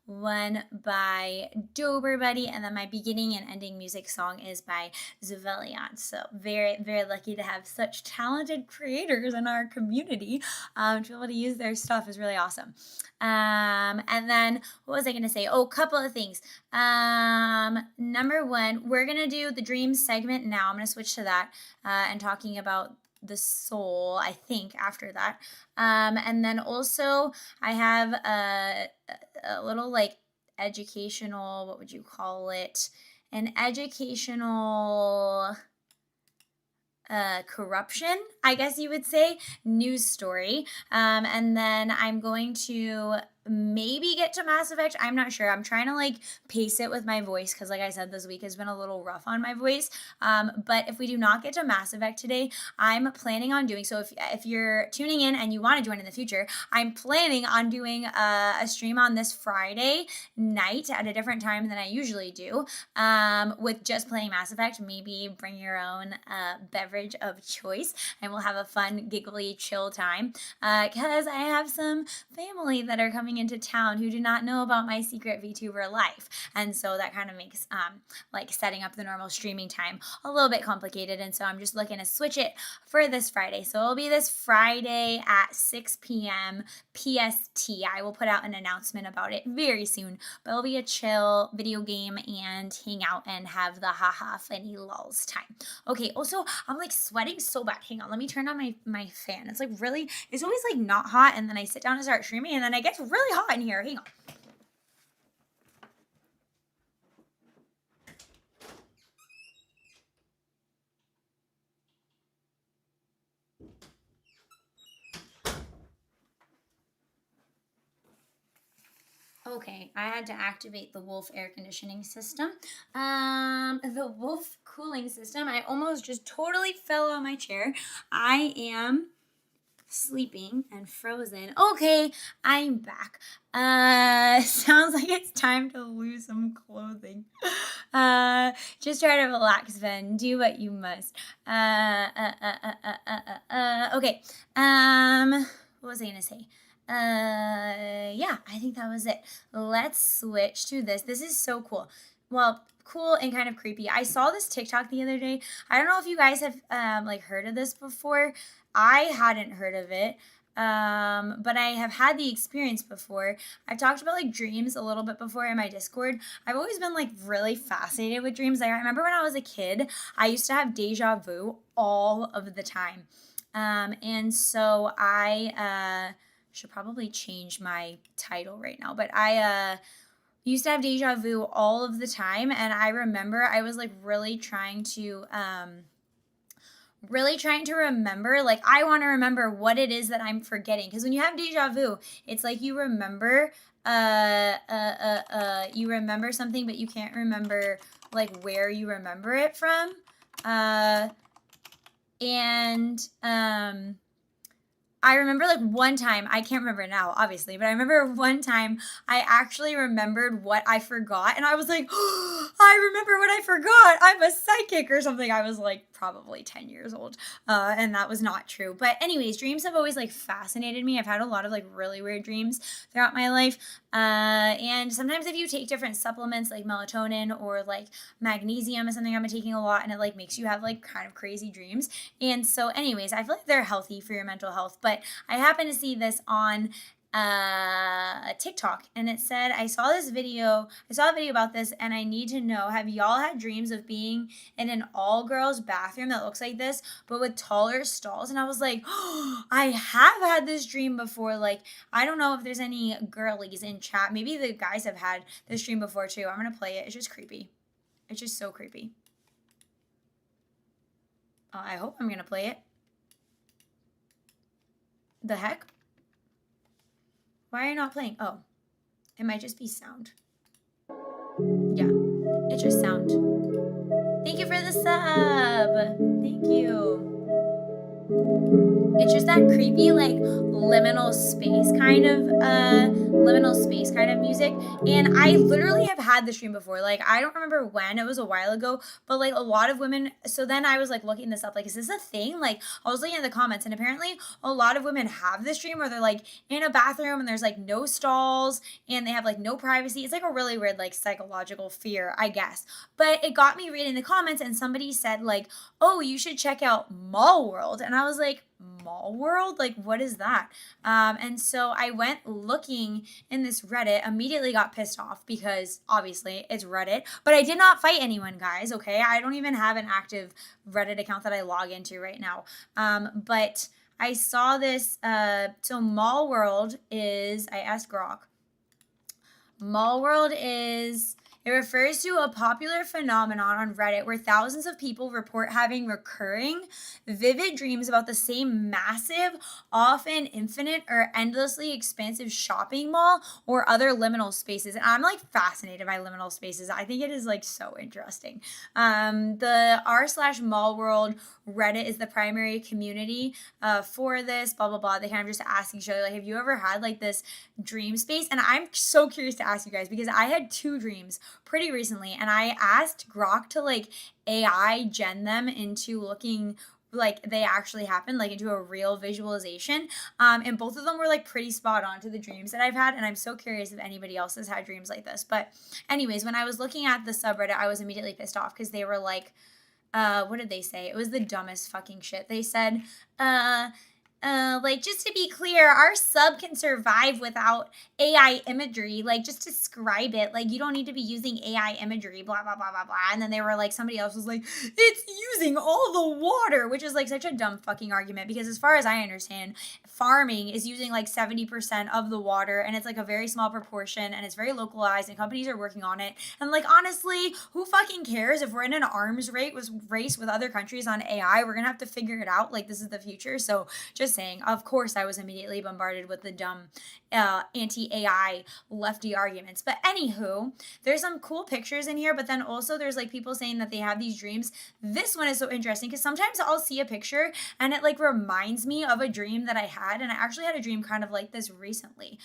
Speaker 2: one by Dober Buddy, and then my beginning and ending music song is by Zevelyon. So very, very lucky to have such talented creators in our community. To be able to use their stuff is really awesome. And then what was I going to say? Oh, a couple of things. Number one, we're going to do the dreams segment now. I'm going to switch to that and talking about the soul, I think, after that. And then also I have a little like educational, what would you call it? An educational corruption, I guess you would say, news story. And then I'm going to maybe get to Mass Effect. I'm not sure. I'm trying to like pace it with my voice because like I said, this week has been a little rough on my voice. But if we do not get to Mass Effect today, I'm planning on doing, so if you're tuning in and you want to join in the future, I'm planning on doing a stream on this Friday night at a different time than I usually do, with just playing Mass Effect. Maybe bring your own beverage of choice and we'll have a fun, giggly, chill time, because I have some family that are coming into town who do not know about my secret VTuber life, and so that kind of makes like setting up the normal streaming time a little bit complicated, and so I'm just looking to switch it for this Friday. So it'll be this Friday at 6 p.m. PST. I will put out an announcement about it very soon, but it'll be a chill video game and hang out and have the haha funny lulz time. Okay, also I'm like sweating so bad. Hang on, let me turn on my fan. It's like really, it's always like not hot, and then I sit down and start streaming and then it gets really hot in here. Hang on. Okay, I had to activate the Wolf air conditioning system. The Wolf cooling system. I almost just totally fell on my chair. I am sleeping and frozen. Okay, I'm back. Sounds like it's time to lose some clothing. Just try to relax, Ven. Do what you must. Okay. What was I gonna say? Yeah, I think that was it. Let's switch to this. This is so cool. Well, cool and kind of creepy. I saw this TikTok the other day. I don't know if you guys have like heard of this before. I hadn't heard of it. But I have had the experience before. I've talked about like dreams a little bit before in my Discord. I've always been like really fascinated with dreams. Like I remember when I was a kid, I used to have deja vu all of the time. And so I should probably change my title right now, but I used to have deja vu all of the time, and I remember I was like really trying to remember, like I want to remember what it is that I'm forgetting, because when you have deja vu, it's like you remember something, but you can't remember like where you remember it from. I remember like one time, I can't remember now, obviously, but I remember one time I actually remembered what I forgot. And I was like, oh, I remember what I forgot. I'm a psychic or something. I was like probably 10 years old. And that was not true. But anyways, dreams have always like fascinated me. I've had a lot of like really weird dreams throughout my life. And sometimes if you take different supplements like melatonin or like magnesium is something I've been taking a lot, and it like makes you have like kind of crazy dreams. And so anyways, I feel like they're healthy for your mental health. But I happened to see this on TikTok, and it said, I saw a video about this, and I need to know, have y'all had dreams of being in an all girls bathroom that looks like this but with taller stalls? And I was like, oh, I have had this dream before. Like, I don't know if there's any girlies in chat. Maybe the guys have had this dream before too. I'm gonna play it. It's just creepy. It's just so creepy. I hope I'm gonna play it. The heck? Why are you not playing? Oh, it might just be sound. Yeah, it's just sound. Thank you for the sub. Thank you. It's just that creepy, like liminal space kind of music. And I literally have had this dream before. Like, I don't remember when, it was a while ago, but like a lot of women. So then I was like looking this up, like, is this a thing? Like, I was looking at the comments, and apparently a lot of women have this dream where they're like in a bathroom and there's like no stalls and they have like no privacy. It's like a really weird, like psychological fear, I guess. But it got me reading the comments, and somebody said like, oh, you should check out Mall World. And I was like, Mall World? Like, what is that? And so I went looking in this Reddit, immediately got pissed off because obviously it's Reddit, but I did not fight anyone, guys, okay? I don't even have an active Reddit account that I log into right now. But I saw this, so Mall World is, I asked Grok, Mall World is... It refers to a popular phenomenon on Reddit where thousands of people report having recurring, vivid dreams about the same massive, often infinite or endlessly expansive shopping mall or other liminal spaces. And I'm like fascinated by liminal spaces. I think it is like so interesting. The r/Mall World Reddit is the primary community for this, blah, blah, blah. They kind of just ask each other, like, have you ever had like this dream space? And I'm so curious to ask you guys, because I had 2 dreams pretty recently, and I asked Grok to like AI gen them into looking like they actually happened, like into a real visualization, and both of them were like pretty spot on to the dreams that I've had, and I'm so curious if anybody else has had dreams like this. But anyways, when I was looking at the subreddit, I was immediately pissed off because they were like, what did they say? It was the dumbest fucking shit. They said, like, just to be clear, our sub can survive without AI imagery. Like, just describe it. Like, you don't need to be using AI imagery, blah, blah, blah, blah, blah. And then they were like, somebody else was like, it's using all the water, which is like such a dumb fucking argument, because as far as I understand, farming is using like 70% of the water, and it's like a very small proportion, and it's very localized, and companies are working on it. And like, honestly, who fucking cares if we're in an arms race with other countries on AI? We're gonna have to figure it out. Like, this is the future. So just just saying, of course I was immediately bombarded with the dumb anti-AI lefty arguments. But anywho, there's some cool pictures in here, but then also there's like people saying that they have these dreams. This one is so interesting because sometimes I'll see a picture and it like reminds me of a dream that I had, and I actually had a dream kind of like this recently.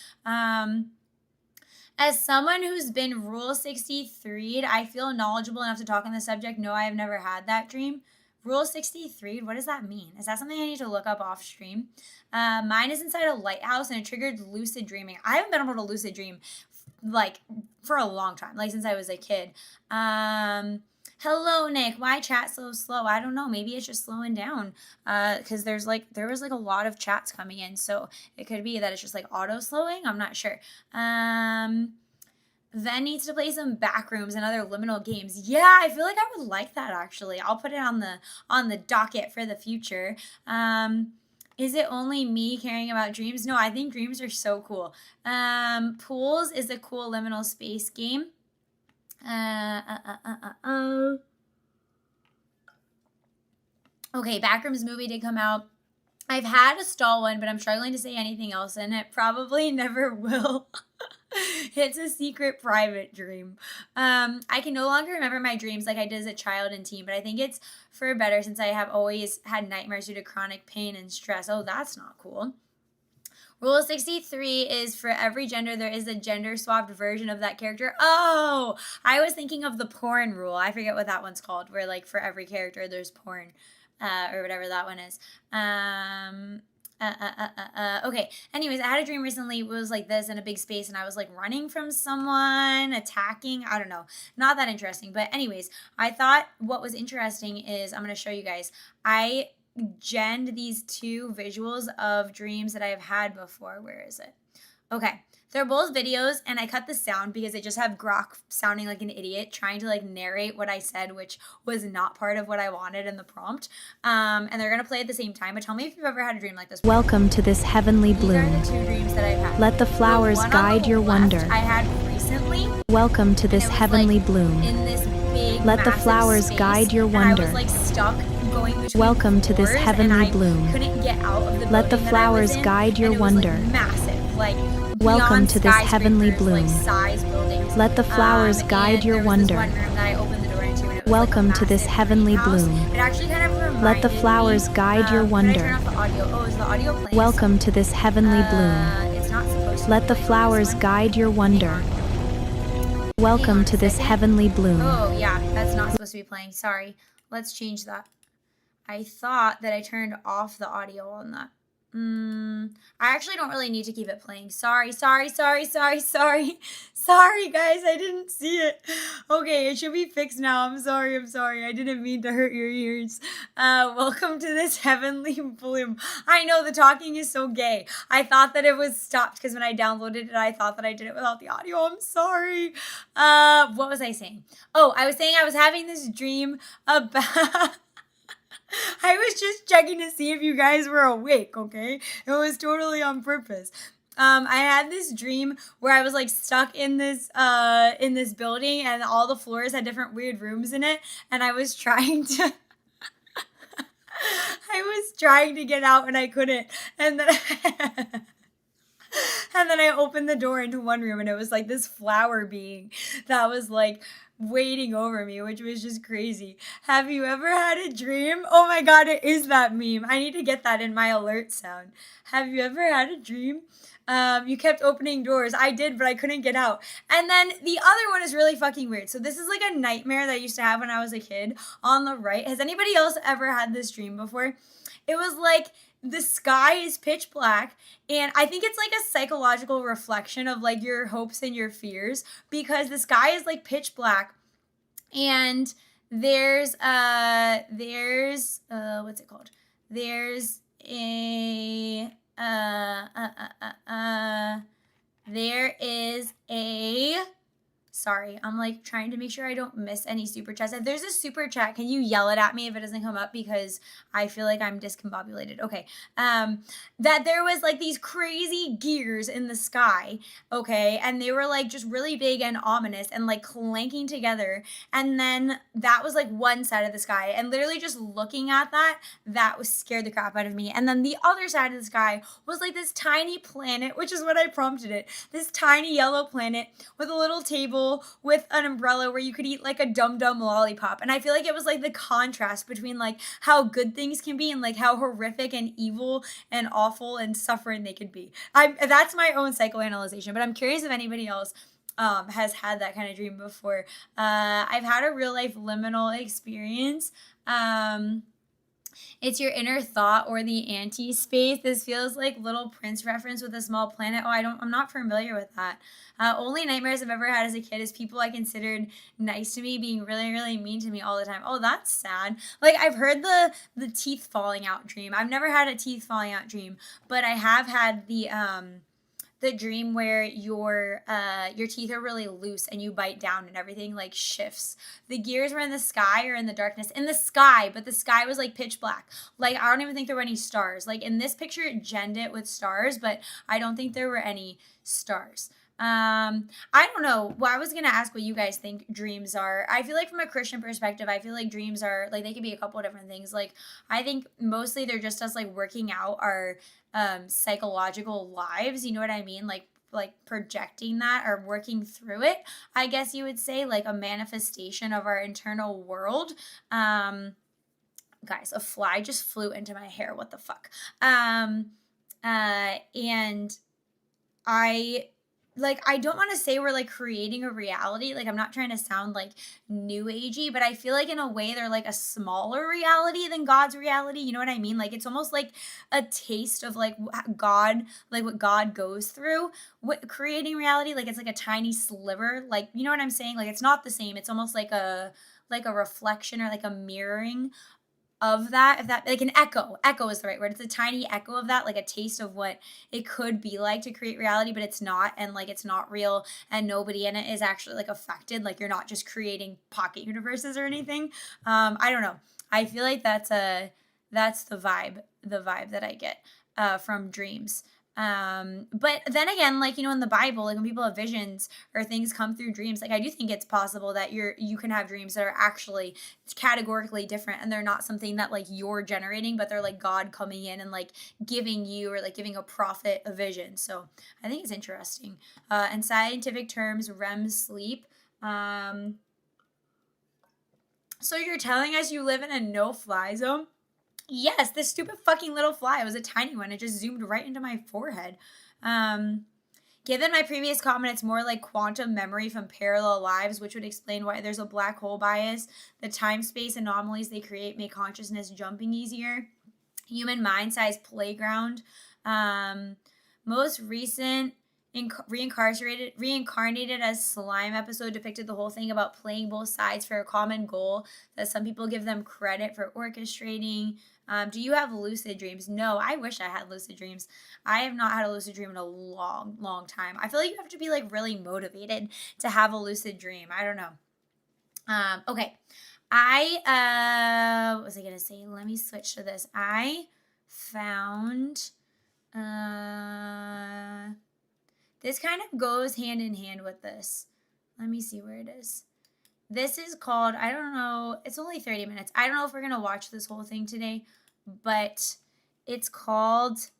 Speaker 2: As someone who's been Rule 63'd, I feel knowledgeable enough to talk on the subject. No, I have never had that dream. Rule 63, what does that mean? Is that something I need to look up off stream? Mine is inside a lighthouse and it triggered lucid dreaming. I haven't been able to lucid dream like for a long time, like since I was a kid. Hello, Nick. Why chat so slow? I don't know. Maybe it's just slowing down because there was like a lot of chats coming in. So it could be that it's just like auto slowing. I'm not sure. Then needs to play some Backrooms and other liminal games. Yeah, I feel like I would like that actually. I'll put it on the docket for the future. Is it only me caring about dreams? No, I think dreams are so cool. Pools is a cool liminal space game. Okay, Backrooms movie did come out. I've had a stall one, but I'm struggling to say anything else, and it probably never will. It's a secret private dream. I can no longer remember my dreams like I did as a child and teen, but I think it's for better since I have always had nightmares due to chronic pain and stress. Oh, that's not cool. Rule 63 is for every gender, there is a gender swapped version of that character. Oh, I was thinking of the porn rule. I forget what that one's called, where like for every character there's porn, or whatever that one is. Okay. Anyways, I had a dream recently. It was like this in a big space, and I was like running from someone, attacking. I don't know. Not that interesting. But anyways, I thought what was interesting is I'm going to show you guys. I genned these two visuals of dreams that I have had before. Where is it? Okay. They're both videos, and I cut the sound because they just have Grok sounding like an idiot trying to like narrate what I said, which was not part of what I wanted in the prompt. And they're gonna play at the same time. But tell me if you've ever had a dream like this.
Speaker 6: Welcome to this heavenly bloom.
Speaker 2: These are the two dreams that I've had.
Speaker 6: Let the flowers guide your wonder.
Speaker 2: I had recently.
Speaker 6: Welcome to this heavenly
Speaker 2: like
Speaker 6: bloom.
Speaker 2: In this big,
Speaker 6: Let the
Speaker 2: massive
Speaker 6: flowers
Speaker 2: space,
Speaker 6: guide your
Speaker 2: and
Speaker 6: wonder.
Speaker 2: I was like stuck going between
Speaker 6: Welcome to this
Speaker 2: floors,
Speaker 6: heavenly
Speaker 2: and I
Speaker 6: bloom.
Speaker 2: couldn't get out of the
Speaker 6: Let the
Speaker 2: building that I was
Speaker 6: flowers
Speaker 2: in,
Speaker 6: guide your
Speaker 2: and it was,
Speaker 6: wonder.
Speaker 2: like, massive, like
Speaker 6: Welcome
Speaker 2: beyond
Speaker 6: to this heavenly
Speaker 2: skyscrapers,
Speaker 6: bloom.
Speaker 2: like size buildings.
Speaker 6: Let the flowers guide
Speaker 2: and
Speaker 6: your
Speaker 2: there was
Speaker 6: wonder.
Speaker 2: This one room that I opened the door into, and it was
Speaker 6: Welcome
Speaker 2: like a
Speaker 6: to this
Speaker 2: massive
Speaker 6: heavenly
Speaker 2: greenhouse.
Speaker 6: bloom.
Speaker 2: It actually kind of reminded
Speaker 6: Let the flowers
Speaker 2: me,
Speaker 6: guide your
Speaker 2: Can I
Speaker 6: wonder.
Speaker 2: turn off the audio? Oh, is the audio playing?
Speaker 6: Welcome to this heavenly bloom.
Speaker 2: It's not supposed to.
Speaker 6: Let the
Speaker 2: be playing on
Speaker 6: flowers
Speaker 2: this one.
Speaker 6: guide your
Speaker 2: Hang
Speaker 6: wonder.
Speaker 2: on.
Speaker 6: Welcome
Speaker 2: on
Speaker 6: to
Speaker 2: a
Speaker 6: this
Speaker 2: second.
Speaker 6: heavenly bloom.
Speaker 2: Oh, yeah, that's not supposed to be playing. Sorry. Let's change that. I thought that I turned off the audio on that. I actually don't really need to keep it playing. Sorry, guys. Sorry, guys. I didn't see it. Okay, it should be fixed now. I'm sorry. I didn't mean to hurt your ears. Welcome to this heavenly bloom. I know the talking is so gay. I thought that it was stopped because when I downloaded it, I thought that I did it without the audio. I'm sorry. What was I saying? Oh, I was saying I was having this dream about... I was just checking to see if you guys were awake, okay? It was totally on purpose. I had this dream where I was like stuck in this building, and all the floors had different weird rooms in it, and I was trying to get out and I couldn't. And then and then I opened the door into one room, and it was like this flower being that was like waiting over me, which was just crazy. Have you ever had a dream? Oh my god, it is that meme. I need to get that in my alert sound. Have you ever had a dream? You kept opening doors. I did, but I couldn't get out. And then the other one is really fucking weird. So this is like a nightmare that I used to have when I was a kid. On the right, has anybody else ever had this dream before? It was like the sky is pitch black, and I think it's like a psychological reflection of like your hopes and your fears, because the sky is like pitch black, and there's what's it called? There's a there is a Sorry, I'm like trying to make sure I don't miss any super chats. If there's a super chat, can you yell it at me if it doesn't come up, because I feel like I'm discombobulated. Okay. That there was like these crazy gears in the sky, okay, and they were like just really big and ominous and like clanking together. And then that was like one side of the sky, and literally just looking at that was scared the crap out of me. And then the other side of the sky was like this tiny planet, which is what I prompted it. This tiny yellow planet with a little table with an umbrella where you could eat like a dum-dum lollipop. And I feel like it was like the contrast between like how good things can be and like how horrific and evil and awful and suffering they could be. That's my own psychoanalyzation, but I'm curious if anybody else has had that kind of dream before. I've had a real life liminal experience. It's your inner thought or the anti-space. This feels like Little Prince reference with a small planet. Oh, I'm not familiar with that. Only nightmares I've ever had as a kid is people I considered nice to me being really, really mean to me all the time. Oh, that's sad. Like, I've heard the teeth falling out dream. I've never had a teeth falling out dream, but I have had the dream where your teeth are really loose and you bite down and everything like shifts. The gears were in the sky or in the darkness? In the sky, but the sky was like pitch black. Like, I don't even think there were any stars. Like, in this picture, it genned it with stars, but I don't think there were any stars. I don't know. Well, I was gonna ask what you guys think dreams are. I feel like from a Christian perspective, I feel like dreams are like, they could be a couple of different things. Like, I think mostly they're just us like working out our psychological lives, you know what I mean? Like projecting that or working through it, I guess you would say, like a manifestation of our internal world. Guys, a fly just flew into my hair. What the fuck? And I don't want to say we're like creating a reality. Like, I'm not trying to sound like new agey, but I feel like in a way they're like a smaller reality than God's reality. You know what I mean? Like, it's almost like a taste of like God, like what God goes through with creating reality. Like, it's like a tiny sliver. Like, you know what I'm saying? Like, it's not the same. It's almost like a reflection or like a mirroring of that, if that, like an echo is the right word. It's a tiny echo of that, like a taste of what it could be like to create reality, but it's not, and like it's not real, and nobody in it is actually like affected. Like, you're not just creating pocket universes or anything. I don't know. I feel like that's the vibe that I get from dreams. But then again, like, you know, in the Bible, like when people have visions or things come through dreams, like I do think it's possible that you can have dreams that are actually categorically different, and they're not something that like you're generating, but they're like God coming in and like giving you, or like giving a prophet a vision. So I think it's interesting. In scientific terms, REM sleep. So you're telling us you live in a no-fly zone? Yes, this stupid fucking little fly. It was a tiny one. It just zoomed right into my forehead. Given my previous comment, it's more like quantum memory from parallel lives, which would explain why there's a black hole bias. The time-space anomalies they create make consciousness jumping easier. Human mind-sized playground. Most recent reincarnated as slime episode depicted the whole thing about playing both sides for a common goal that some people give them credit for orchestrating. Do you have lucid dreams? No, I wish I had lucid dreams. I have not had a lucid dream in a long, long time. I feel like you have to be like really motivated to have a lucid dream. I don't know. Okay. What was I going to say? Let me switch to this. I found, this kind of goes hand in hand with this. Let me see where it is. This is called, I don't know, it's only 30 minutes. I don't know if we're going to watch this whole thing today, but it's called,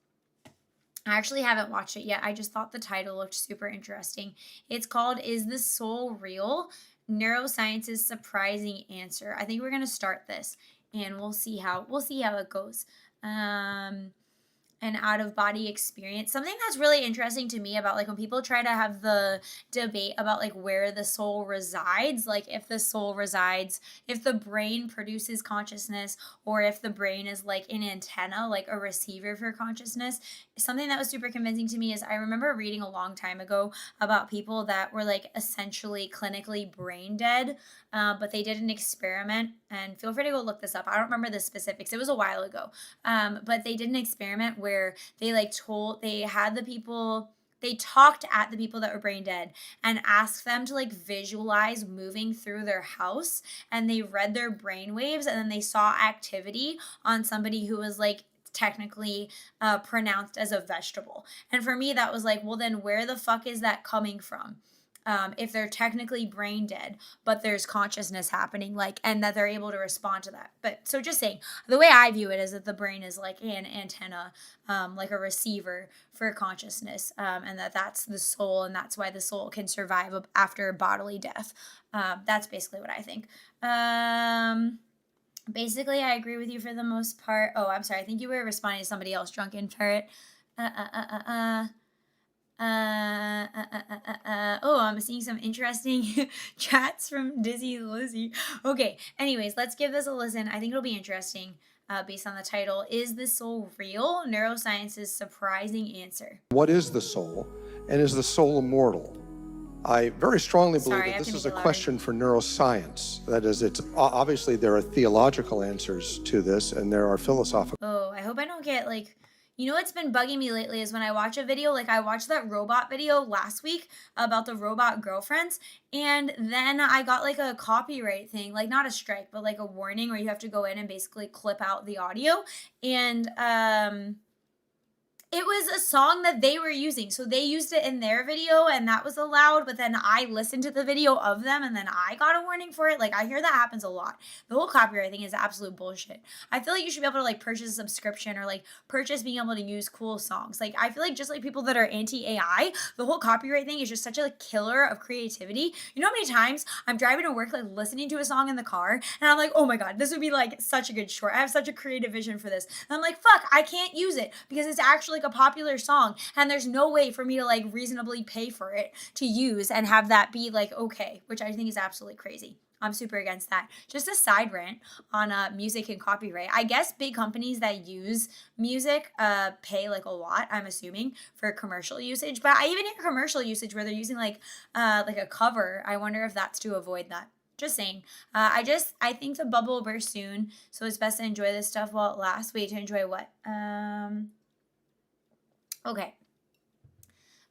Speaker 2: I actually haven't watched it yet. I just thought the title looked super interesting. It's called, Is the Soul Real? Neuroscience's Surprising Answer. I think we're going to start this and we'll see how it goes. An out-of-body experience. Something that's really interesting to me about like when people try to have the debate about like where the soul resides, like if the soul resides, if the brain produces consciousness, or if the brain is like an antenna, like a receiver for consciousness. Something that was super convincing to me is I remember reading a long time ago about people that were like essentially clinically brain dead, but they did an experiment, and feel free to go look this up. I don't remember the specifics. It was a while ago. But they did an experiment where they had the people, they talked at the people that were brain dead and asked them to like visualize moving through their house, and they read their brain waves, and then they saw activity on somebody who was like technically pronounced as a vegetable. And for me, that was like, well, then where the fuck is that coming from? If they're technically brain dead, but there's consciousness happening, like, and that they're able to respond to that. But so just saying, the way I view it is that the brain is like an antenna, like a receiver for consciousness, and that's the soul, and that's why the soul can survive after bodily death. That's basically what I think. Basically, I agree with you for the most part. Oh, I'm sorry. I think you were responding to somebody else, Drunken Ferret. Oh, I'm seeing some interesting chats from Dizzy Lizzy. Okay, anyways, let's give this a listen. I think it'll be interesting based on the title. Is the soul real? Neuroscience's surprising answer.
Speaker 7: What is the soul, and is the soul immortal? I very strongly believe
Speaker 2: Sorry, I
Speaker 7: that
Speaker 2: have
Speaker 7: this
Speaker 2: to
Speaker 7: is
Speaker 2: make
Speaker 7: a
Speaker 2: it louder.
Speaker 7: question for neuroscience. That is, it's obviously there are theological answers to this, and there are philosophical.
Speaker 2: Oh, I hope I don't get like, you know what's been bugging me lately is when I watch a video, like I watched that robot video last week about the robot girlfriends, and then I got like a copyright thing, like not a strike, but like a warning where you have to go in and basically clip out the audio. And it was a song that they were using. So they used it in their video and that was allowed, but then I listened to the video of them and then I got a warning for it. Like I hear that happens a lot. The whole copyright thing is absolute bullshit. I feel like you should be able to like purchase a subscription or like purchase being able to use cool songs. Like I feel like just like people that are anti-AI, the whole copyright thing is just such a killer of creativity. You know how many times I'm driving to work like listening to a song in the car and I'm like, oh my God, this would be like such a good short. I have such a creative vision for this. And I'm like, fuck, I can't use it because it's actually a popular song and there's no way for me to like reasonably pay for it to use and have that be like okay, which I think is absolutely crazy. I'm super against that. Just a side rant on music and copyright. I guess big companies that use music pay like a lot, I'm assuming, for commercial usage. But I even hear commercial usage where they're using like a cover. I wonder if that's to avoid that. Just saying. I think the bubble will burst soon, so it's best to enjoy this stuff while it lasts. Wait, to enjoy what? Okay.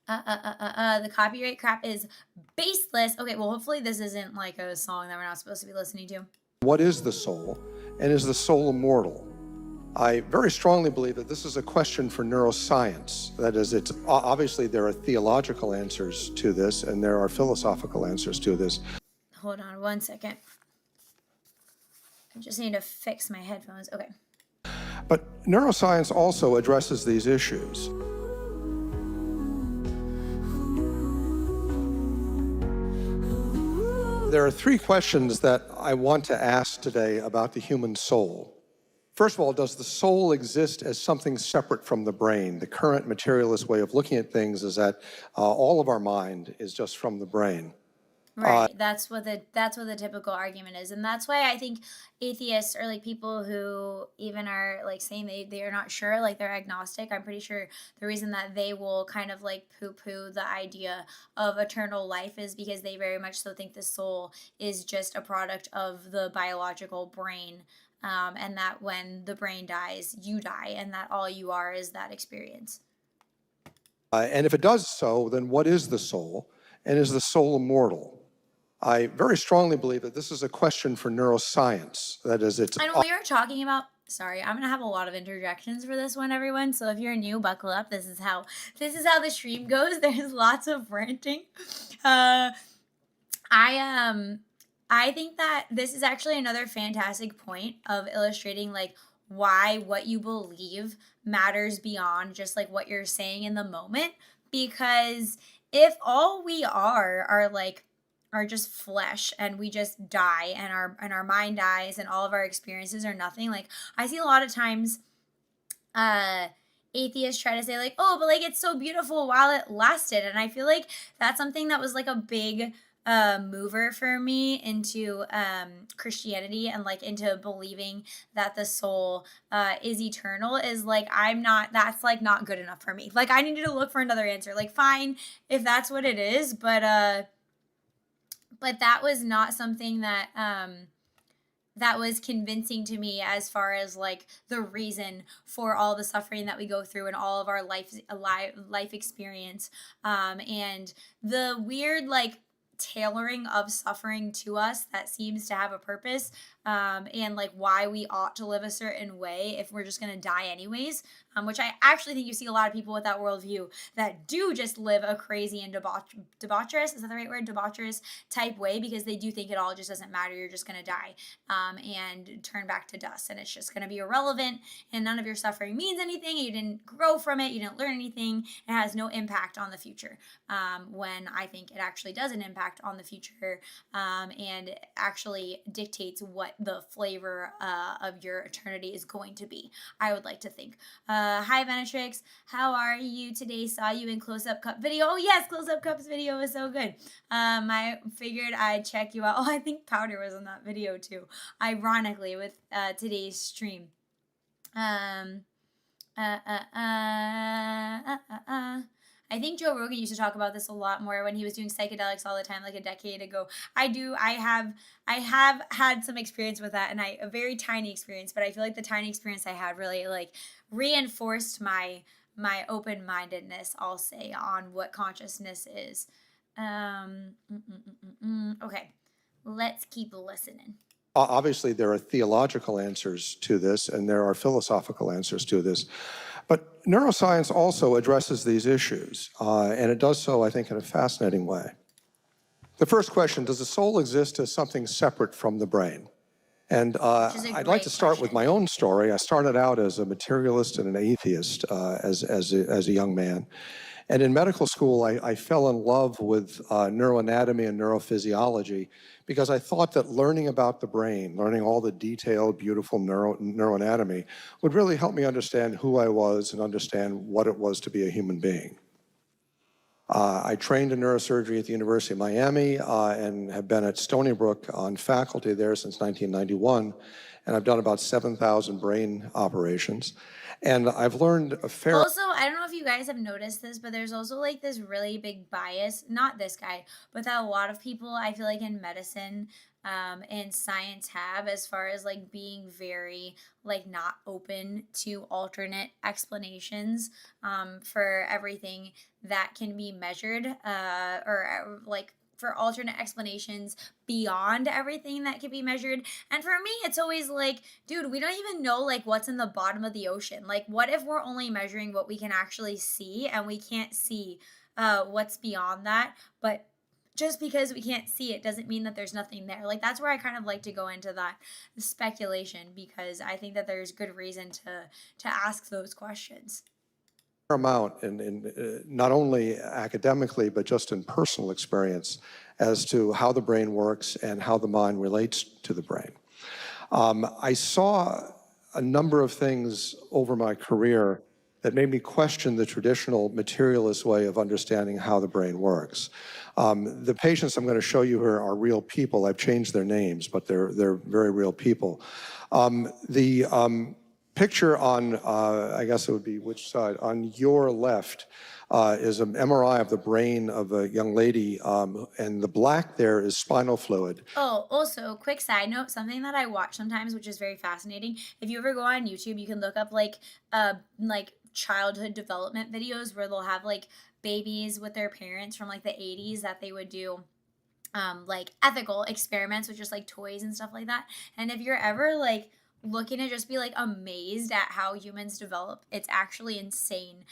Speaker 2: The copyright crap is baseless. Okay, well, hopefully this isn't like a song that we're not supposed to be listening to.
Speaker 7: What is the soul, and is the soul immortal? I very strongly believe that this is a question for neuroscience. That is, it's obviously there are theological answers to this, and there are philosophical answers to this.
Speaker 2: Hold on one second. I just need to fix my headphones. Okay.
Speaker 7: But neuroscience also addresses these issues. There are three questions that I want to ask today about the human soul. First of all, does the soul exist as something separate from the brain? The current materialist way of looking at things is that all of our mind is just from the brain.
Speaker 2: Right. That's what the typical argument is. And that's why I think atheists or like people who even are like saying they are not sure, like they're agnostic. I'm pretty sure the reason that they will kind of like poo-poo the idea of eternal life is because they very much so think the soul is just a product of the biological brain. And that when the brain dies, you die, and that all you are is that experience.
Speaker 7: And if it does so, then what is the soul? And is the soul immortal? I very strongly believe that this is a question for neuroscience. That is, it's...
Speaker 2: And when we were talking about... Sorry, I'm going to have a lot of interjections for this one, everyone. So if you're new, buckle up. This is how the stream goes. There's lots of ranting. I think that this is actually another fantastic point of illustrating like why what you believe matters beyond just like what you're saying in the moment. Because if all we are just flesh and we just die and our mind dies and all of our experiences are nothing, like I see a lot of times atheists try to say like, oh, but like it's so beautiful while it lasted. And I feel like that's something that was like a big mover for me into Christianity and like into believing that the soul is eternal is like that's like not good enough for me. Like I needed to look for another answer. Like fine if that's what it is, but that was not something that that was convincing to me as far as like the reason for all the suffering that we go through and all of our life experience, and the weird like tailoring of suffering to us that seems to have a purpose, and like why we ought to live a certain way if we're just going to die anyways, which I actually think you see a lot of people with that worldview that do just live a crazy and debaucherous, is that the right word, debaucherous type way, because they do think it all just doesn't matter, you're just going to die, and turn back to dust, and it's just going to be irrelevant, and none of your suffering means anything, you didn't grow from it, you didn't learn anything, it has no impact on the future, when I think it actually does an impact on the future, and actually dictates what the flavor of your eternity is going to be, I would like to think. Hi Venatrix, how are you today? Saw you in Close Up Cup video. Oh yes, Close Up Cup's video was so good. I figured I'd check you out. Oh, I think Powdur was in that video too, ironically, with today's stream. I think Joe Rogan used to talk about this a lot more when he was doing psychedelics all the time, like a decade ago. I have had some experience with that, and a very tiny experience, but I feel like the tiny experience I had really like reinforced my open-mindedness, I'll say, on what consciousness is. Okay, let's keep listening.
Speaker 7: Obviously, there are theological answers to this, and there are philosophical answers to this. But neuroscience also addresses these issues, and it does so, I think, in a fascinating way. The first question, does the soul exist as something separate from the brain? And I'd like to start with my own story. I started out as a materialist and an atheist as a young man. And in medical school, I fell in love with neuroanatomy and neurophysiology because I thought that learning about the brain, learning all the detailed, beautiful neuroanatomy would really help me understand who I was and understand what it was to be a human being. I trained in neurosurgery at the University of Miami and have been at Stony Brook on faculty there since 1991. And I've done about 7,000 brain operations. And I've learned a fair...
Speaker 2: Also, I don't know if you guys have noticed this, but there's also like this really big bias, not this guy, but that a lot of people, I feel like in medicine and science have, as far as like being very like not open to alternate explanations for everything that can be measured, or like for alternate explanations beyond everything that can be measured. And for me, it's always like, dude, we don't even know like what's in the bottom of the ocean. Like, what if we're only measuring what we can actually see, and we can't see what's beyond that? But just because we can't see it doesn't mean that there's nothing there. Like, that's where I kind of like to go into that speculation, because I think that there's good reason to ask those questions.
Speaker 7: Amount in not only academically, but just in personal experience as to how the brain works and how the mind relates to the brain. I saw a number of things over my career that made me question the traditional materialist way of understanding how the brain works. The patients I'm going to show you here are real people. I've changed their names, but they're very real people. The picture on, I guess it would be which side, on your left is an MRI of the brain of a young lady, and the black there is spinal fluid.
Speaker 2: Oh, also, quick side note, something that I watch sometimes, which is very fascinating. If you ever go on YouTube, you can look up like childhood development videos where they'll have like babies with their parents from like the 80s that they would do like ethical experiments with just like toys and stuff like that. And if you're ever like looking to just be like amazed at how humans develop, it's actually insane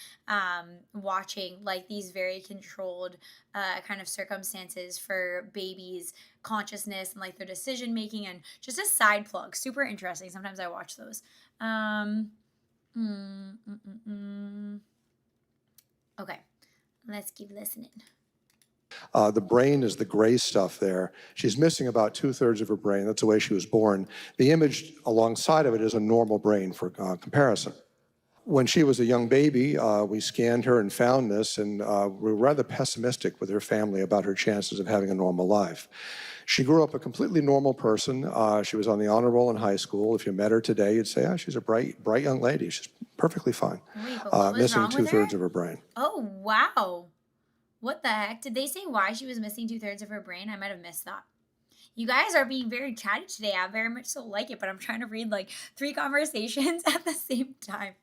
Speaker 2: watching like these very controlled kind of circumstances for babies' consciousness and like their decision making, and just a side plug, super interesting. Sometimes I watch those. Okay, let's keep listening.
Speaker 7: The brain is the gray stuff there. She's missing about 2/3 of her brain. That's the way she was born. The image alongside of it is a normal brain for comparison. When she was a young baby, we scanned her and found this, and we were rather pessimistic with her family about her chances of having a normal life. She grew up a completely normal person. She was on the honor roll in high school. If you met her today, you'd say, oh, she's a bright young lady. She's perfectly fine.
Speaker 2: Wait, but what was
Speaker 7: missing
Speaker 2: wrong with
Speaker 7: 2/3
Speaker 2: her?
Speaker 7: of her brain.
Speaker 2: Oh, wow. What the heck? Did they say why she was missing 2/3 of her brain? I might have missed that. You guys are being very chatty today. I very much so like it, but I'm trying to read like 3 conversations at the same time.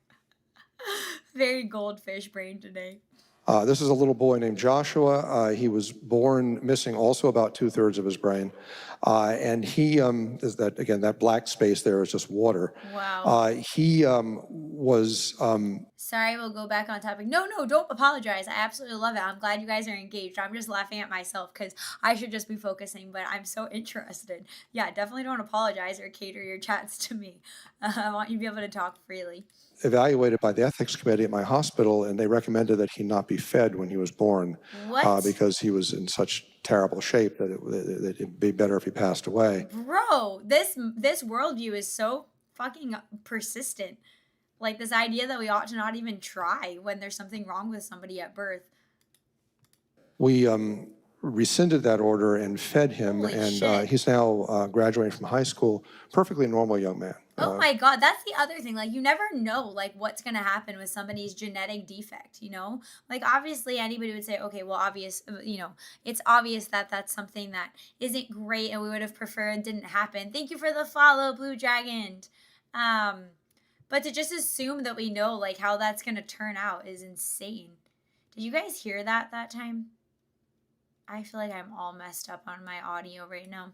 Speaker 2: Very goldfish brain today.
Speaker 7: This is a little boy named Joshua. He was born missing also about 2/3 of his brain. And he, is that, again, that black space there is just water.
Speaker 2: Wow.
Speaker 7: He was,
Speaker 2: Sorry, we'll go back on topic. No, don't apologize. I absolutely love it. I'm glad you guys are engaged. I'm just laughing at myself because I should just be focusing, but I'm so interested. Yeah, definitely don't apologize or cater your chats to me. I want you to be able to talk freely.
Speaker 7: evaluated by the ethics committee at my hospital, and they recommended that he not be fed when he was born.
Speaker 2: What?
Speaker 7: Because he was in such terrible shape that it'd be better if he passed away.
Speaker 2: Bro, this worldview is so fucking persistent. Like this idea that we ought to not even try when there's something wrong with somebody at birth.
Speaker 7: We rescinded that order and fed him,
Speaker 2: Holy
Speaker 7: and
Speaker 2: shit.
Speaker 7: he's now graduating from high school, perfectly normal young man.
Speaker 2: Oh my God, that's the other thing. Like, you never know, like, what's going to happen with somebody's genetic defect, you know? Like, obviously, anybody would say, okay, well, it's obvious that that's something that isn't great and we would have preferred didn't happen. Thank you for the follow, Blue Dragon. But to just assume that we know, like, how that's going to turn out is insane. Did you guys hear that time? I feel like I'm all messed up on my audio right now.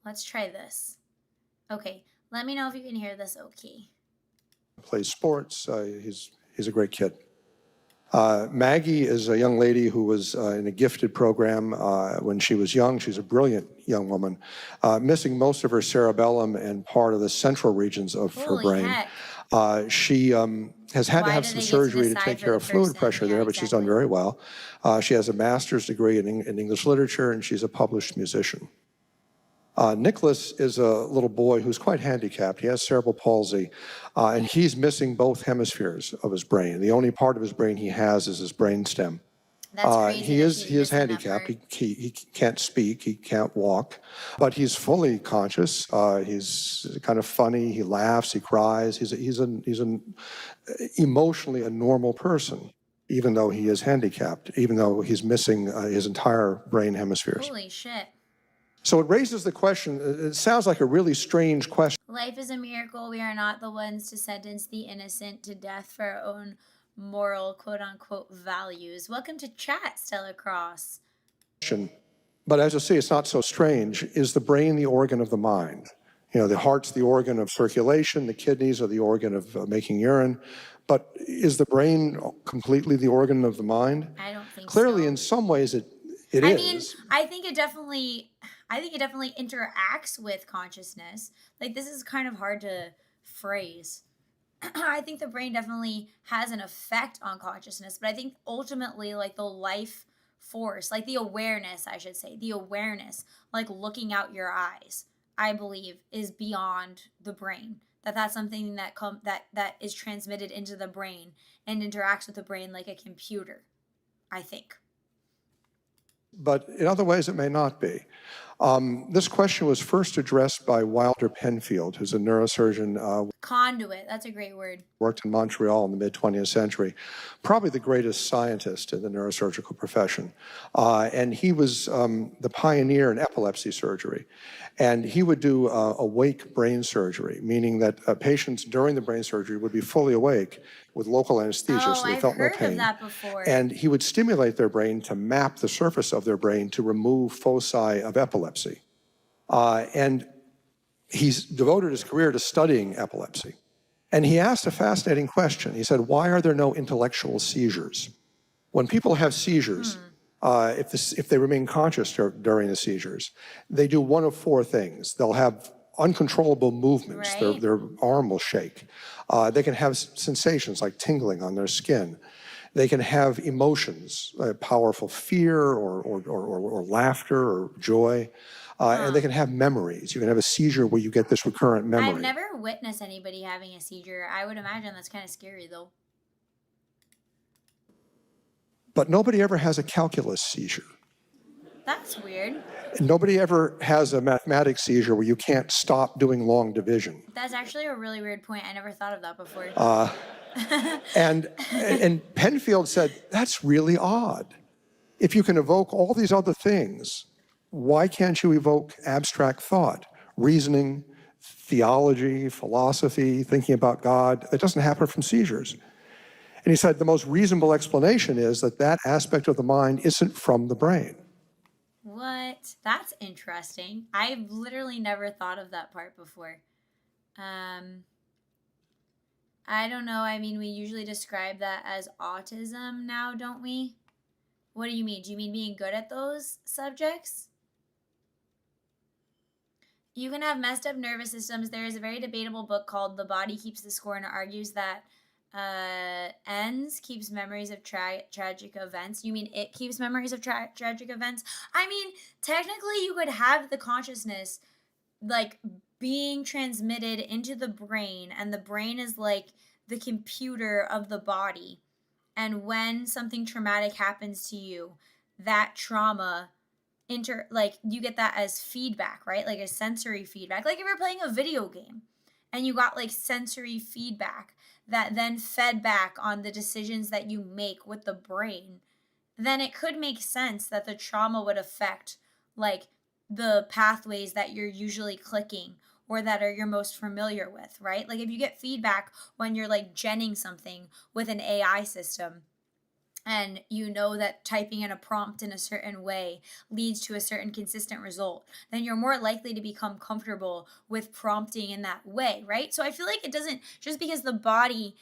Speaker 2: Let's try this. Okay, let me know if you can hear this okay.
Speaker 7: Plays sports. He's a great kid. Maggie is a young lady who was in a gifted program when she was young. She's a brilliant young woman, missing most of her cerebellum and part of the central regions of her brain.
Speaker 2: Heck.
Speaker 7: She has had to have some surgery to take care of fluid pressure there, but she's done very well. She has a master's degree in English literature, and she's a published musician. Nicholas is a little boy who's quite handicapped. He has cerebral palsy, and he's missing both hemispheres of his brain. The only part of his brain he has is his brainstem.
Speaker 2: That's crazy.
Speaker 7: He is handicapped. He can't speak. He can't walk, but he's fully conscious. He's kind of funny. He laughs. He cries. He's an emotionally a normal person, even though he is handicapped. Even though he's missing his entire brain hemispheres.
Speaker 2: Holy shit.
Speaker 7: So it raises the question, it sounds like a really strange question.
Speaker 2: Life is a miracle. We are not the ones to sentence the innocent to death for our own moral, quote-unquote, values. Welcome to chat, Stella Cross.
Speaker 7: But as you see, it's not so strange. Is the brain the organ of the mind? You know, the heart's the organ of circulation, the kidneys are the organ of making urine. But is the brain completely the organ of the mind?
Speaker 2: I don't think
Speaker 7: Clearly,
Speaker 2: so.
Speaker 7: in some ways, it is.
Speaker 2: I mean, I think it definitely interacts with consciousness. Like, this is kind of hard to phrase. I think the brain definitely has an effect on consciousness, but I think ultimately, like, the life force, like the awareness, I should say, the awareness, like looking out your eyes, I believe is beyond the brain. That's something that is transmitted into the brain and interacts with the brain like a computer, I think.
Speaker 7: But in other ways, it may not be. This question was first addressed by Wilder Penfield, who's a neurosurgeon.
Speaker 2: Conduit, that's a great word.
Speaker 7: Worked in Montreal in the mid-20th century. Probably the greatest scientist in the neurosurgical profession. And he was the pioneer in epilepsy surgery. And he would do awake brain surgery, meaning that patients during the brain surgery would be fully awake with local anesthesia, so they felt no pain.
Speaker 2: I've heard of that before.
Speaker 7: And he would stimulate their brain to map the surface of their brain to remove foci of epilepsy. And he's devoted his career to studying epilepsy. And he asked a fascinating question. He said, why are there no intellectual seizures? When people have seizures, if they remain conscious during the seizures, they do one of 4 things. They'll have uncontrollable movements.
Speaker 2: Right.
Speaker 7: Their arm will shake. They can have sensations like tingling on their skin. They can have emotions, powerful fear or laughter or joy. And they can have memories. You can have a seizure where you get this recurrent memory.
Speaker 2: I've never witnessed anybody having a seizure. I would imagine that's kind of scary, though.
Speaker 7: But nobody ever has a calculus seizure.
Speaker 2: That's weird.
Speaker 7: Nobody ever has a mathematics seizure where you can't stop doing long division.
Speaker 2: That's actually a really weird point. I never thought of that before.
Speaker 7: And Penfield said, that's really odd. If you can evoke all these other things, why can't you evoke abstract thought, reasoning, theology, philosophy, thinking about God? That doesn't happen from seizures. And he said the most reasonable explanation is that that aspect of the mind isn't from the brain.
Speaker 2: What? That's interesting. I've literally never thought of that part before. I don't know. I mean, we usually describe that as autism now, don't we? What do you mean? Do you mean being good at those subjects? You can have messed up nervous systems. There is a very debatable book called The Body Keeps the Score, and it argues that ENS keeps memories of tragic events. You mean it keeps memories of tragic events? I mean, technically you could have the consciousness like being transmitted into the brain, and the brain is like the computer of the body. And when something traumatic happens to you, that trauma you get that as feedback, right? Like a sensory feedback. Like if you're playing a video game and you got like sensory feedback that then fed back on the decisions that you make with the brain, then it could make sense that the trauma would affect like the pathways that you're usually clicking or that are you're most familiar with, right? Like if you get feedback when you're like genning something with an AI system, and you know that typing in a prompt in a certain way leads to a certain consistent result, then you're more likely to become comfortable with prompting in that way, right? So I feel like it doesn't, just because the body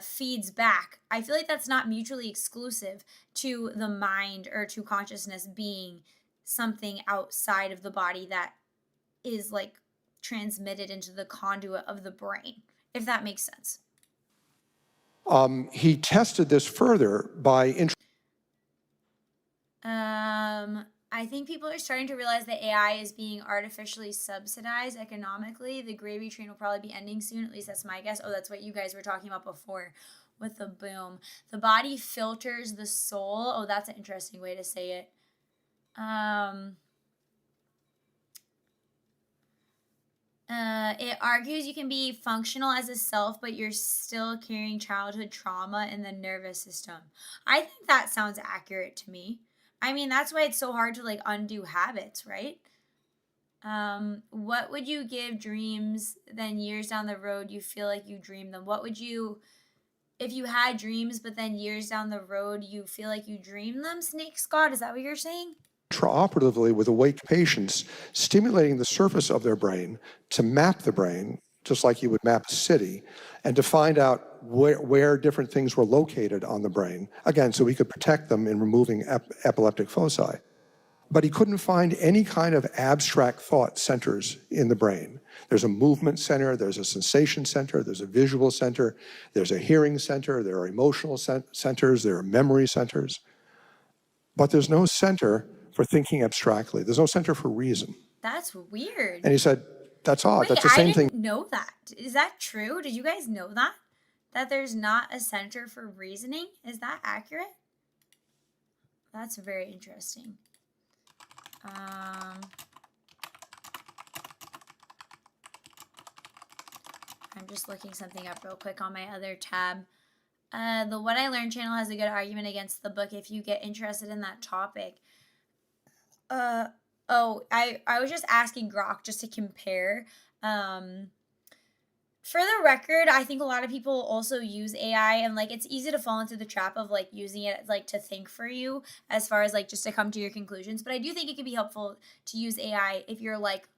Speaker 2: feeds back, I feel like that's not mutually exclusive to the mind or to consciousness being something outside of the body that is like transmitted into the conduit of the brain, if that makes sense.
Speaker 7: He tested this further by
Speaker 2: I think people are starting to realize that AI is being artificially subsidized economically. The gravy train will probably be ending soon. At least that's my guess. Oh, that's what you guys were talking about before with the boom. The body filters the soul. Oh, that's an interesting way to say it. It argues you can be functional as a self, but you're still carrying childhood trauma in the nervous system. I think that sounds accurate to me. I mean, that's why it's so hard to like undo habits, right? What would you give dreams then years down the road you feel like you dreamed them? What would you, if you had dreams, but then years down the road you feel like you dreamed them? Snake Scott, is that what you're saying?
Speaker 7: Intraoperatively with awake patients, stimulating the surface of their brain to map the brain, just like you would map a city, and to find out where different things were located on the brain, again, so we could protect them in removing epileptic foci. But he couldn't find any kind of abstract thought centers in the brain. There's a movement center, there's a sensation center, there's a visual center, there's a hearing center, there are emotional centers, there are memory centers. But there's no center for thinking abstractly. There's no center for reason.
Speaker 2: That's weird.
Speaker 7: And he said, that's odd.
Speaker 2: Wait,
Speaker 7: that's the same thing.
Speaker 2: I didn't know that. Is that true? Did you guys know that? That there's not a center for reasoning? Is that accurate? That's very interesting. I'm just looking something up real quick on my other tab. The What I Learned channel has a good argument against the book if you get interested in that topic. I was just asking Grok just to compare. For the record, I think a lot of people also use AI, and like it's easy to fall into the trap of like using it like to think for you as far as like just to come to your conclusions. But I do think it can be helpful to use AI if you're like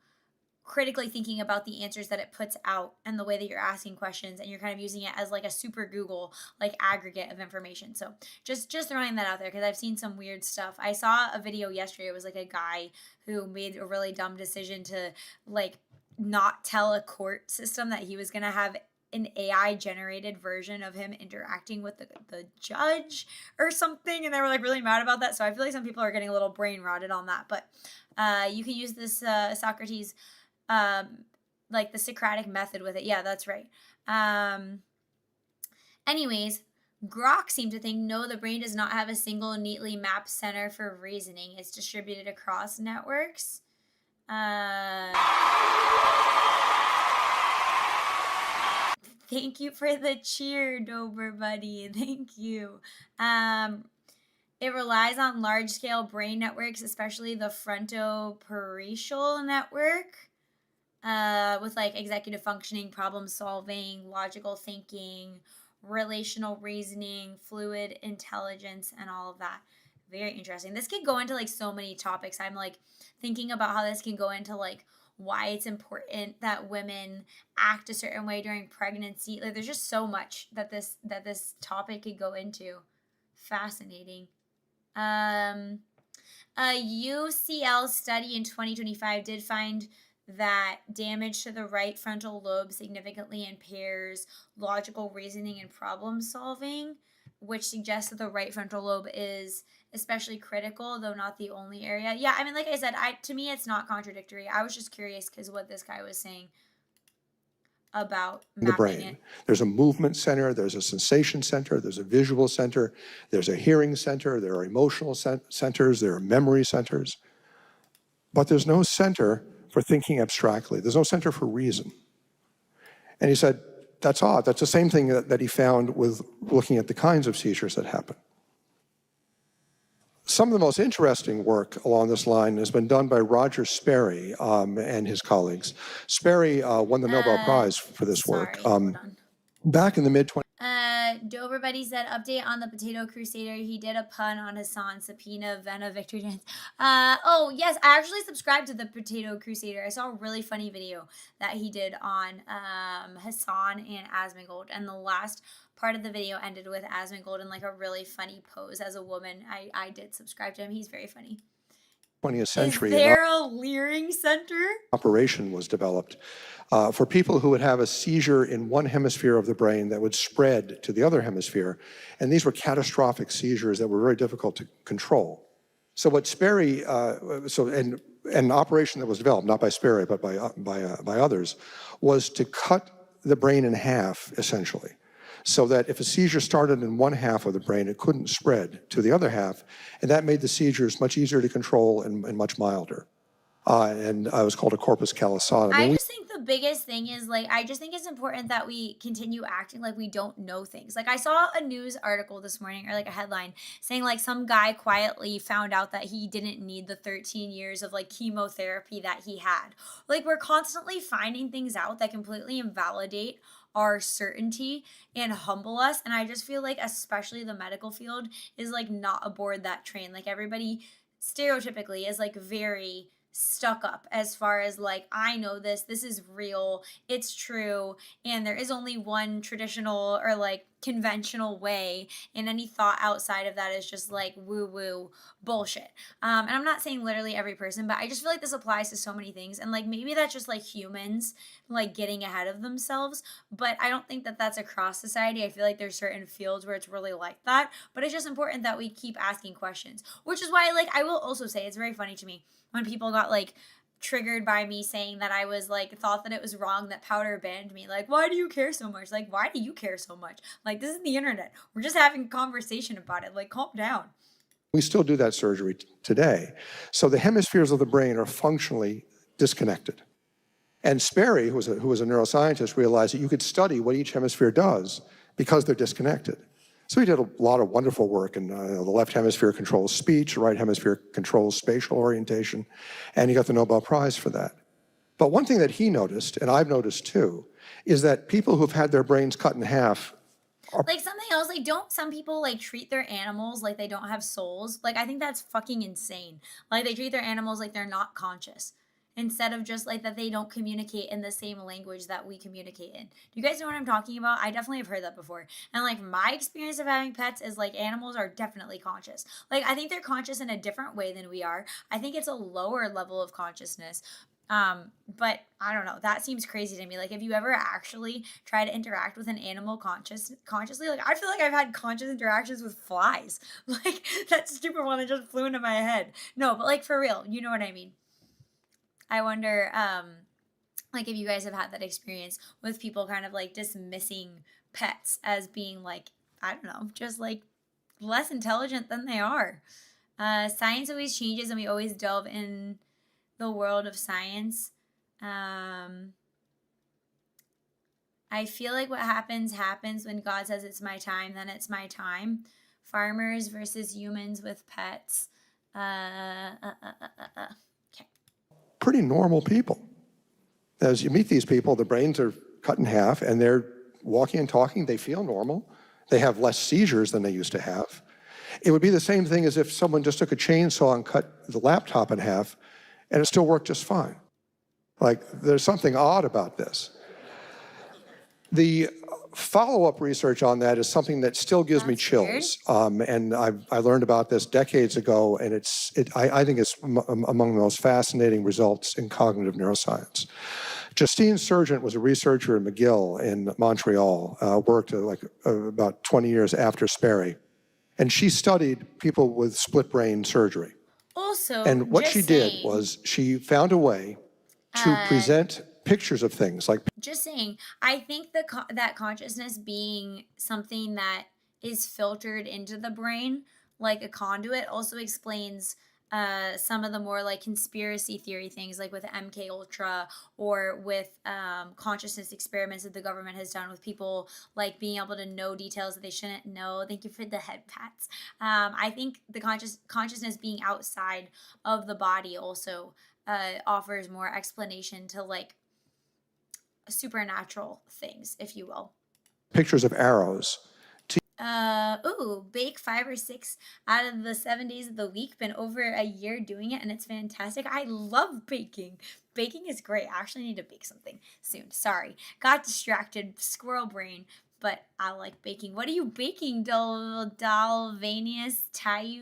Speaker 2: critically thinking about the answers that it puts out and the way that you're asking questions, and you're kind of using it as like a super Google like aggregate of information. So just throwing that out there, because I've seen some weird stuff. I saw a video yesterday. It was like a guy who made a really dumb decision to like not tell a court system that he was going to have an AI generated version of him interacting with the judge or something, and they were like really mad about that. So I feel like some people are getting a little brain rotted on that. But you can use this Socrates like the Socratic method with it. Yeah, that's right. Anyways, Grok seemed to think, no, the brain does not have a single neatly mapped center for reasoning. It's distributed across networks. Thank you for the cheer, Dober buddy. Thank you. It It relies on large-scale brain networks, especially the frontoparietal network, with like executive functioning, problem solving, logical thinking, relational reasoning, fluid intelligence, and all of that. Very interesting. This could go into like so many topics. I'm like thinking about how this can go into like why it's important that women act a certain way during pregnancy. Like there's just so much that this topic could go into. Fascinating. A UCL study in 2025 did find that damage to the right frontal lobe significantly impairs logical reasoning and problem solving, which suggests that the right frontal lobe is especially critical, though not the only area. Yeah, I mean, like I said, to me, it's not contradictory. I was just curious because what this guy was saying about
Speaker 7: the
Speaker 2: mapping
Speaker 7: brain.
Speaker 2: it.
Speaker 7: There's a movement center, there's a sensation center, there's a visual center, there's a hearing center, there are emotional centers, there are memory centers. But there's no center for thinking abstractly. There's no center for reason. And he said, that's odd. That's the same thing that he found with looking at the kinds of seizures that happen. Some of the most interesting work along this line has been done by Roger Sperry and his colleagues. Sperry won the Nobel Prize for this work.
Speaker 2: Hold on.
Speaker 7: Back in the mid-20s.
Speaker 2: Dover Buddy said, update on the Potato Crusader. He did a pun on Hassan, Subpoena, Vena, Victory Dance. Oh, yes, I actually subscribed to the Potato Crusader. I saw a really funny video that he did on Hassan and Asmongold. And the last part of the video ended with Asmongold in like a really funny pose as a woman. I did subscribe to him. He's very funny.
Speaker 7: 20th century.
Speaker 2: Is there a Leering Center?
Speaker 7: Operation was developed for people who would have a seizure in one hemisphere of the brain that would spread to the other hemisphere. And these were catastrophic seizures that were very difficult to control. So what Sperry, an operation that was developed, not by Sperry, but by others, was to cut the brain in half, essentially, so that if a seizure started in one half of the brain, it couldn't spread to the other half, and that made the seizures much easier to control and much milder. And it was called a corpus callosum.
Speaker 2: I just think the biggest thing is, like, I just think it's important that we continue acting like we don't know things. Like, I saw a news article this morning, or like a headline, saying like some guy quietly found out that he didn't need the 13 years of like chemotherapy that he had. Like, we're constantly finding things out that completely invalidate our certainty and humble us. And I just feel like especially the medical field is like not aboard that train. Like, everybody stereotypically is like very stuck up as far as like, I know this is real, it's true, and there is only one traditional or like conventional way, and any thought outside of that is just like woo-woo bullshit. And I'm not saying literally every person, but I just feel like this applies to so many things, and like maybe that's just like humans like getting ahead of themselves, but I don't think that that's across society. I feel like there's certain fields where it's really like that, but it's just important that we keep asking questions, which is why, like, I will also say it's very funny to me when people got like triggered by me saying that I was like, thought that it was wrong that Powdur banned me. Like, why do you care so much? Like, why do you care so much? Like, this is the internet. We're just having a conversation about it. Like, calm down.
Speaker 7: We still do that surgery today. So the hemispheres of the brain are functionally disconnected. And Sperry, who was a neuroscientist, realized that you could study what each hemisphere does because they're disconnected. So he did a lot of wonderful work, and the left hemisphere controls speech, the right hemisphere controls spatial orientation, and he got the Nobel Prize for that. But one thing that he noticed, and I've noticed too, is that people who've had their brains cut in half are...
Speaker 2: Like, something else, like, don't some people like treat their animals like they don't have souls? Like, I think that's fucking insane. Like, they treat their animals like they're not conscious, instead of just like that they don't communicate in the same language that we communicate in. Do you guys know what I'm talking about? I definitely have heard that before. And like, my experience of having pets is like, animals are definitely conscious. Like, I think they're conscious in a different way than we are. I think it's a lower level of consciousness. But I don't know, that seems crazy to me. Like, if you ever actually try to interact with an animal consciously, like, I feel like I've had conscious interactions with flies. Like, that stupid one that just flew into my head. No, but like, for real, you know what I mean? I wonder, like, if you guys have had that experience with people kind of like dismissing pets as being like, I don't know, just like less intelligent than they are. Science always changes, and we always delve in the world of science. I feel like what happens when God says it's my time, then it's my time. Farmers versus humans with pets. Okay.
Speaker 7: Pretty normal people. As you meet these people, the brains are cut in half and they're walking and talking. They feel normal. They have less seizures than they used to have. It would be the same thing as if someone just took a chainsaw and cut the laptop in half and it still worked just fine. Like, there's something odd about this. The follow-up research on that is something that still gives me chills. And I learned about this decades ago, and I think it's among the most fascinating results in cognitive neuroscience. Justine Sargent was a researcher at McGill in Montreal, worked about 20 years after Sperry. And she studied people with split brain surgery.
Speaker 2: Also,
Speaker 7: and what she did was she found a way to present pictures of things like.
Speaker 2: Just saying, I think that consciousness being something that is filtered into the brain, like a conduit, also explains some of the more like conspiracy theory things, like with MK Ultra or with consciousness experiments that the government has done with people like being able to know details that they shouldn't know. Thank you for the head pats. I think the consciousness being outside of the body also offers more explanation to like supernatural things, if you will.
Speaker 7: Pictures of arrows.
Speaker 2: Bake 5 or 6 out of the 7 days of the week. Been over a year doing it and it's fantastic. I love baking. Baking is great. I actually need to bake something soon. Sorry. Got distracted. Squirrel brain. But I like baking. What are you baking, Dalvanius Ty?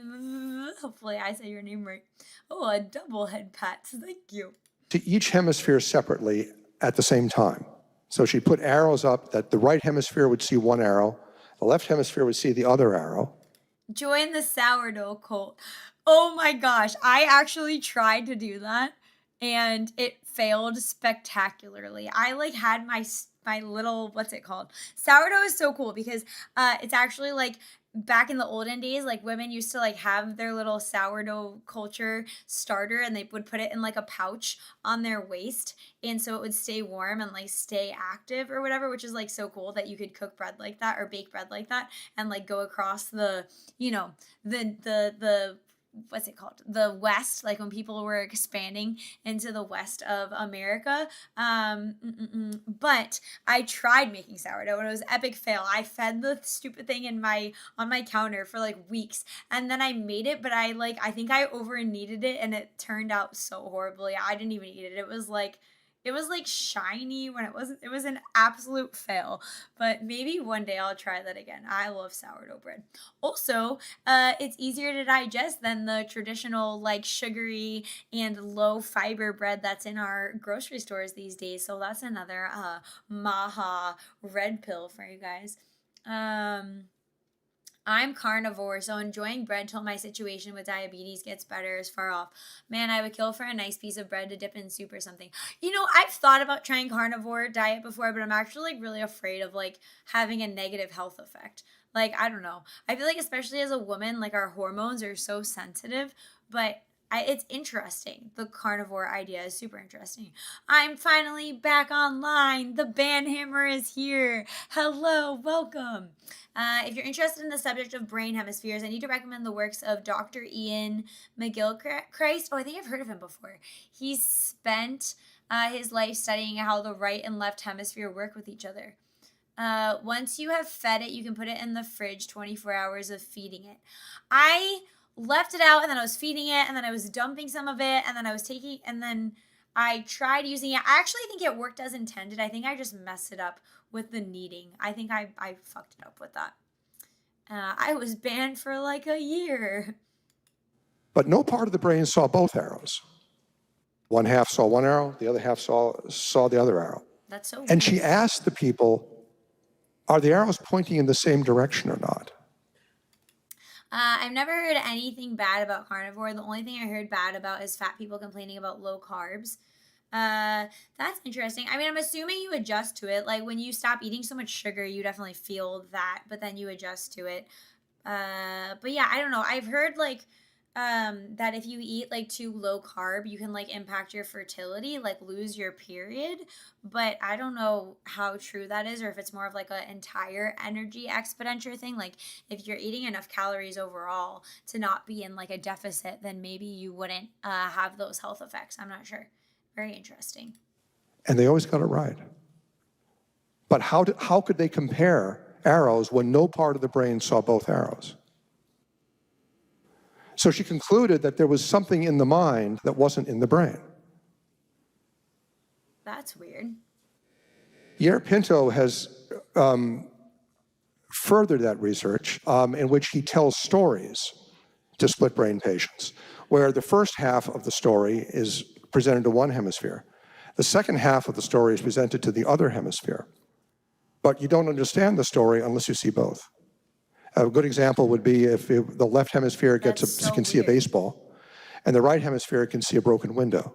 Speaker 2: Hopefully I said your name right. Oh, a double head pat. Thank you.
Speaker 7: To each hemisphere separately at the same time. So she put arrows up that the right hemisphere would see one arrow, the left hemisphere would see the other arrow.
Speaker 2: Join the sourdough cult. Oh my gosh. I actually tried to do that and it failed spectacularly. I like had my little, what's it called? Sourdough is so cool because it's actually like back in the olden days, like women used to like have their little sourdough culture starter and they would put it in like a pouch on their waist. And so it would stay warm and like stay active or whatever, which is like so cool that you could cook bread like that or bake bread like that and like go across the, you know, the what's it called? The West, like when people were expanding into the West of America. But I tried making sourdough and it was an epic fail. I fed the stupid thing on my counter for like weeks and then I made it, but I think I over kneaded it and it turned out so horribly. I didn't even eat it. It was like shiny when it wasn't. It was an absolute fail, but maybe one day I'll try that again. I love sourdough bread. Also, it's easier to digest than the traditional like sugary and low fiber bread that's in our grocery stores these days. So that's another Maha red pill for you guys. I'm carnivore, so enjoying bread till my situation with diabetes gets better is far off. Man, I would kill for a nice piece of bread to dip in soup or something. You know, I've thought about trying carnivore diet before, but I'm actually like really afraid of like having a negative health effect. Like, I don't know. I feel like especially as a woman, like our hormones are so sensitive, but it's interesting. The carnivore idea is super interesting. I'm finally back online. The Banhammer is here. Hello, welcome. If you're interested in the subject of brain hemispheres, I need to recommend the works of Dr. Ian McGilchrist. Oh, I think I've heard of him before. He spent his life studying how the right and left hemisphere work with each other. Once you have fed it, you can put it in the fridge 24 hours of feeding it. I left it out and then I was feeding it and then I was dumping some of it and then I was taking and then I tried using it. I actually think it worked as intended. I think I just messed it up with the kneading. I think I fucked it up with that. I was banned for like a year.
Speaker 7: But no part of the brain saw both arrows. One half saw one arrow, the other half saw the other arrow.
Speaker 2: That's so weird.
Speaker 7: And she asked the people, are the arrows pointing in the same direction or not?
Speaker 2: I've never heard anything bad about carnivore. The only thing I heard bad about is fat people complaining about low carbs. That's interesting. I mean, I'm assuming you adjust to it. Like when you stop eating so much sugar, you definitely feel that, but then you adjust to it. But yeah, I don't know. I've heard like that if you eat like too low carb, you can like impact your fertility, like lose your period. But I don't know how true that is, or if it's more of like an entire energy expenditure thing. Like if you're eating enough calories overall to not be in like a deficit, then maybe you wouldn't have those health effects. I'm not sure. Very interesting.
Speaker 7: And they always got it right. But how could they compare arrows when no part of the brain saw both arrows? So she concluded that there was something in the mind that wasn't in the brain.
Speaker 2: That's weird.
Speaker 7: Yair Pinto has furthered that research in which he tells stories to split brain patients, where the first half of the story is presented to one hemisphere. The second half of the story is presented to the other hemisphere. But you don't understand the story unless you see both. A good example would be if the left hemisphere can see a baseball, and the right hemisphere can see a broken window.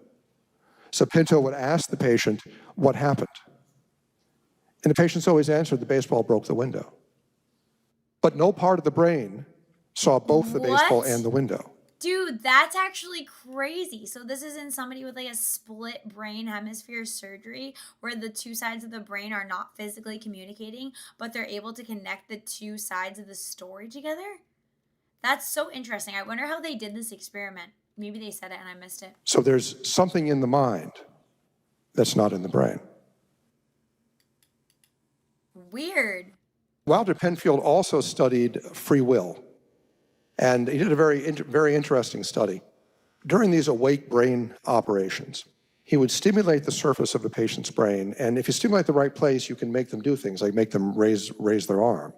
Speaker 7: So Pinto would ask the patient, what happened? And the patients always answered, the baseball broke the window. But no part of the brain saw both the baseball and the window.
Speaker 2: Dude, that's actually crazy. So this is in somebody with like a split brain hemisphere surgery where the two sides of the brain are not physically communicating, but they're able to connect the two sides of the story together? That's so interesting. I wonder how they did this experiment. Maybe they said it and I missed it.
Speaker 7: So there's something in the mind that's not in the brain.
Speaker 2: Weird.
Speaker 7: Wilder Penfield also studied free will. And he did a very interesting study. During these awake brain operations, he would stimulate the surface of a patient's brain, and if you stimulate the right place, you can make them do things, like make them raise their arm.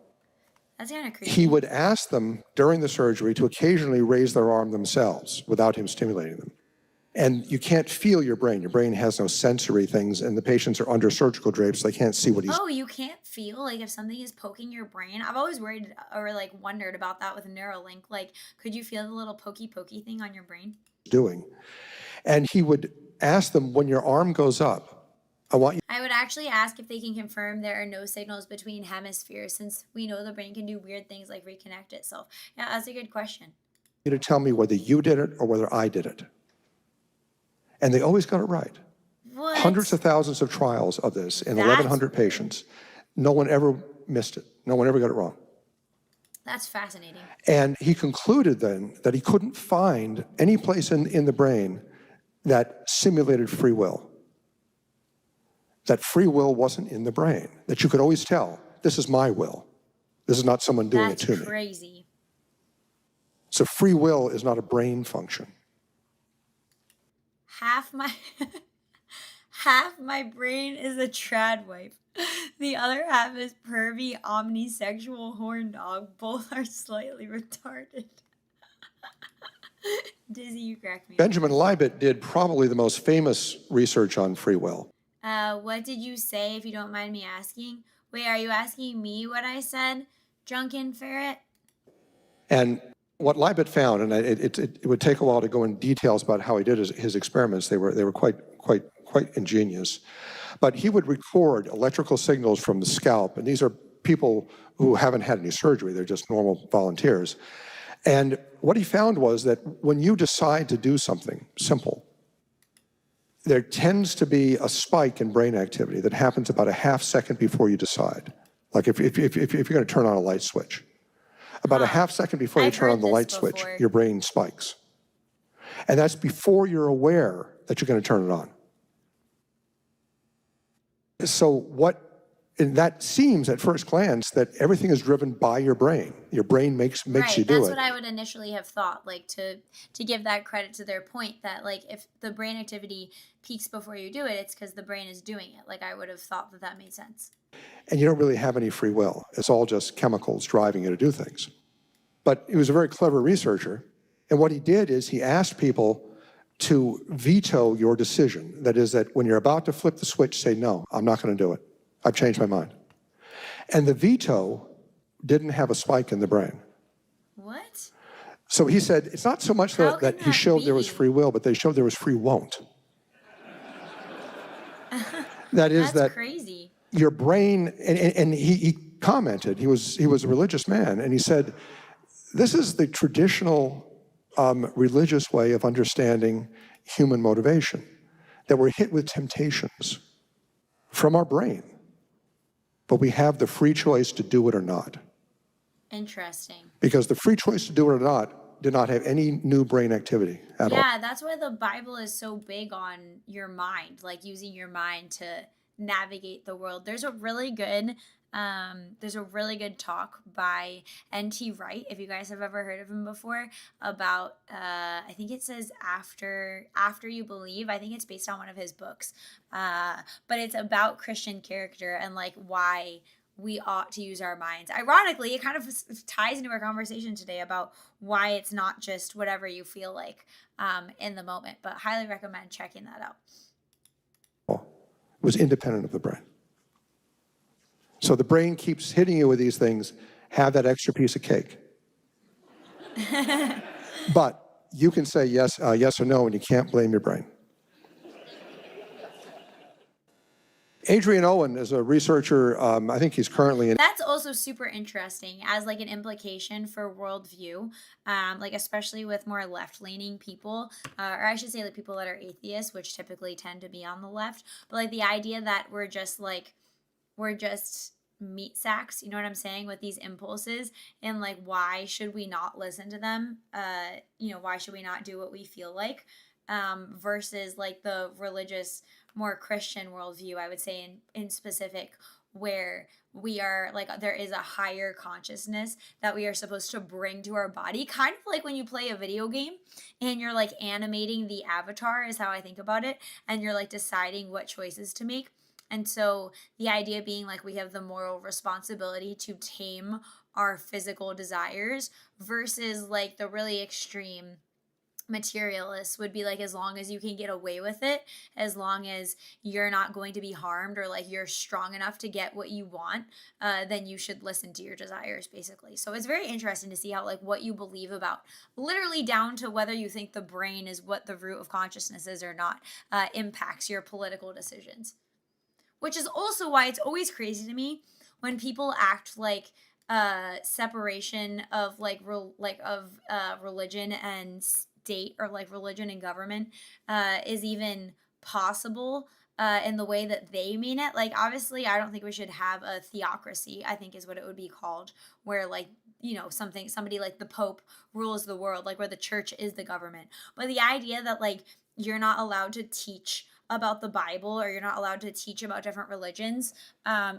Speaker 2: That's kind of creepy.
Speaker 7: He would ask them during the surgery to occasionally raise their arm themselves without him stimulating them. And you can't feel your brain. Your brain has no sensory things, and the patients are under surgical drapes, so they can't see what he's...
Speaker 2: Oh, you can't feel, like, if something is poking your brain? I've always worried or, like, wondered about that with Neuralink. Like, could you feel the little pokey thing on your brain?
Speaker 7: ...doing. And he would ask them, when your arm goes up, I
Speaker 2: would actually ask if they can confirm there are no signals between hemispheres, since we know the brain can do weird things like reconnect itself. Yeah, that's a good question.
Speaker 7: ...you to tell me whether you did it or whether I did it. And they always got it right.
Speaker 2: What?
Speaker 7: Hundreds of thousands of trials of this in 1,100 patients. No one ever missed it. No one ever got it wrong.
Speaker 2: That's fascinating.
Speaker 7: And he concluded then that he couldn't find any place in the brain that simulated free will. That free will wasn't in the brain. That you could always tell, this is my will. This is not someone doing it to me.
Speaker 2: That's crazy.
Speaker 7: So free will is not a brain function.
Speaker 2: Half my brain is a trad wife. The other half is pervy omnisexual horn dog. Both are slightly retarded. Dizzy, you crack me.
Speaker 7: Benjamin Libet did probably the most famous research on free will.
Speaker 2: What did you say, if you don't mind me asking? Wait, are you asking me what I said, drunken ferret?
Speaker 7: And what Libet found, and it would take a while to go in details about how he did his experiments. They were quite ingenious. But he would record electrical signals from the scalp, and these are people who haven't had any surgery. They're just normal volunteers. And what he found was that when you decide to do something simple, there tends to be a spike in brain activity that happens about a half second before you decide. Like if you're going to turn on a light switch. About a half second before you turn on the light switch, your brain spikes. And that's before you're aware that you're going to turn it on. So and that seems at first glance that everything is driven by your brain. Your brain makes you do it.
Speaker 2: That's what I would initially have thought, like to give that credit to their point that like if the brain activity peaks before you do it, it's because the brain is doing it. Like I would have thought that made sense.
Speaker 7: And you don't really have any free will. It's all just chemicals driving you to do things. But he was a very clever researcher. And what he did is he asked people to veto your decision. That is that when you're about to flip the switch, say, no, I'm not going to do it. I've changed my mind. And the veto didn't have a spike in the brain.
Speaker 2: What?
Speaker 7: So he said, it's not so much that he showed there was free will, but they showed there was free won't. That is
Speaker 2: That's crazy.
Speaker 7: Your brain, and he commented, he was a religious man, and he said, this is the traditional religious way of understanding human motivation, that we're hit with temptations from our brain, but we have the free choice to do it or not.
Speaker 2: Interesting.
Speaker 7: Because the free choice to do it or not did not have any new brain activity at all.
Speaker 2: Yeah, that's why the Bible is so big on your mind, like using your mind to navigate the world. There's a really good talk by N.T. Wright, if you guys have ever heard of him before, about I think it says after you believe. I think it's based on one of his books, but it's about Christian character and like why we ought to use our minds. Ironically, it kind of ties into our conversation today about why it's not just whatever you feel like in the moment, but highly recommend checking that out.
Speaker 7: It was independent of the brain. So the brain keeps hitting you with these things, have that extra piece of cake. But you can say yes or no, and you can't blame your brain. Adrian Owen is a researcher, I think he's currently in...
Speaker 2: That's also super interesting as like an implication for worldview, like especially with more left-leaning people, or I should say like people that are atheists, which typically tend to be on the left, but like the idea that we're just meat sacks, you know what I'm saying, with these impulses, and like why should we not listen to them? Why should we not do what we feel like? Versus like the religious, more Christian worldview, I would say in specific, where we are like, there is a higher consciousness that we are supposed to bring to our body, kind of like when you play a video game and you're like animating the avatar is how I think about it, and you're like deciding what choices to make. And so the idea being like we have the moral responsibility to tame our physical desires versus like the really extreme materialists would be like, as long as you can get away with it, as long as you're not going to be harmed or like you're strong enough to get what you want, then you should listen to your desires, basically. So it's very interesting to see how like what you believe about, literally down to whether you think the brain is what the root of consciousness is or not, impacts your political decisions. Which is also why it's always crazy to me when people act like separation of religion and state, or like religion and government is even possible in the way that they mean it. Like, obviously, I don't think we should have a theocracy, I think is what it would be called, where like, you know, somebody like the Pope rules the world, like where the church is the government. But the idea that like you're not allowed to teach about the Bible, or you're not allowed to teach about different religions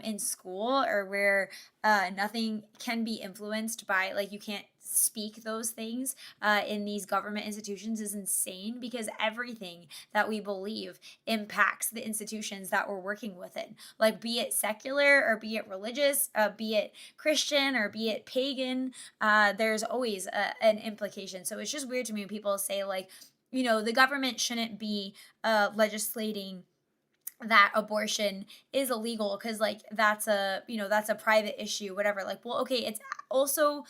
Speaker 2: in school, or where nothing can be influenced by, like, you can't speak those things in these government institutions, is insane, because everything that we believe impacts the institutions that we're working within, like be it secular or be it religious, be it Christian or be it pagan, there's always an implication. So it's just weird to me when people say like, you know, the government shouldn't be legislating that abortion is illegal because like that's a private issue, whatever. Like, well, okay, it's also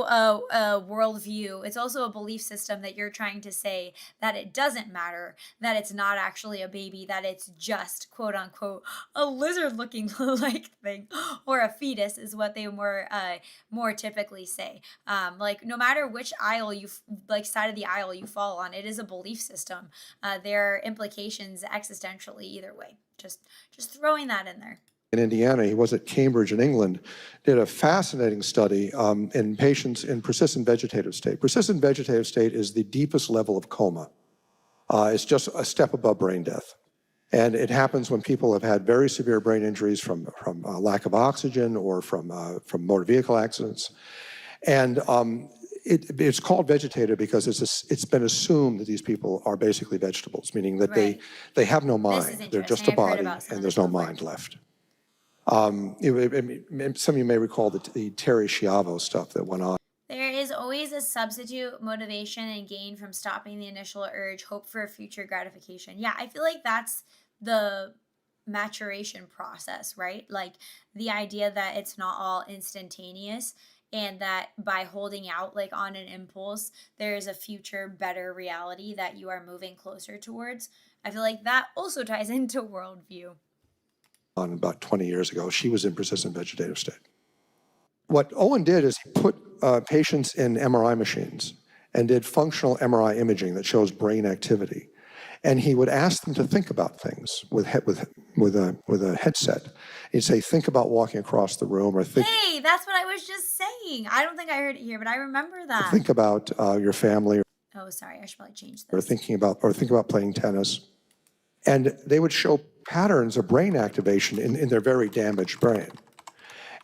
Speaker 2: a worldview, it's also a belief system that you're trying to say that it doesn't matter, that it's not actually a baby, that it's just quote unquote a lizard looking like thing, or a fetus is what they more typically say. Like, no matter which aisle you like side of the aisle you fall on, it is a belief system. There are implications existentially either way. Just throwing that in there.
Speaker 7: In Indiana, he was at Cambridge in England, did a fascinating study in patients in persistent vegetative state. Persistent vegetative state is the deepest level of coma. It's just a step above brain death. And it happens when people have had very severe brain injuries from lack of oxygen or from motor vehicle accidents. And it's called vegetative because it's been assumed that these people are basically vegetables, meaning that they have no mind. They're just a body, and there's no mind left. Some of you may recall the Terry Schiavo stuff that went on.
Speaker 2: There is always a substitute motivation and gain from stopping the initial urge, hope for a future gratification. Yeah, I feel like that's the maturation process, right? Like the idea that it's not all instantaneous, and that by holding out like on an impulse, there is a future better reality that you are moving closer towards. I feel like that also ties into worldview.
Speaker 7: On about 20 years ago, she was in persistent vegetative state. What Owen did is he put patients in MRI machines and did functional MRI imaging that shows brain activity. And he would ask them to think about things with a headset. He'd say, think about walking across the room, or think
Speaker 2: Hey, that's what I was just saying. I don't think I heard it here, but I remember that.
Speaker 7: think about your family,
Speaker 2: Oh, sorry. I should probably change
Speaker 7: or
Speaker 2: this.
Speaker 7: think about playing tennis. And they would show patterns of brain activation in their very damaged brain.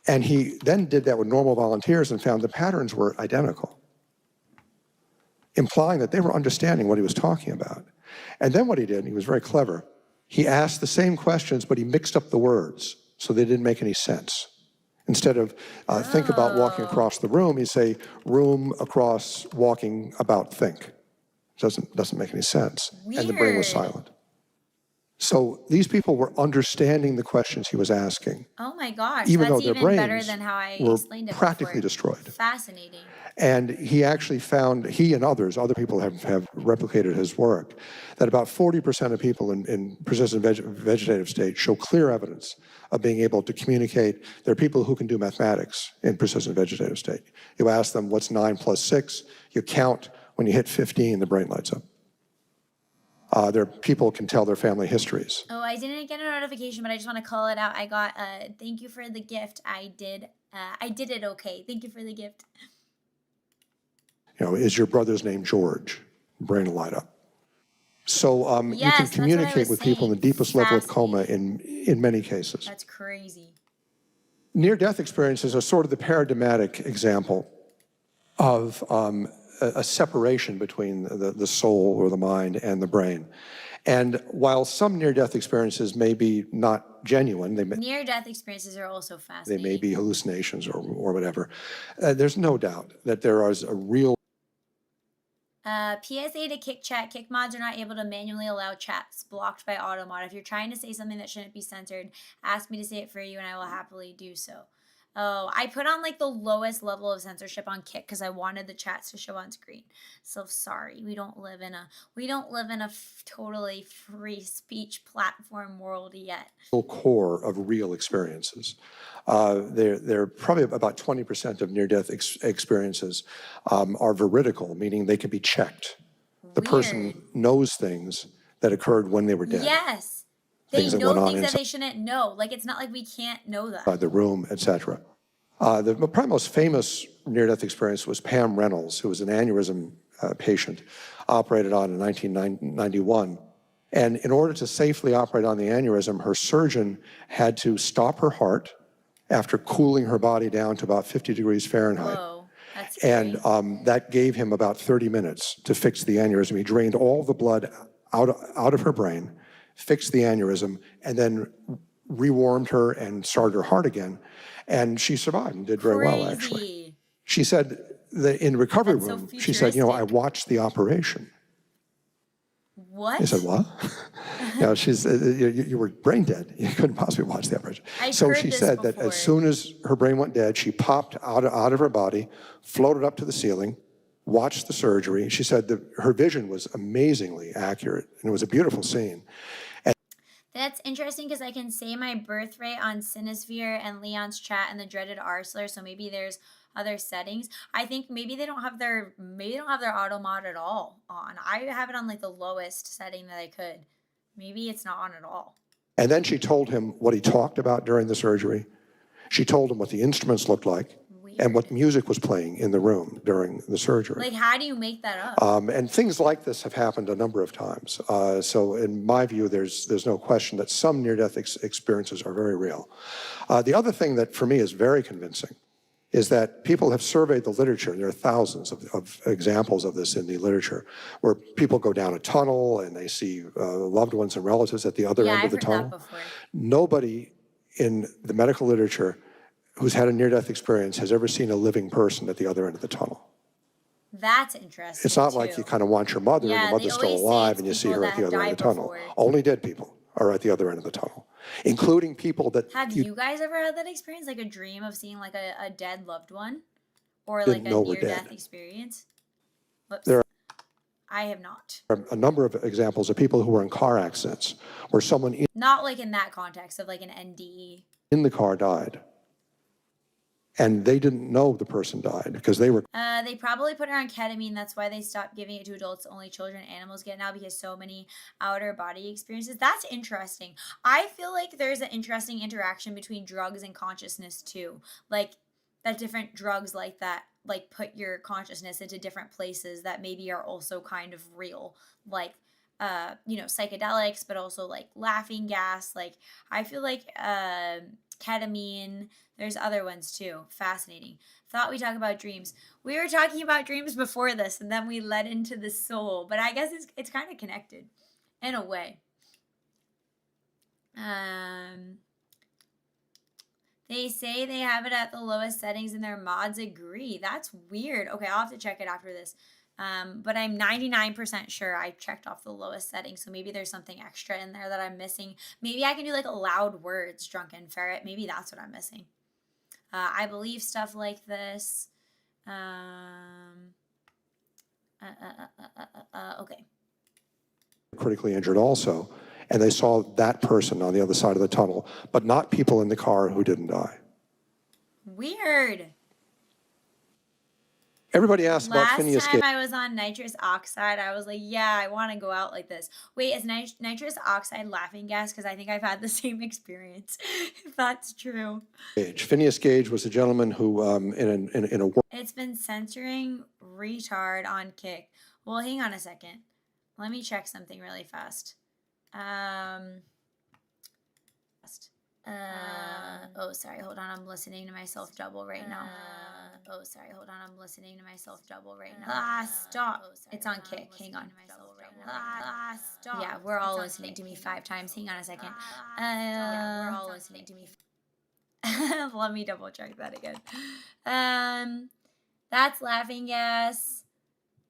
Speaker 7: And he then did that with normal volunteers and found the patterns were identical, implying that they were understanding what he was talking about. And then what he did, and he was very clever, he asked the same questions, but he mixed up the words so they didn't make any sense. Instead of think about walking across the room, he'd say room across walking about think. Doesn't make any sense. And the brain was
Speaker 2: Weird.
Speaker 7: silent. So these people were understanding the questions he was asking,
Speaker 2: Oh my gosh.
Speaker 7: even
Speaker 2: That's
Speaker 7: though their
Speaker 2: even better
Speaker 7: brains
Speaker 2: than how I
Speaker 7: were
Speaker 2: explained it
Speaker 7: practically
Speaker 2: before.
Speaker 7: destroyed.
Speaker 2: Fascinating.
Speaker 7: And he actually found, he and other people have replicated his work, that about 40% of people in persistent vegetative state show clear evidence of being able to communicate. There are people who can do mathematics in persistent vegetative state. You ask them, what's 9 plus 6? You count, when you hit 15, the brain lights up. There are people who can tell their family histories.
Speaker 2: Oh, I didn't get a notification, but I just want to call it out. I got thank you for the gift. I did it okay. Thank you for the gift.
Speaker 7: You know, is your brother's name George? Brain will light up. So you
Speaker 2: Yes,
Speaker 7: can
Speaker 2: that's what I
Speaker 7: communicate
Speaker 2: was
Speaker 7: with people in the
Speaker 2: saying.
Speaker 7: deepest level of coma in many cases.
Speaker 2: That's crazy.
Speaker 7: Near-death experiences are sort of the paradigmatic example of a separation between the soul or the mind and the brain. And while some near-death experiences may be not genuine,
Speaker 2: Near-death experiences are also
Speaker 7: they
Speaker 2: fascinating.
Speaker 7: may be hallucinations or whatever, there's no doubt that there is a real
Speaker 2: PSA to Kick Chat. Kick mods are not able to manually allow chats blocked by Automod. If you're trying to say something that shouldn't be censored, ask me to say it for you and I will happily do so. Oh, I put on like the lowest level of censorship on Kick because I wanted the chats to show on screen. So sorry, we don't live in a totally free speech platform world yet.
Speaker 7: core of real experiences. They're probably about 20% of near-death experiences are veridical, meaning they can be checked. The person knows things that occurred when they were dead.
Speaker 2: Yes. They
Speaker 7: Things that
Speaker 2: know
Speaker 7: went on
Speaker 2: things that
Speaker 7: inside
Speaker 2: they shouldn't know. Like, it's not like we can't know that.
Speaker 7: the room, etc. The probably most famous near-death experience was Pam Reynolds, who was an aneurysm patient, operated on in 1991. And in order to safely operate on the aneurysm, her surgeon had to stop her heart after cooling her body down to about 50 degrees Fahrenheit.
Speaker 2: Whoa, that's scary.
Speaker 7: And that gave him about 30 minutes to fix the aneurysm. He drained all the blood out of her brain, fixed the aneurysm, and then rewarmed her and started her heart again. And she survived and did very well, actually. She said that in the recovery
Speaker 2: That's so
Speaker 7: room, she said, you know, I watched the operation.
Speaker 2: What?
Speaker 7: I said, what? You know, you were brain dead. You couldn't possibly watch the operation. So she said that as soon as her brain went dead, she popped out of her body, floated up to the ceiling, watched the surgery. She said that her vision was amazingly accurate, and it was a beautiful scene.
Speaker 2: That's interesting because I can say my birth rate on Cinesphere and Leon's chat and the dreaded Arsler, so maybe there's other settings. I think maybe they don't have their auto mod at all on. I have it on like the lowest setting that I could. Maybe it's not on at all.
Speaker 7: And then she told him what he talked about during the surgery. She told him what the instruments looked like. And what music was playing in the room during the surgery.
Speaker 2: Like, how do you make that up?
Speaker 7: And things like this have happened a number of times. So in my view, there's no question that some near-death experiences are very real. The other thing that for me is very convincing is that people have surveyed the literature, and there are thousands of examples of this in the literature, where people go down a tunnel and they see loved ones and relatives at the other end of the tunnel.
Speaker 2: That before.
Speaker 7: Nobody in the medical literature who's had a near-death experience has ever seen a living person at the other end of the tunnel.
Speaker 2: That's interesting.
Speaker 7: It's not like you kind of want your mother and your mother's still alive and you see her at the other end of the tunnel. Only dead people are at the other end of the tunnel, including people that...
Speaker 2: Have you guys ever had that experience, like a dream of seeing like a dead loved one? Or like a near-death experience? Whoops. I have not.
Speaker 7: There are a number of examples of people who were in car accidents where someone
Speaker 2: not like in that context of like an NDE.
Speaker 7: in the car died. And they didn't know the person died because they were
Speaker 2: They probably put her on ketamine. That's why they stopped giving it to adults. Only children and animals get it now because so many outer body experiences. That's interesting. I feel like there's an interesting interaction between drugs and consciousness too. Like that different drugs like that, like put your consciousness into different places that maybe are also kind of real. Like, you know, psychedelics, but also like laughing gas. Like I feel like ketamine. There's other ones too. Fascinating. Thought we talk about dreams. We were talking about dreams before this, and then we led into the soul. But I guess it's kind of connected, in a way. They say they have it at the lowest settings, and their mods agree. That's weird. Okay, I'll have to check it after this. But I'm 99% sure I checked off the lowest setting, so maybe there's something extra in there that I'm missing. Maybe I can do like loud words, drunken ferret. Maybe that's what I'm missing. I believe stuff like this. Okay.
Speaker 7: critically injured also, and they saw that person on the other side of the tunnel, but not people in the car who didn't die.
Speaker 2: Weird.
Speaker 7: Everybody asked about Phineas
Speaker 2: Last time
Speaker 7: Gage.
Speaker 2: I was on nitrous oxide, I was like, yeah, I want to go out like this. Wait, is nitrous oxide laughing gas? Because I think I've had the same experience, if that's true.
Speaker 7: Phineas Gage was a gentleman who, in a
Speaker 2: It's been censoring retard on Kick. Well, hang on a second. Let me check something really fast. Oh, sorry, hold on. I'm listening to myself double right now. Oh, sorry, hold on. I'm listening to myself double right now. Stop. It's on Kick. Hang on. Stop. Yeah, we're all listening to me 5 times. Hang on a second. Yeah, we're all listening to me. Let me double check that again. That's laughing gas.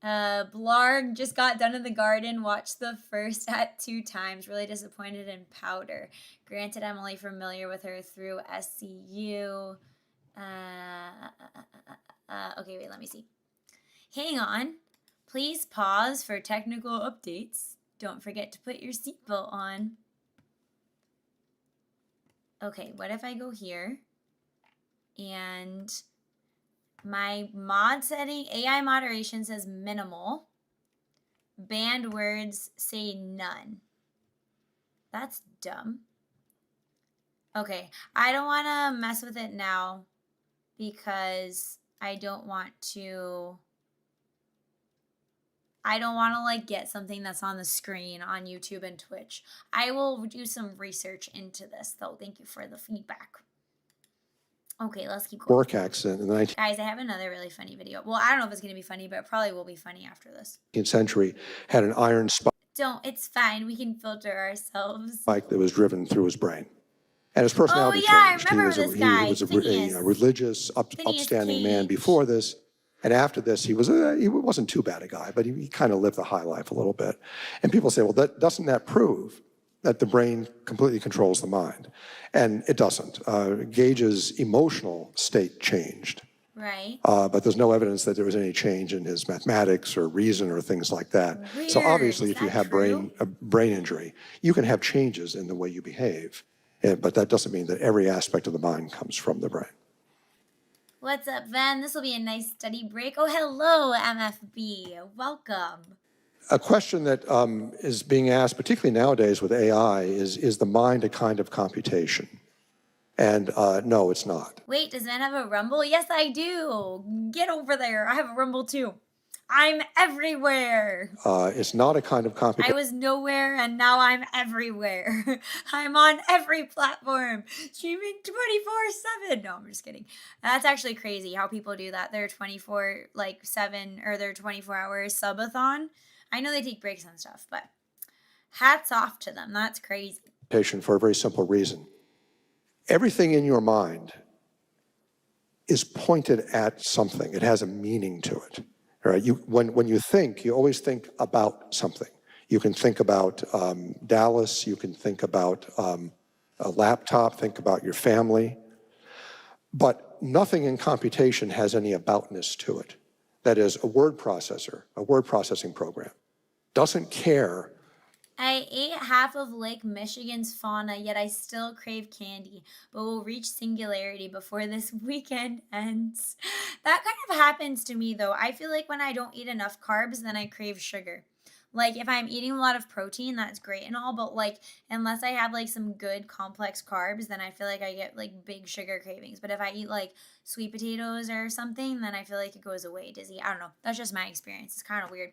Speaker 2: Blarg just got done in the garden. Watched the first at 2 times. Really disappointed in Powdur. Granted, I'm only familiar with her through SCU. Okay, wait, let me see. Hang on. Please pause for technical updates. Don't forget to put your seatbelt on. Okay, what if I go here and my mod setting, AI moderation says minimal. Banned words say none. That's dumb. Okay, I don't want to mess with it now because I don't want to like get something that's on the screen on YouTube and Twitch. I will do some research into this though. Thank you for the feedback. Okay, let's keep going.
Speaker 7: work accident in the 19th
Speaker 2: Guys, I have another really funny video. Well, I don't know if it's going to be funny, but it probably will be funny after this.
Speaker 7: century had an iron
Speaker 2: It's fine. We can filter ourselves.
Speaker 7: spike that was driven through his brain. And his personality
Speaker 2: yeah, I
Speaker 7: changed.
Speaker 2: remember this guy,
Speaker 7: He was a
Speaker 2: Phineas.
Speaker 7: religious,
Speaker 2: Phineas
Speaker 7: upstanding man
Speaker 2: Cage.
Speaker 7: before this. And after this, he wasn't too bad a guy, but he kind of lived the high life a little bit. And people say, well, doesn't that prove that the brain completely controls the mind? And it doesn't. Gage's emotional state changed.
Speaker 2: Right.
Speaker 7: But there's no evidence that there was any change in his mathematics or reason or things like that. So
Speaker 2: Weird.
Speaker 7: obviously,
Speaker 2: Is
Speaker 7: if you
Speaker 2: that
Speaker 7: have
Speaker 2: true?
Speaker 7: brain injury, you can have changes in the way you behave. But that doesn't mean that every aspect of the mind comes from the brain.
Speaker 2: What's up, Ven? This will be a nice study break. Oh, hello, MFB. Welcome.
Speaker 7: A question that is being asked, particularly nowadays with AI, is the mind a kind of computation? And no, it's not.
Speaker 2: Wait, does Ven have a Rumble? Yes, I do. Get over there. I have a Rumble too. I'm everywhere.
Speaker 7: It's not a kind of
Speaker 2: I
Speaker 7: computation.
Speaker 2: was nowhere and now I'm everywhere. I'm on every platform, streaming 24/7. No, I'm just kidding. That's actually crazy how people do that. They're 24/7 or they're 24-hour subathon. I know they take breaks and stuff, but hats off to them. That's crazy.
Speaker 7: For a very simple reason. Everything in your mind is pointed at something. It has a meaning to it. All right? When you think, you always think about something. You can think about Dallas. You can think about a laptop. Think about your family. But nothing in computation has any aboutness to it. That is, a word processing program, doesn't care
Speaker 2: I ate half of Lake Michigan's fauna, yet I still crave candy, but will reach singularity before this weekend ends. That kind of happens to me though. I feel like when I don't eat enough carbs, then I crave sugar. Like if I'm eating a lot of protein, that's great and all, but like unless I have like some good complex carbs, then I feel like I get like big sugar cravings. But if I eat like sweet potatoes or something, then I feel like it goes away dizzy. I don't know. That's just my experience. It's kind of weird.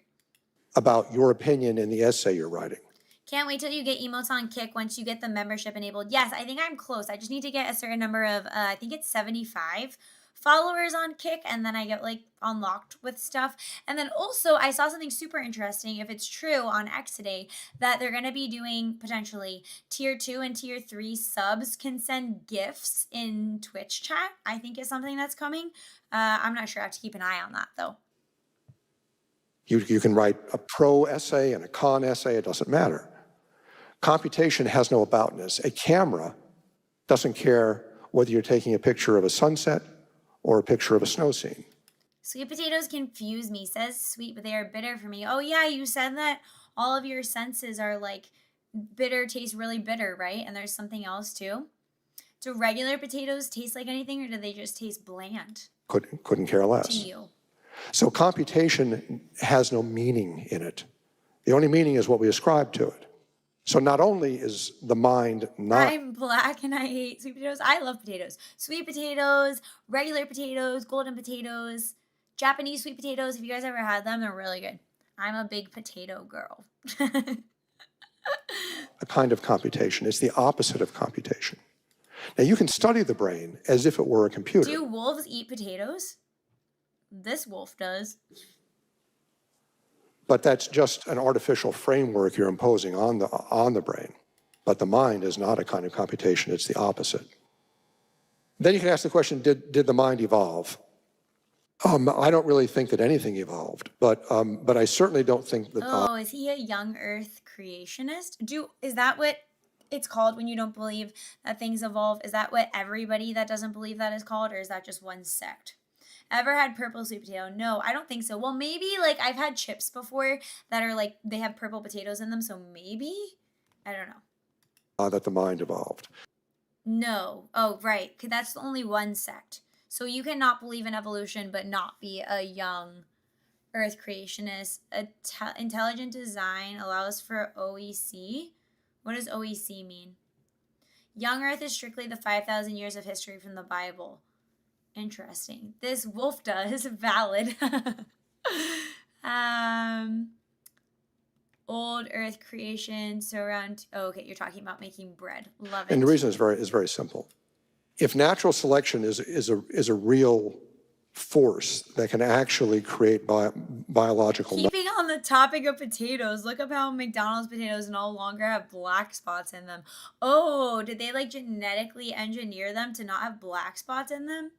Speaker 7: About your opinion in the essay you're writing.
Speaker 2: Can't wait till you get emotes on Kick once you get the membership enabled. Yes, I think I'm close. I just need to get a certain number of, I think it's 75 followers on Kick, and then I get like unlocked with stuff. And then also I saw something super interesting, if it's true, on X today, that they're going to be doing potentially tier 2 and tier 3 subs can send gifts in Twitch chat. I think is something that's coming. I'm not sure. I have to keep an eye on that though.
Speaker 7: You can write a pro essay and a con essay, it doesn't matter. Computation has no aboutness. A camera doesn't care whether you're taking a picture of a sunset or a picture of a snow scene.
Speaker 2: Sweet potatoes confuse me, says sweet, but they are bitter for me. Oh yeah, you said that all of your senses are like bitter, taste really bitter, right? And there's something else too. Do regular potatoes taste like anything, or do they just taste bland?
Speaker 7: Couldn't care less.
Speaker 2: To you.
Speaker 7: So computation has no meaning in it. The only meaning is what we ascribe to it. So not only is the mind not...
Speaker 2: I'm black and I hate sweet potatoes. I love potatoes. Sweet potatoes, regular potatoes, golden potatoes, Japanese sweet potatoes. If you guys ever had them, they're really good. I'm a big potato girl.
Speaker 7: a kind of computation. It's the opposite of computation. Now you can study the brain as if it were a computer.
Speaker 2: Do wolves eat potatoes? This wolf does.
Speaker 7: But that's just an artificial framework you're imposing on the brain. But the mind is not a kind of computation, it's the opposite. Then you can ask the question, did the mind evolve? I don't really think that anything evolved, but I certainly don't think that...
Speaker 2: Oh, is he a young earth creationist? Is that what it's called when you don't believe that things evolve? Is that what everybody that doesn't believe that is called, or is that just one sect? Ever had purple sweet potato? No, I don't think so. Well, maybe like I've had chips before that are like, they have purple potatoes in them. So maybe, I don't know.
Speaker 7: That the mind evolved.
Speaker 2: No. Oh, right. 'Cause that's only one sect. So you cannot believe in evolution, but not be a young earth creationist. Intelligent design allows for OEC. What does OEC mean? Young earth is strictly the 5,000 years of history from the Bible. Interesting. This wolf does. Valid. Old earth creation. So around... Oh, okay, you're talking about making bread. Love it.
Speaker 7: And the reason is very simple. If natural selection is a real force that can actually create biological...
Speaker 2: Keeping on the topic of potatoes, look up how McDonald's potatoes no longer have black spots in them. Oh, did they like genetically engineer them to not have black spots in them?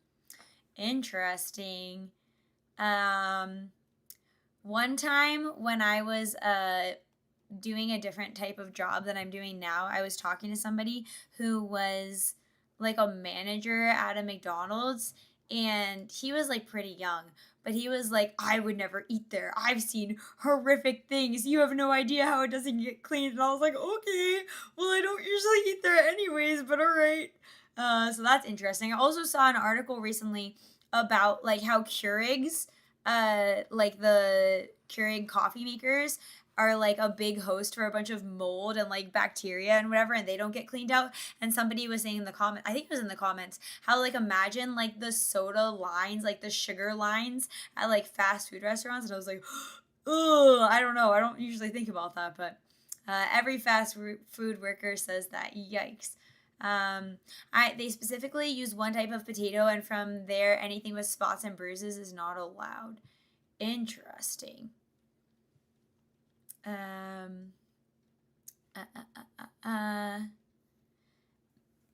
Speaker 2: Interesting. One time when I was doing a different type of job than I'm doing now, I was talking to somebody who was like a manager at a McDonald's, and he was like pretty young, but he was like, I would never eat there. I've seen horrific things. You have no idea how it doesn't get cleaned. And I was like, okay, well, I don't usually eat there anyways, but all right. So that's interesting. I also saw an article recently about like how Keurigs, like the Keurig coffee makers, are like a big host for a bunch of mold and like bacteria and whatever, and they don't get cleaned out. And somebody was saying in the comment, I think it was in the comments, how like imagine like the soda lines, like the sugar lines at like fast food restaurants. And I was like, ugh, I don't know. I don't usually think about that, but every fast food worker says that. Yikes. They specifically use one type of potato, and from there, anything with spots and bruises is not allowed. Interesting.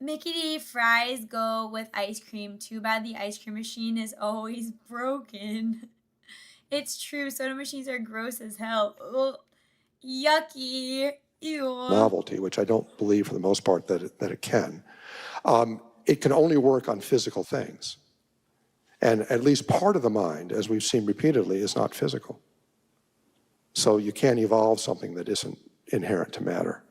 Speaker 2: Mickey D fries go with ice cream. Too bad the ice cream machine is always broken. It's true. Soda machines are gross as hell. Ugh. Yucky. Ew.
Speaker 7: Novelty, which I don't believe for the most part that it can. It can only work on physical things. And at least part of the mind, as we've seen repeatedly, is not physical. So you can't evolve something that isn't inherent to matter.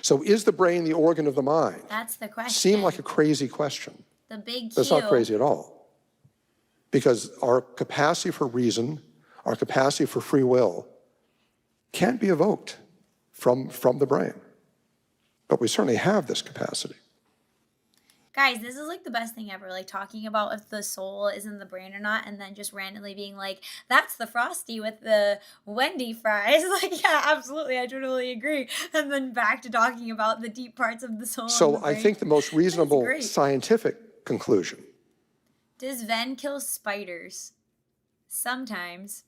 Speaker 7: So is the brain the organ of the mind?
Speaker 2: That's the question.
Speaker 7: Seemed like a crazy question.
Speaker 2: The big Q.
Speaker 7: That's not crazy at all. Because our capacity for reason, our capacity for free will, can't be evoked from the brain. But we certainly have this capacity.
Speaker 2: Guys, this is like the best thing ever, like talking about if the soul is in the brain or not, and then just randomly being like, that's the Frosty with the Wendy fries. Like, yeah, absolutely, I totally agree. And then back to talking about the deep parts of the soul. And
Speaker 7: So
Speaker 2: the
Speaker 7: I
Speaker 2: brain.
Speaker 7: think the most reasonable
Speaker 2: great.
Speaker 7: scientific conclusion.
Speaker 2: Does Ven kill spiders? Sometimes.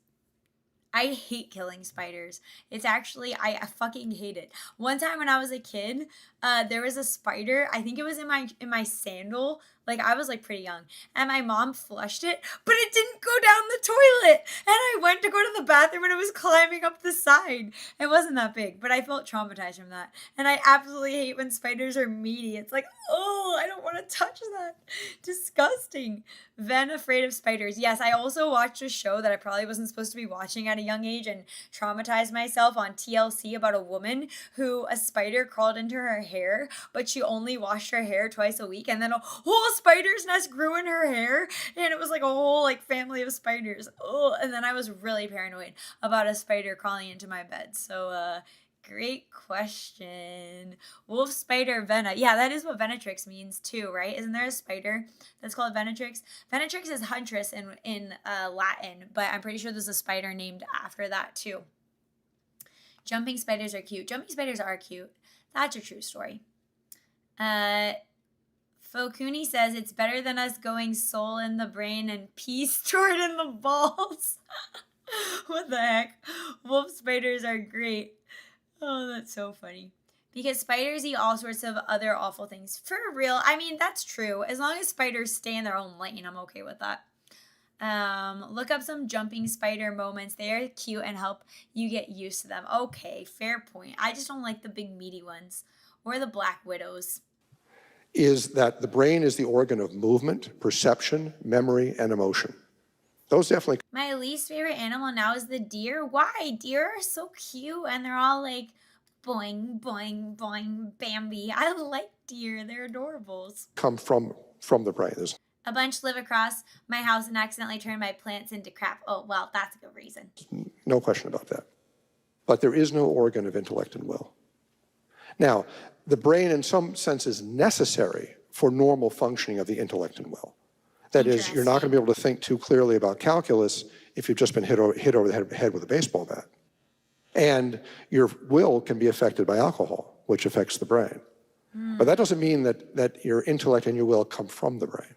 Speaker 2: I hate killing spiders. It's actually, I fucking hate it. One time when I was a kid, there was a spider. I think it was in my sandal. Like, I was like pretty young, and my mom flushed it, but it didn't go down the toilet. And I went to go to the bathroom, and it was climbing up the side. It wasn't that big, but I felt traumatized from that. And I absolutely hate when spiders are meaty. It's like, oh, I don't want to touch that. Disgusting. Ven afraid of spiders. Yes, I also watched a show that I probably wasn't supposed to be watching at a young age and traumatized myself on TLC about a woman who a spider crawled into her hair, but she only washed her hair twice a week, and then a whole spider's nest grew in her hair, and it was like a whole like family of spiders. Oh, and then I was really paranoid about a spider crawling into my bed. So great question. Wolf spider Vena. Yeah, that is what Venatrix means too, right? Isn't there a spider that's called Venatrix? Venatrix is huntress in Latin, but I'm pretty sure there's a spider named after that too. Jumping spiders are cute. Jumping spiders are cute. That's a true story. Fokuni says it's better than us going soul in the brain and pee stored in the balls. What the heck? Wolf spiders are great. Oh, that's so funny. Because spiders eat all sorts of other awful things. For real. I mean, that's true. As long as spiders stay in their own lane, I'm okay with that. Look up some jumping spider moments. They are cute and help you get used to them. Okay, fair point. I just don't like the big meaty ones. Or the black widows.
Speaker 7: Is that the brain is the organ of movement, perception, memory, and emotion. Those definitely.
Speaker 2: My least favorite animal now is the deer. Why? Deer are so cute, and they're all like boing, boing, boing, Bambi. I like deer. They're adorables.
Speaker 7: Come from the brain. There's
Speaker 2: A bunch live across my house and accidentally turned my plants into crap. Oh, well, that's a good reason.
Speaker 7: no question about that. But there is no organ of intellect and will. Now, the brain in some sense is necessary for normal functioning of the intellect and will. That is, you're not going to be able to think too clearly about calculus if you've just been hit over the head with a baseball bat. And your will can be affected by alcohol, which affects the brain. But that doesn't mean that your intellect and your will come from the brain.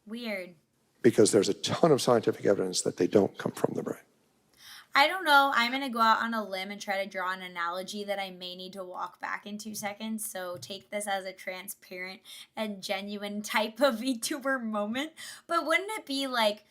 Speaker 2: Weird.
Speaker 7: Because there's a ton of scientific evidence that they don't come from the brain.
Speaker 2: I don't know. I'm going to go out on a limb and try to draw an analogy that I may need to walk back in 2 seconds. So take this as a transparent and genuine type of VTuber moment. But wouldn't it be like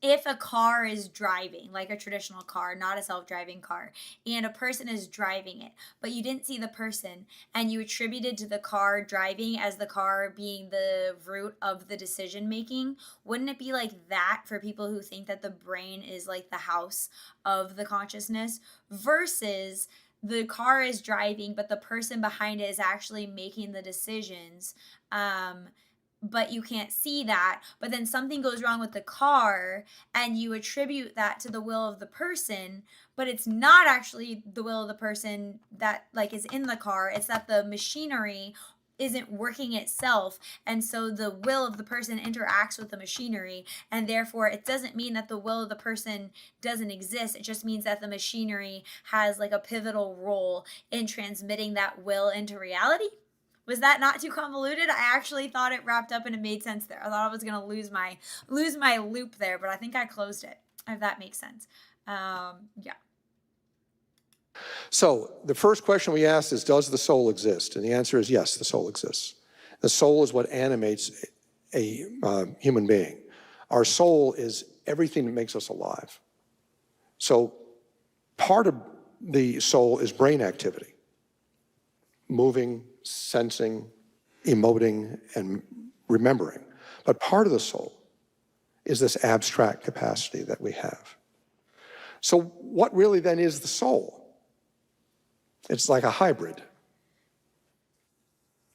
Speaker 2: if a car is driving, like a traditional car, not a self-driving car, and a person is driving it, but you didn't see the person and you attributed to the car driving as the car being the root of the decision making, wouldn't it be like that for people who think that the brain is like the house of the consciousness versus the car is driving, but the person behind it is actually making the decisions, but you can't see that, but then something goes wrong with the car and you attribute that to the will of the person, but it's not actually the will of the person that like is in the car. It's that the machinery isn't working itself, and so the will of the person interacts with the machinery, and therefore it doesn't mean that the will of the person doesn't exist. It just means that the machinery has like a pivotal role in transmitting that will into reality. Was that not too convoluted? I actually thought it wrapped up and it made sense there. I thought I was going to lose my loop there, but I think I closed it, if that makes sense. Yeah.
Speaker 7: So the first question we asked is, does the soul exist? And the answer is yes, the soul exists. The soul is what animates a human being. Our soul is everything that makes us alive. So part of the soul is brain activity, moving, sensing, emoting, and remembering. But part of the soul is this abstract capacity that we have. So what really then is the soul? It's like a hybrid.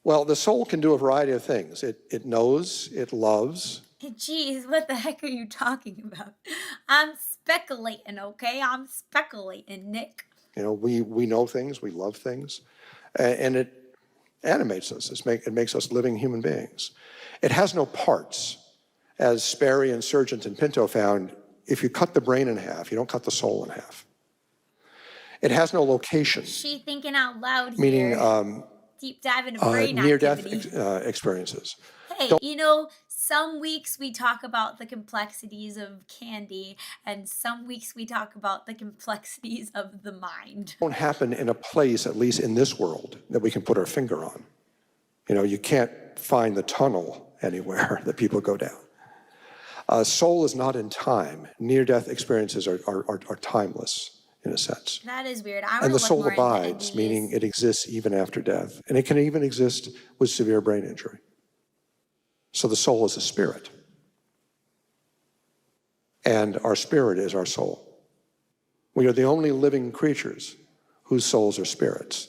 Speaker 7: Well, the soul can do a variety of things. It knows, it loves.
Speaker 2: Jeez, what the heck are you talking about? I'm speculating, okay? I'm speculating, Nick.
Speaker 7: You know, we know things, we love things, and it animates us. It makes us living human beings. It has no parts. As Sperry and Sargent and Pinto found, if you cut the brain in half, you don't cut the soul in half. It has no location.
Speaker 2: She thinking out loud here.
Speaker 7: Meaning
Speaker 2: deep dive into brain
Speaker 7: near-death
Speaker 2: activity.
Speaker 7: experiences.
Speaker 2: Hey, you know, some weeks we talk about the complexities of candy, and some weeks we talk about the complexities of the mind.
Speaker 7: Don't happen in a place, at least in this world, that we can put our finger on. You know, you can't find the tunnel anywhere that people go down. Soul is not in time. Near-death experiences are timeless, in a sense.
Speaker 2: That is weird.
Speaker 7: And the soul abides, meaning it exists even after death. And it can even exist with severe brain injury. So the soul is a spirit. And our spirit is our soul. We are the only living creatures whose souls are spirits.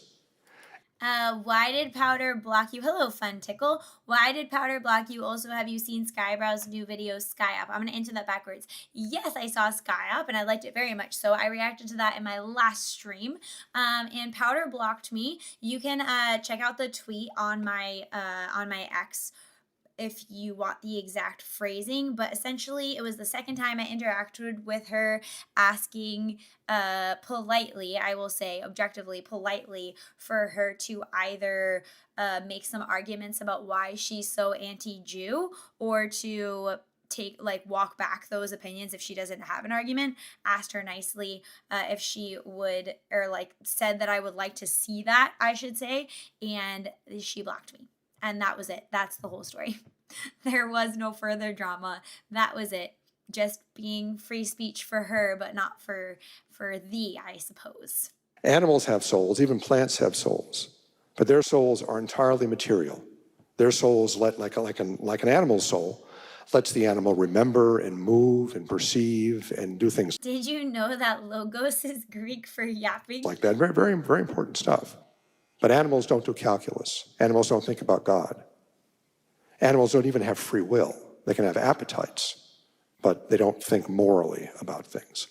Speaker 2: Why did Powdur block you? Hello, Fun Tickle. Why did Powdur block you? Also, have you seen Skybrow's new video, Sky Up? I'm going to answer that backwards. Yes, I saw Sky Up, and I liked it very much. So I reacted to that in my last stream. And Powdur blocked me. You can check out the tweet on my X if you want the exact phrasing, but essentially it was the second time I interacted with her, asking politely, I will say objectively politely, for her to either make some arguments about why she's so anti-Jew, or to walk back those opinions if she doesn't have an argument. Asked her nicely if she would, or said that I would like to see that, I should say, and she blocked me. And that was it. That's the whole story. There was no further drama. That was it. Just being free speech for her, but not for thee, I suppose.
Speaker 7: Animals have souls, even plants have souls, but their souls are entirely material. Their souls, like an animal's soul, lets the animal remember and move and perceive and do things.
Speaker 2: Did you know that logos is Greek for yapping?
Speaker 7: Like that, very, very, very important stuff. But animals don't do calculus. Animals don't think about God. Animals don't even have free will. They can have appetites, but they don't think morally about things.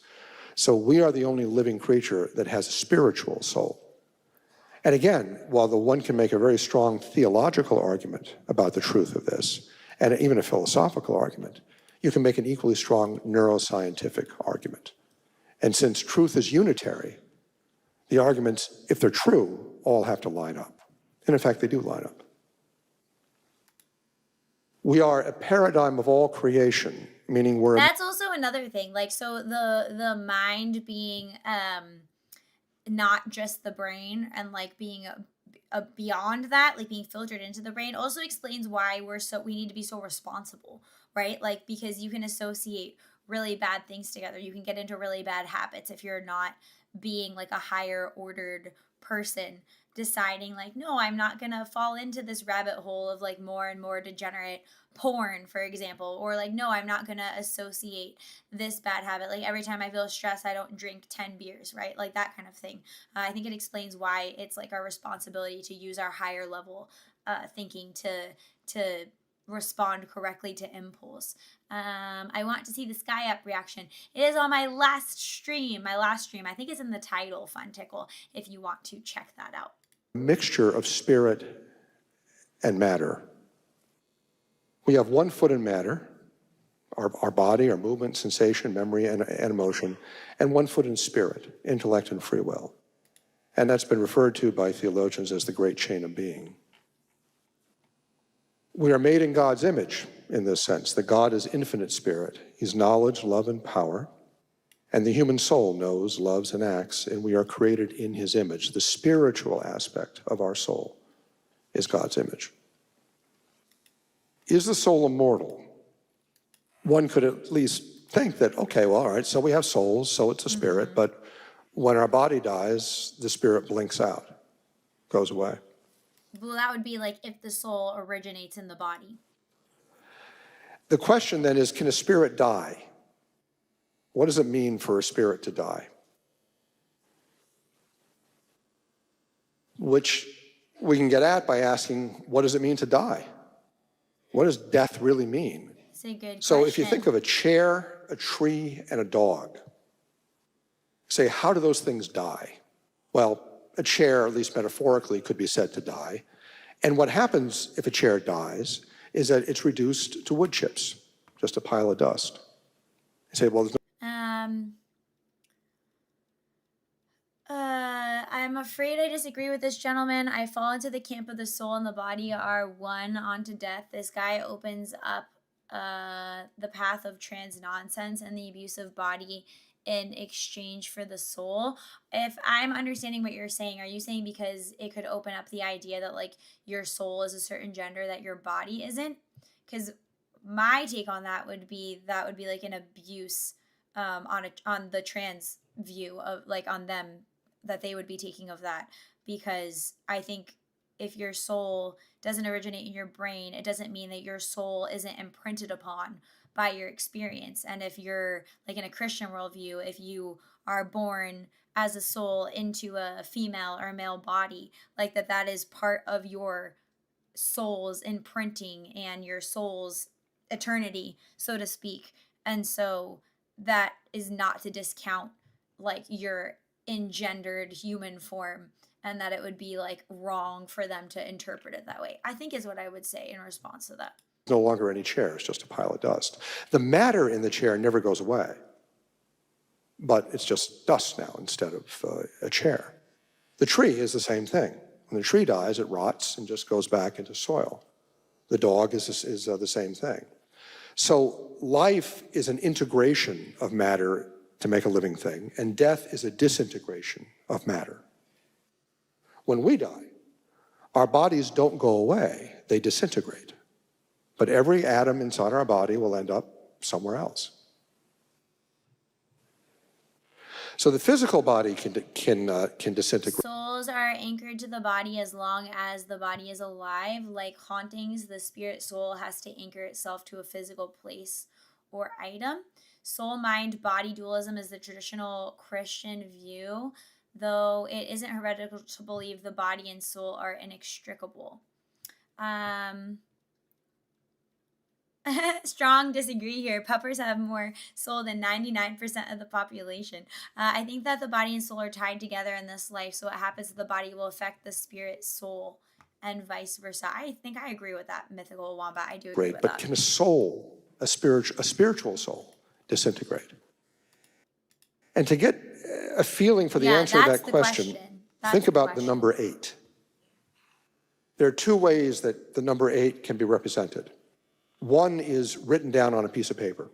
Speaker 7: So we are the only living creature that has a spiritual soul. And again, while the one can make a very strong theological argument about the truth of this, and even a philosophical argument, you can make an equally strong neuroscientific argument. And since truth is unitary, the arguments, if they're true, all have to line up. And in fact, they do line up. We are a paradigm of all creation, meaning we're...
Speaker 2: That's also another thing. So the mind being not just the brain, and being a beyond that, being filtered into the brain, also explains why we need to be so responsible, right? Because you can associate really bad things together. You can get into really bad habits if you're not being a higher ordered person, deciding no, I'm not gonna fall into this rabbit hole of more and more degenerate porn, for example, or no, I'm not gonna associate this bad habit. Every time I feel stressed, I don't drink 10 beers, right? That kind of thing. I think it explains why it's our responsibility to use our higher level thinking to respond correctly to impulse. I want to see the Sky Up reaction. It is on my last stream. I think it's in the title, Fun Tickle, if you want to check that out.
Speaker 7: Mixture of spirit and matter. We have one foot in matter, our body, our movement, sensation, memory, and emotion, and one foot in spirit, intellect and free will. And that's been referred to by theologians as the great chain of being. We are made in God's image in this sense, that God is infinite spirit. He's knowledge, love, and power. And the human soul knows, loves, and acts, and we are created in his image. The spiritual aspect of our soul is God's image. Is the soul immortal? One could at least think that, okay, well, all right, so we have souls, so it's a spirit, but when our body dies, the spirit blinks out, goes away.
Speaker 2: Well, that would be if the soul originates in the body.
Speaker 7: The question then is, can a spirit die? What does it mean for a spirit to die? which we can get at by asking, what does it mean to die? What does death really mean?
Speaker 2: It's a good
Speaker 7: So
Speaker 2: question.
Speaker 7: if you think of a chair, a tree, and a dog, say, how do those things die? Well, a chair, at least metaphorically, could be said to die. And what happens if a chair dies is that it's reduced to wood chips, just a pile of dust. You say, well, there's
Speaker 2: I'm afraid I disagree with this gentleman. I fall into the camp of the soul and the body are one unto death. This guy opens up the path of trans nonsense and the abusive body in exchange for the soul. If I'm understanding what you're saying, are you saying because it could open up the idea that like your soul is a certain gender that your body isn't? Because my take on that would be like an abuse on the trans view of like on them, that they would be taking of that, because I think if your soul doesn't originate in your brain, it doesn't mean that your soul isn't imprinted upon by your experience. And if you're like in a Christian worldview, if you are born as a soul into a female or male body, like that is part of your soul's imprinting and your soul's eternity, so to speak. And so that is not to discount like your engendered human form, and that it would be like wrong for them to interpret it that way, I think is what I would say in response to that.
Speaker 7: no longer any chair, it's just a pile of dust. The matter in the chair never goes away, but it's just dust now instead of a chair. The tree is the same thing. When the tree dies, it rots and just goes back into soil. The dog is the same thing. So life is an integration of matter to make a living thing, and death is a disintegration of matter. When we die, our bodies don't go away, they disintegrate. But every atom inside our body will end up somewhere else. So the physical body can disintegrate.
Speaker 2: Souls are anchored to the body as long as the body is alive. Like hauntings, the spirit soul has to anchor itself to a physical place or item. Soul, mind, body dualism is the traditional Christian view, though it isn't heretical to believe the body and soul are inextricable. Strong disagree here. Puppers have more soul than 99% of the population. I think that the body and soul are tied together in this life, so what happens to the body will affect the spirit soul and vice versa. I think I agree with that, Mythical Wombat. I do agree with
Speaker 7: but
Speaker 2: that.
Speaker 7: can a soul, a spiritual soul, disintegrate? And to get a feeling for the answer to that question, think about the number 8. There are two ways that the number 8 can be represented. One is written down on a piece of paper,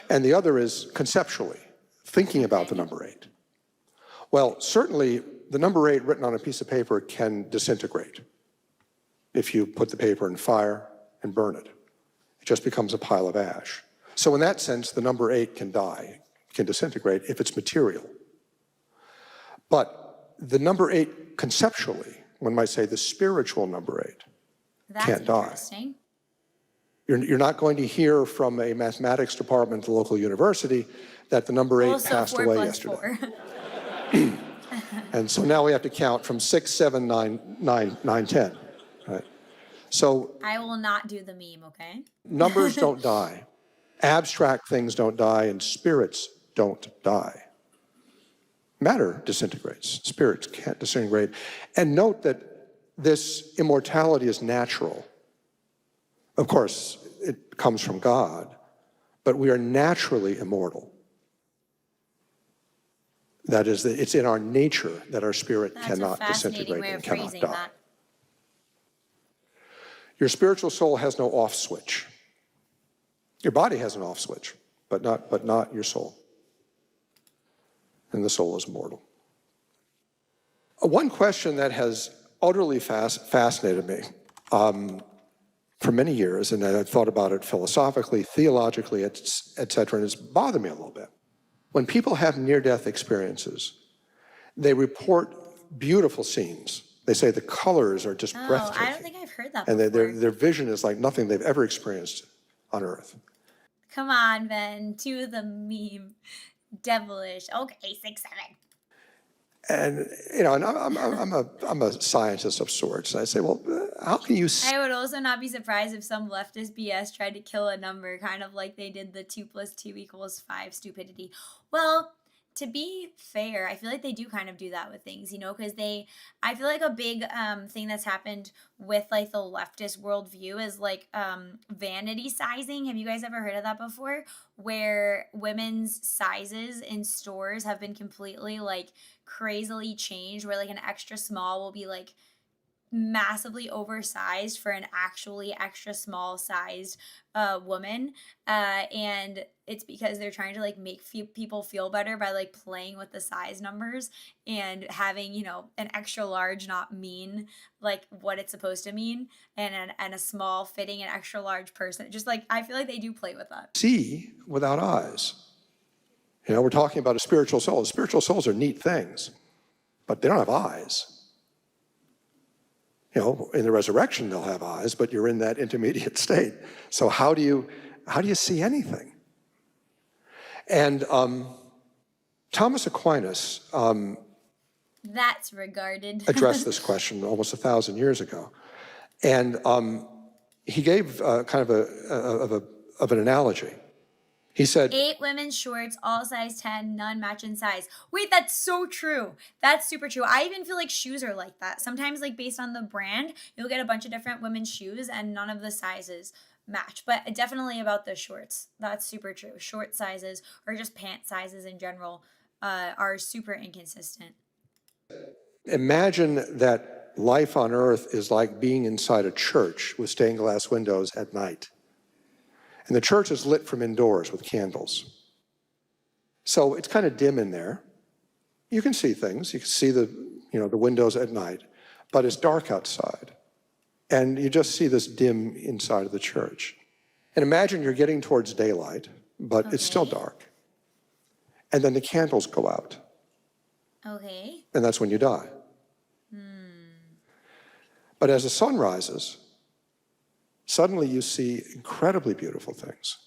Speaker 7: and the other is conceptually, thinking about the number 8. Well, certainly the number 8 written on a piece of paper can disintegrate if you put the paper in fire and burn it. It just becomes a pile of ash. So in that sense, the number 8 can die, can disintegrate if it's material. But the number 8 conceptually, one might say the spiritual number 8, can't die.
Speaker 2: Interesting.
Speaker 7: You're not going to hear from a mathematics department at the local university that the number 8
Speaker 2: Also,
Speaker 7: passed
Speaker 2: 4
Speaker 7: away
Speaker 2: plus
Speaker 7: yesterday.
Speaker 2: 4.
Speaker 7: And so now we have to count from 6, 7, 9, 10. Right? So
Speaker 2: I will not do the meme, okay?
Speaker 7: numbers don't die. Abstract things don't die, and spirits don't die. Matter disintegrates. Spirits can't disintegrate. And note that this immortality is natural. Of course, it comes from God, but we are naturally immortal. That is, it's in our nature that our spirit cannot disintegrate and cannot die.
Speaker 2: That.
Speaker 7: Your spiritual soul has no off switch. Your body has an off switch, but not your soul. And the soul is immortal. One question that has utterly fascinated me for many years, and I've thought about it philosophically, theologically, et cetera, and it's bothered me a little bit. When people have near-death experiences, they report beautiful scenes. They say the colors are just breathtaking.
Speaker 2: I don't think I've heard that
Speaker 7: and
Speaker 2: before.
Speaker 7: their vision is like nothing they've ever experienced on Earth.
Speaker 2: Come on, Ben, to the meme. Devilish. Okay, 6, 7.
Speaker 7: And, you know, and I'm a scientist of sorts. And I say, well, how can you see?
Speaker 2: I would also not be surprised if some leftist BS tried to kill a number, kind of like they did the 2 + 2 = 5 stupidity. Well, to be fair, I feel like they do kind of do that with things, you know, because I feel like a big thing that's happened with like the leftist worldview is like vanity sizing. Have you guys ever heard of that before? Where women's sizes in stores have been completely like crazily changed, where like an extra small will be like massively oversized for an actually extra small sized woman, and it's because they're trying to like make people feel better by like playing with the size numbers and having, you know, an extra large not mean like what it's supposed to mean, and a small fitting an extra large person. Just like I feel like they do play with that.
Speaker 7: See without eyes. You know, we're talking about a spiritual soul. Spiritual souls are neat things, but they don't have eyes. You know, in the resurrection they'll have eyes, but you're in that intermediate state. So how do you see anything? And Thomas Aquinas
Speaker 2: That's regarded.
Speaker 7: addressed this question almost 1,000 years ago, and he gave kind of an analogy. He said,
Speaker 2: 8 women's shorts, all size 10, none match in size. Wait, that's so true. That's super true. I even feel like shoes are like that. Sometimes, like, based on the brand, you'll get a bunch of different women's shoes and none of the sizes match. But definitely about the shorts. That's super true. Short sizes or just pant sizes in general are super inconsistent.
Speaker 7: imagine that life on earth is like being inside a church with stained glass windows at night. And the church is lit from indoors with candles. So it's kind of dim in there. You can see things. You can see the windows at night, but it's dark outside. And you just see this dim inside of the church. And imagine you're getting towards daylight, but it's still dark. And then the candles go out.
Speaker 2: Okay.
Speaker 7: And that's when you die. But as the sun rises, suddenly you see incredibly beautiful things.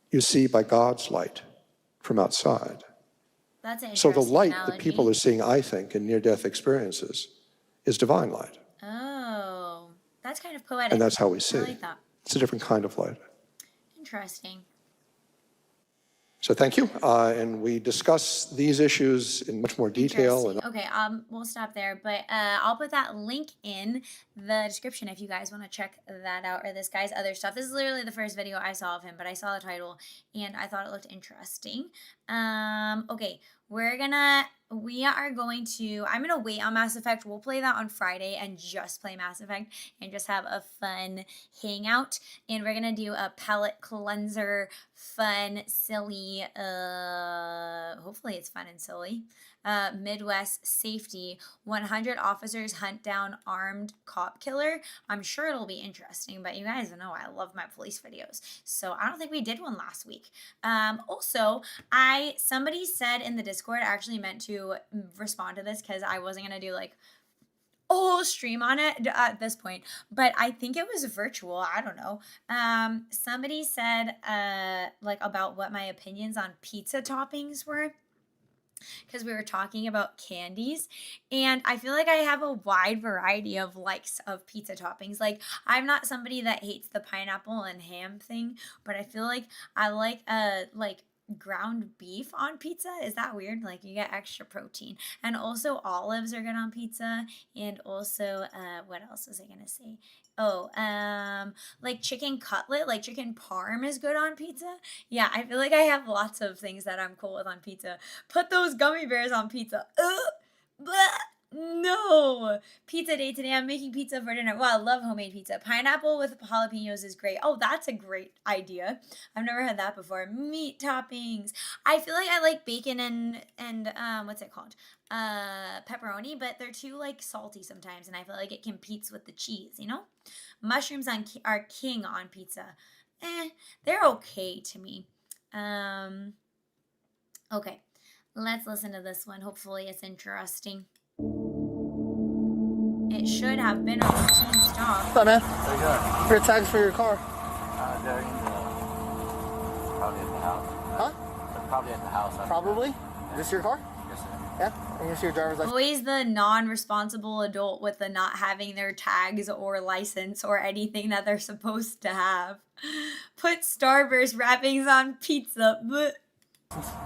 Speaker 7: You see by God's light from outside.
Speaker 2: That's an
Speaker 7: So the
Speaker 2: interesting
Speaker 7: light
Speaker 2: analogy.
Speaker 7: that people are seeing, I think, in near-death experiences is divine light.
Speaker 2: Oh, that's kind of poetic.
Speaker 7: And that's how we see.
Speaker 2: I like that.
Speaker 7: It's a different kind of light.
Speaker 2: Interesting.
Speaker 7: So thank you. And we discuss these issues in much more detail. And
Speaker 2: Okay, we'll stop there, but I'll put that link in the description if you guys want to check that out, or this guy's other stuff. This is literally the first video I saw of him, but I saw the title and I thought it looked interesting. Okay, I'm gonna wait on Mass Effect. We'll play that on Friday and just play Mass Effect and just have a fun hangout. And we're gonna do a palette cleanser, fun, silly, hopefully it's fun and silly, Midwest safety, 100 officers hunt down armed cop killer. I'm sure it'll be interesting, but you guys know I love my police videos, so I don't think we did one last week. Also, somebody said in the Discord, I actually meant to respond to this because I wasn't gonna do like a whole stream on it at this point, but I think it was virtual. I don't know. Somebody said like about what my opinions on pizza toppings were, because we were talking about candies, and I feel like I have a wide variety of likes of pizza toppings. Like, I'm not somebody that hates the pineapple and ham thing, but I feel like I like ground beef on pizza. Is that weird? Like, you get extra protein. And also olives are good on pizza. And also what else was I gonna say? Like chicken cutlet, like chicken parm is good on pizza. Yeah, I feel like I have lots of things that I'm cool with on pizza. Put those gummy bears on pizza. No. Pizza day today. I'm making pizza for dinner. Well, I love homemade pizza. Pineapple with jalapenos is great. Oh, that's a great idea. I've never had that before. Meat toppings. I feel like I like bacon and what's it called? Pepperoni, but they're too like salty sometimes, and I feel like it competes with the cheese, you know? Mushrooms are king on pizza. They're okay to me. Okay, let's listen to this one. Hopefully it's interesting. It should have been a routine stop.
Speaker 8: What's up, man?
Speaker 9: How you doing?
Speaker 8: Your tags for your car.
Speaker 9: They're probably at the house.
Speaker 8: Huh?
Speaker 9: They're probably at the house.
Speaker 8: Probably?
Speaker 9: Yeah.
Speaker 8: This your car?
Speaker 9: Yes, sir. Yeah. And you see your driver's license.
Speaker 2: Always the non-responsible adult with the not having their tags or license or anything that they're supposed to have. Put Starburst wrappings on pizza. Blech.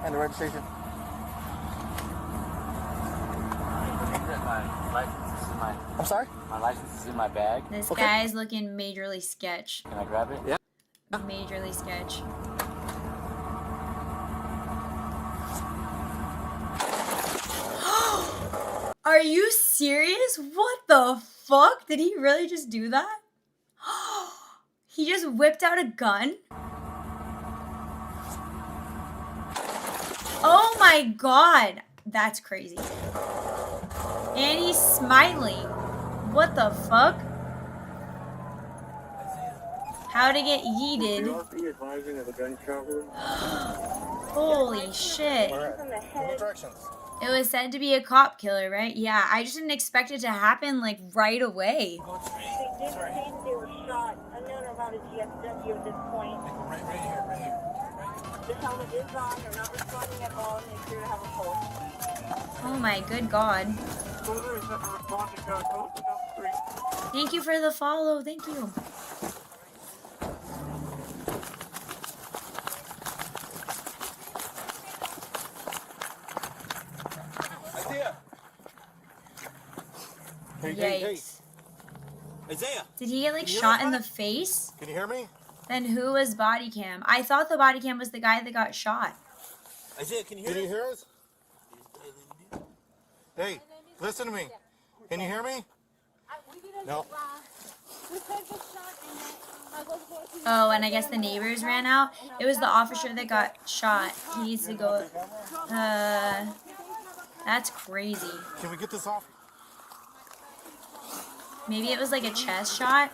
Speaker 9: And the registration. My license is in my. I'm sorry. My license is in my bag.
Speaker 2: This guy's looking majorly sketch.
Speaker 9: Can I grab it? Yeah.
Speaker 2: Majorly sketch. Are you serious? What the fuck? Did he really just do that? He just whipped out a gun? Oh my god. That's crazy. And he's smiling. What the fuck? How to get yeeted. Holy shit. It was said to be a cop killer, right? Yeah, I just didn't expect it to happen like right away.
Speaker 8: They did say they were shot. Unknown about a GSW at this point.
Speaker 10: Right here.
Speaker 8: The helmet is on. They're not responding at all, and they appear to have a pulse.
Speaker 2: Oh my good god. Thank you for the follow. Thank you. Yikes.
Speaker 10: Isaiah!
Speaker 2: Did he get like shot in the face?
Speaker 10: Can you hear me?
Speaker 2: Then who was body cam? I thought the body cam was the guy that got shot.
Speaker 10: Isaiah, can you hear us? Hey, listen to me. Can you hear me? No.
Speaker 2: Oh, and I guess the neighbors ran out. It was the officer that got shot. He needs to go. That's crazy.
Speaker 10: Can we get this off?
Speaker 2: Maybe it was like a chest shot.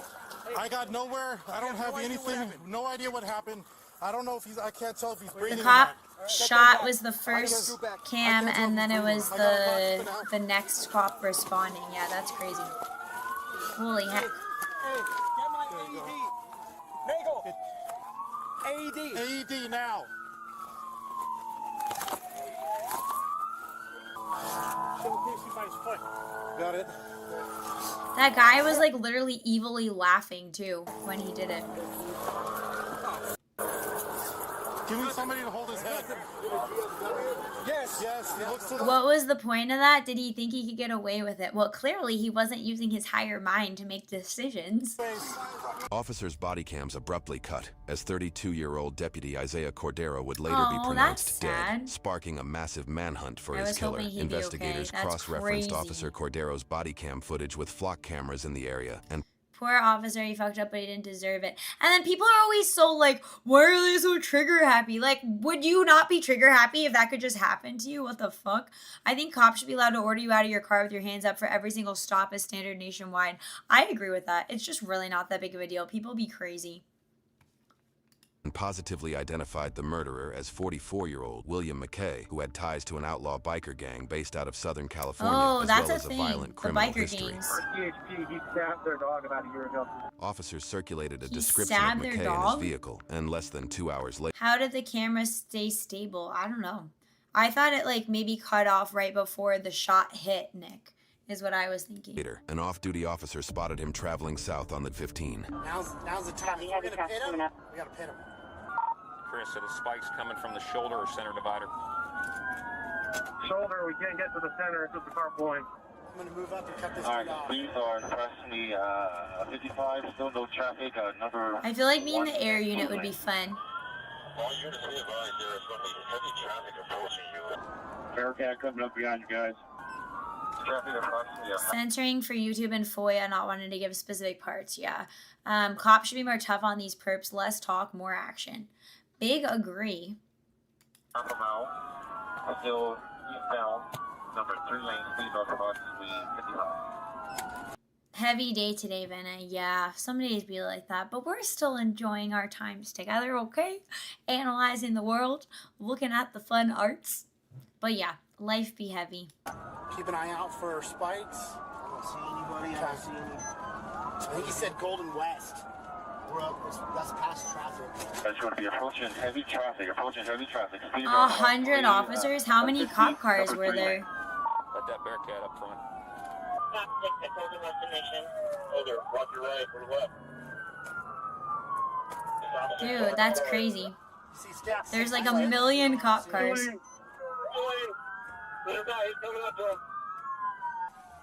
Speaker 10: I got nowhere. I don't have anything. No idea what happened. I don't know if I can't tell if he's breathing.
Speaker 2: The cop shot was the first cam, and then it was the next cop responding. Yeah, that's crazy. Holy heck.
Speaker 10: AED now. Got it.
Speaker 2: That guy was like literally evilly laughing too when he did it.
Speaker 10: Give me somebody to hold his head. Yes. He looks to the
Speaker 2: What was the point of that? Did he think he could get away with it? Well, clearly he wasn't using his higher mind to make decisions.
Speaker 11: Officer's body cams abruptly cut as 32-year-old Deputy Isaiah Cordero would later
Speaker 2: Oh,
Speaker 11: be
Speaker 2: that's
Speaker 11: pronounced dead,
Speaker 2: sad.
Speaker 11: sparking a massive manhunt for
Speaker 2: I
Speaker 11: his
Speaker 2: was
Speaker 11: killer.
Speaker 2: hoping he'd be
Speaker 11: Investigators
Speaker 2: okay. That's
Speaker 11: cross-referenced
Speaker 2: crazy.
Speaker 11: Officer Cordero's body cam footage with flock cameras in the area and
Speaker 2: Poor officer, he fucked up, but he didn't deserve it. And then people are always so like, why are they so trigger happy? Like, would you not be trigger happy if that could just happen to you? What the fuck? I think cops should be allowed to order you out of your car with your hands up for every single stop as standard nationwide. I agree with that. It's just really not that big of a deal. People be crazy.
Speaker 11: positively identified the murderer as 44-year-old William McKay, who had ties to an outlaw biker gang based out of Southern California,
Speaker 2: Oh,
Speaker 11: as
Speaker 2: that's
Speaker 11: well
Speaker 2: a
Speaker 11: as a
Speaker 2: thing.
Speaker 11: violent
Speaker 2: The
Speaker 11: criminal
Speaker 2: biker
Speaker 11: history.
Speaker 2: gangs.
Speaker 9: CHP, he stabbed their dog about a year ago.
Speaker 11: Officers circulated a
Speaker 2: He
Speaker 11: description of
Speaker 2: stabbed their
Speaker 11: McKay and
Speaker 2: dog?
Speaker 11: his vehicle, and less than 2 hours later,
Speaker 2: How did the camera stay stable? I don't know. I thought it like maybe cut off right before the shot hit Nick, is what I was thinking.
Speaker 11: an off-duty officer spotted him traveling south on the 15.
Speaker 10: Now's the time.
Speaker 8: We
Speaker 10: We're
Speaker 8: have
Speaker 10: gonna
Speaker 8: the
Speaker 10: pin
Speaker 8: coming
Speaker 10: him.
Speaker 8: up.
Speaker 10: We gotta pin him.
Speaker 12: Chris, are the spikes coming from the shoulder or center divider?
Speaker 9: Shoulder, we can't get to the center. It's just the car pulling.
Speaker 10: I'm gonna move up and cut this
Speaker 9: All
Speaker 10: dude
Speaker 9: right,
Speaker 10: off.
Speaker 9: these are approximately 55, still no traffic, number...
Speaker 2: I feel like being the air unit would be fun.
Speaker 9: All units be advised, there is going to be heavy traffic approaching you. Bearcat coming up behind you guys. Traffic approximately...
Speaker 2: Censoring for YouTube and FOIA, not wanting to give specific parts, yeah. Cops should be more tough on these perps, less talk, more action. Big agree.
Speaker 9: Half a mile, still eastbound, number 3 lane, speed of approximately 55.
Speaker 2: Heavy day today, Venna. Yeah, some days be like that, but we're still enjoying our times together, okay? Analyzing the world, looking at the fun arts. But yeah, life be heavy.
Speaker 10: Keep an eye out for spikes.
Speaker 13: I don't see anybody. I don't see any.
Speaker 10: I think he said Golden West.
Speaker 13: We're up. That's past traffic.
Speaker 9: That's going to be approaching heavy traffic, speed of
Speaker 2: 100 officers? How many cop cars were there?
Speaker 12: that Bearcat up front.
Speaker 8: Stop 6 at closing destination.
Speaker 9: Older, watch your right or left.
Speaker 2: Dude, that's crazy.
Speaker 13: You see steps.
Speaker 2: There's like a million cop cars.
Speaker 9: Let him die, he's coming up to him.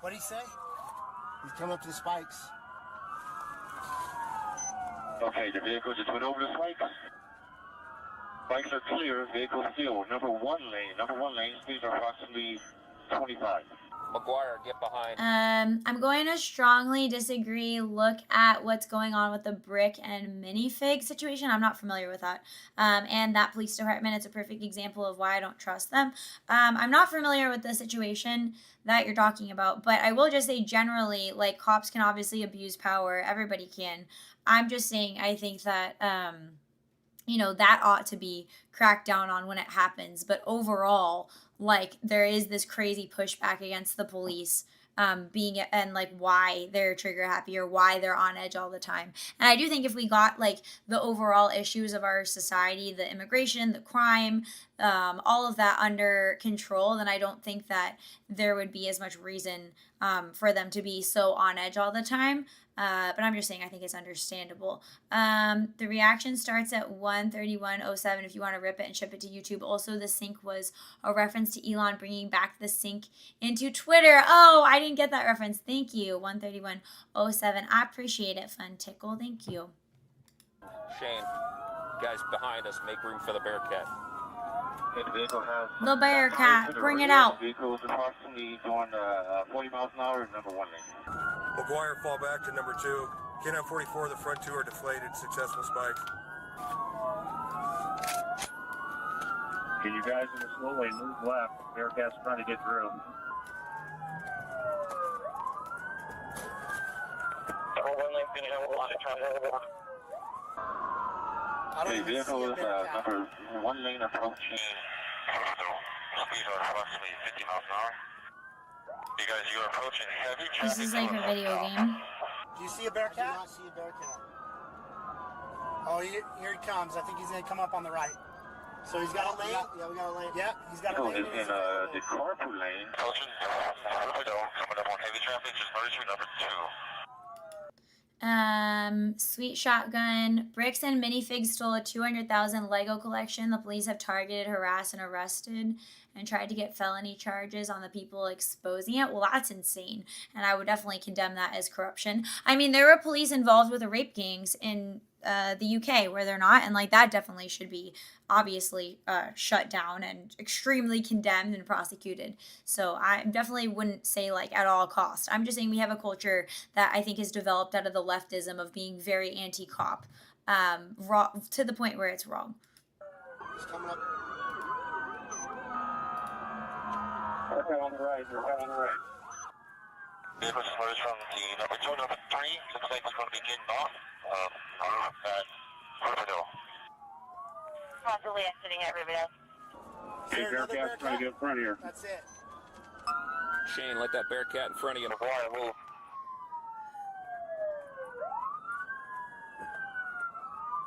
Speaker 13: What did he say? He's coming up to the spikes.
Speaker 9: Okay, the vehicle just went over the spikes. Spikes are clear, vehicle still. Number one lane, speeds are approximately 25.
Speaker 12: McGuire, get behind.
Speaker 2: I'm going to strongly disagree. Look at what's going on with the brick and minifig situation. I'm not familiar with that. And that police department, it's a perfect example of why I don't trust them. I'm not familiar with the situation that you're talking about, but I will just say generally, like, cops can obviously abuse power. Everybody can. I'm just saying, I think that, you know, that ought to be cracked down on when it happens. But overall, like, there is this crazy pushback against the police being, and like why they're trigger happy or why they're on edge all the time. And I do think if we got like the overall issues of our society, the immigration, the crime, all of that under control, then I don't think that there would be as much reason for them to be so on edge all the time. But I'm just saying, I think it's understandable. The reaction starts at 1:31:07 if you want to rip it and ship it to YouTube. Also, the sync was a reference to Elon bringing back the sync into Twitter. Oh, I didn't get that reference. Thank you. 1:31:07. I appreciate it, Fun Tickle. Thank you.
Speaker 12: Shane, guys behind us, make room for the Bearcat.
Speaker 9: The vehicle has
Speaker 2: The Bearcat, bring it out.
Speaker 9: The vehicle is approximately going 40 miles an hour in number one lane.
Speaker 14: McGuire, fall back to number 2. K-9 44, the front 2 are deflated. Successful spikes.
Speaker 9: Can you guys in the slow lane move left? Bearcat's trying to get through.
Speaker 8: One lane's gonna have a lot of traffic.
Speaker 9: The vehicle is number one lane approaching speed of approximately 50 miles an hour. You guys, you are approaching heavy traffic.
Speaker 2: This is like a video game.
Speaker 13: Do you see a Bearcat? I do not see a Bearcat. Oh, here he comes. I think he's going to come up on the right. So he's got a lane? Yeah, we got a lane. Yeah, he's got a lane.
Speaker 9: It's in the carpool lane. Approaching coming up on heavy traffic, just merge with number 2.
Speaker 2: Sweet Shotgun. Bricks and Minifigs stole a 200,000 Lego collection. The police have targeted, harassed, and arrested and tried to get felony charges on the people exposing it. Well, that's insane. And I would definitely condemn that as corruption. I mean, there were police involved with the rape gangs in the UK where they're not. And like that definitely should be obviously shut down and extremely condemned and prosecuted. So I definitely wouldn't say like at all cost. I'm just saying we have a culture that I think is developed out of the leftism of being very anti-cop, to the point where it's wrong.
Speaker 13: He's coming up.
Speaker 9: Okay, on the right, you're right on the right. Vehicle just merged from the number 2, number 3. Looks like it's going to be getting off at Riverdale.
Speaker 8: Possibly exiting at Riverdale.
Speaker 9: Hey, Bearcat's trying to get in front here.
Speaker 13: That's it.
Speaker 12: Shane, let that Bearcat in front of you.
Speaker 9: McGuire, move.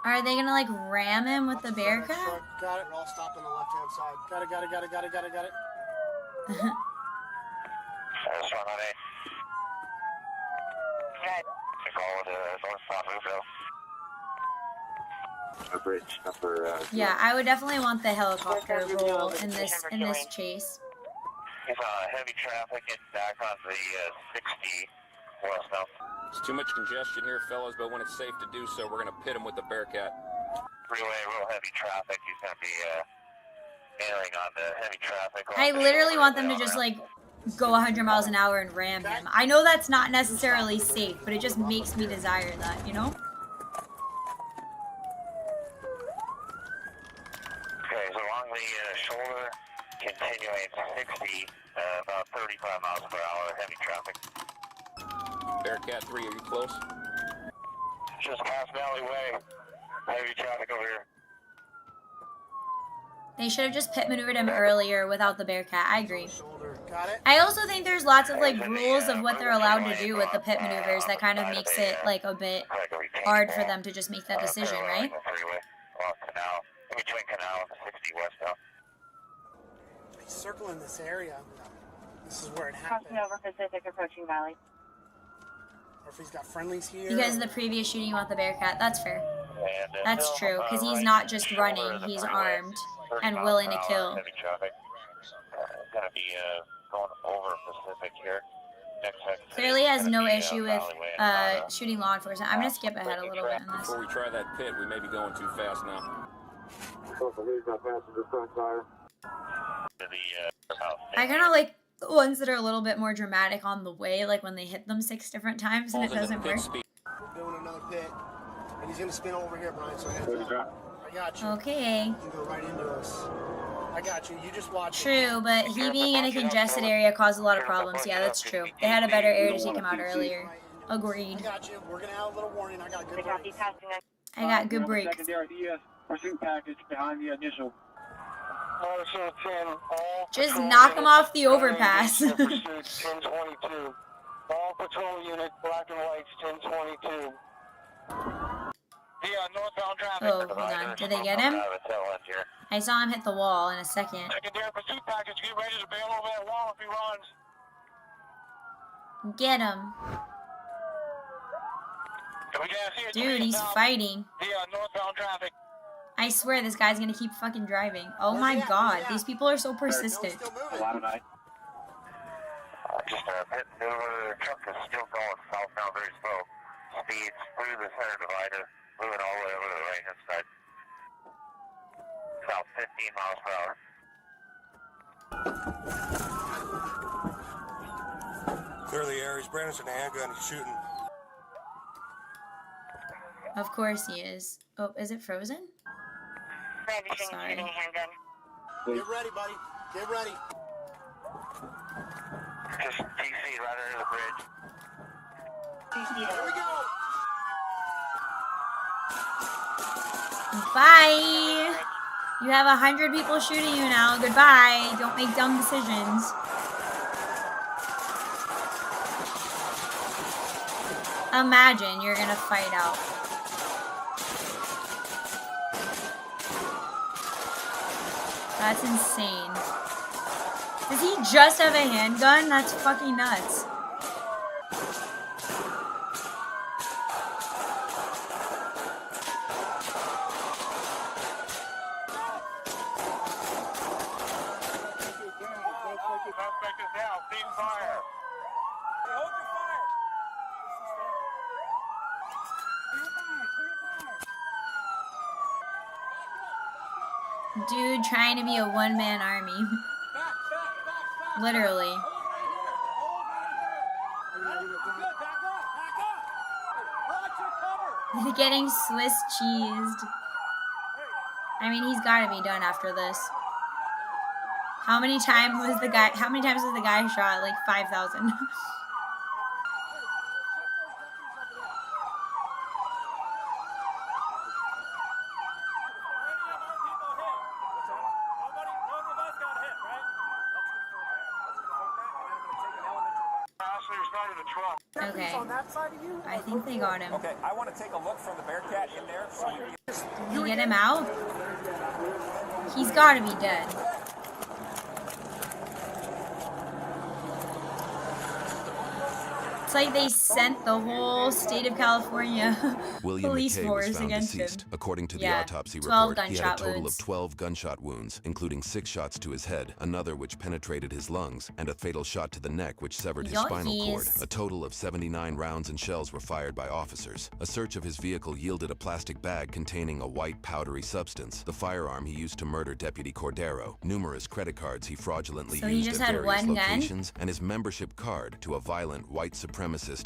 Speaker 2: Are they gonna like ram him with the Bearcat?
Speaker 13: Got it. We're all stopped on the left-hand side. Got it.
Speaker 9: That's right on it.
Speaker 8: Cred.
Speaker 9: The bridge number.
Speaker 2: Yeah, I would definitely want the helicopter role in this chase.
Speaker 9: It's heavy traffic and back on the 60 westbound.
Speaker 12: There's too much congestion here, fellas, but when it's safe to do so, we're going to pit him with the Bearcat.
Speaker 9: Real heavy traffic. He's going to be airing on the heavy traffic.
Speaker 2: I literally want them to just like go 100 miles an hour and ram him. I know that's not necessarily safe, but it just makes me desire that, you know?
Speaker 9: Okay, so along the shoulder, continuing 60, about 35 miles per hour, heavy traffic.
Speaker 12: Bearcat 3, are you close?
Speaker 9: Just past Valley Way, heavy traffic over here.
Speaker 2: They should have just pit maneuvered him earlier without the Bearcat. I agree. I also think there's lots of like rules of what they're allowed to do with the pit maneuvers that kind of makes it like a bit hard for them to just make that decision, right?
Speaker 13: He's circling this area. This is where it happened.
Speaker 8: Crossing over Pacific, approaching Valley.
Speaker 13: Or if he's got friendlies here.
Speaker 2: Because of the previous shooting about the Bearcat. That's fair. That's true, because he's not just running, he's armed and willing to kill.
Speaker 9: Heavy traffic. Gonna be going over Pacific here.
Speaker 2: Clearly has no issue with shooting law enforcement. I'm gonna skip ahead a little bit on this.
Speaker 12: Before we try that pit, we may be going too fast now.
Speaker 2: I kind of like the ones that are a little bit more dramatic on the way, like when they hit them 6 different times and it doesn't work.
Speaker 13: We're doing another pit, and he's gonna spin over here, Brian. So I got you.
Speaker 2: Okay.
Speaker 13: You can go right into us. I got you. You just watch.
Speaker 2: True, but he being in a congested area caused a lot of problems. Yeah, that's true. They had a better area to take him out earlier. Agreed.
Speaker 13: I got you. We're gonna have a little warning. I got good brakes.
Speaker 2: I got good brakes.
Speaker 9: Pursuit package behind the initial.
Speaker 2: Just knock him off the overpass.
Speaker 9: 1022. All patrol unit, black and whites, 1022. Northbound traffic.
Speaker 2: Oh, hold on. Did they get him? I saw him hit the wall in a second.
Speaker 9: Secondary pursuit package, get ready to bail over that wall if he runs.
Speaker 2: Get him. Dude, he's fighting.
Speaker 9: Northbound traffic.
Speaker 2: I swear this guy's gonna keep fucking driving. Oh my god, these people are so persistent.
Speaker 9: Just pit over, truck is still going southbound very slow. Speeds through the center divider, moving all the way over to the right hand side. About 15 miles per hour.
Speaker 14: Clear the air. He's brandishing a handgun. He's shooting.
Speaker 2: Of course he is. Oh, is it frozen? Sorry.
Speaker 13: Get ready, buddy. Get ready.
Speaker 9: Just TC right under the bridge.
Speaker 13: Here we go.
Speaker 2: Bye. You have 100 people shooting you now. Goodbye. Don't make dumb decisions. Imagine you're gonna fight out. That's insane. Does he just have a handgun? That's fucking nuts.
Speaker 9: Suspect is down. Cease fire. Hold your fire.
Speaker 2: Dude trying to be a one-man army. Literally. Getting Swiss cheesed. I mean, he's got to be done after this. How many times was the guy shot? Like 5,000. Okay. I think they got him.
Speaker 12: Okay, I want to take a look from the Bearcat in there. So
Speaker 2: you get him out? He's got to be dead. It's like they sent the whole state of California police
Speaker 11: McKay
Speaker 2: force
Speaker 11: was found
Speaker 2: against
Speaker 11: deceased.
Speaker 2: him.
Speaker 11: According to the
Speaker 2: Yeah,
Speaker 11: autopsy
Speaker 2: 12
Speaker 11: report, he had a
Speaker 2: gunshot
Speaker 11: total
Speaker 2: wounds.
Speaker 11: of 12 gunshot wounds, including 6 shots to his head, another which penetrated his lungs, and a fatal shot to the neck which severed his spinal cord.
Speaker 2: Yikes.
Speaker 11: A total of 79 rounds and shells were fired by officers. A search of his vehicle yielded a plastic bag containing a white powdery substance, the firearm he used to murder Deputy Cordero, numerous credit cards he fraudulently
Speaker 2: So he
Speaker 11: used
Speaker 2: just
Speaker 11: at
Speaker 2: had
Speaker 11: various
Speaker 2: one gun?
Speaker 11: locations, and his membership card to a violent white supremacist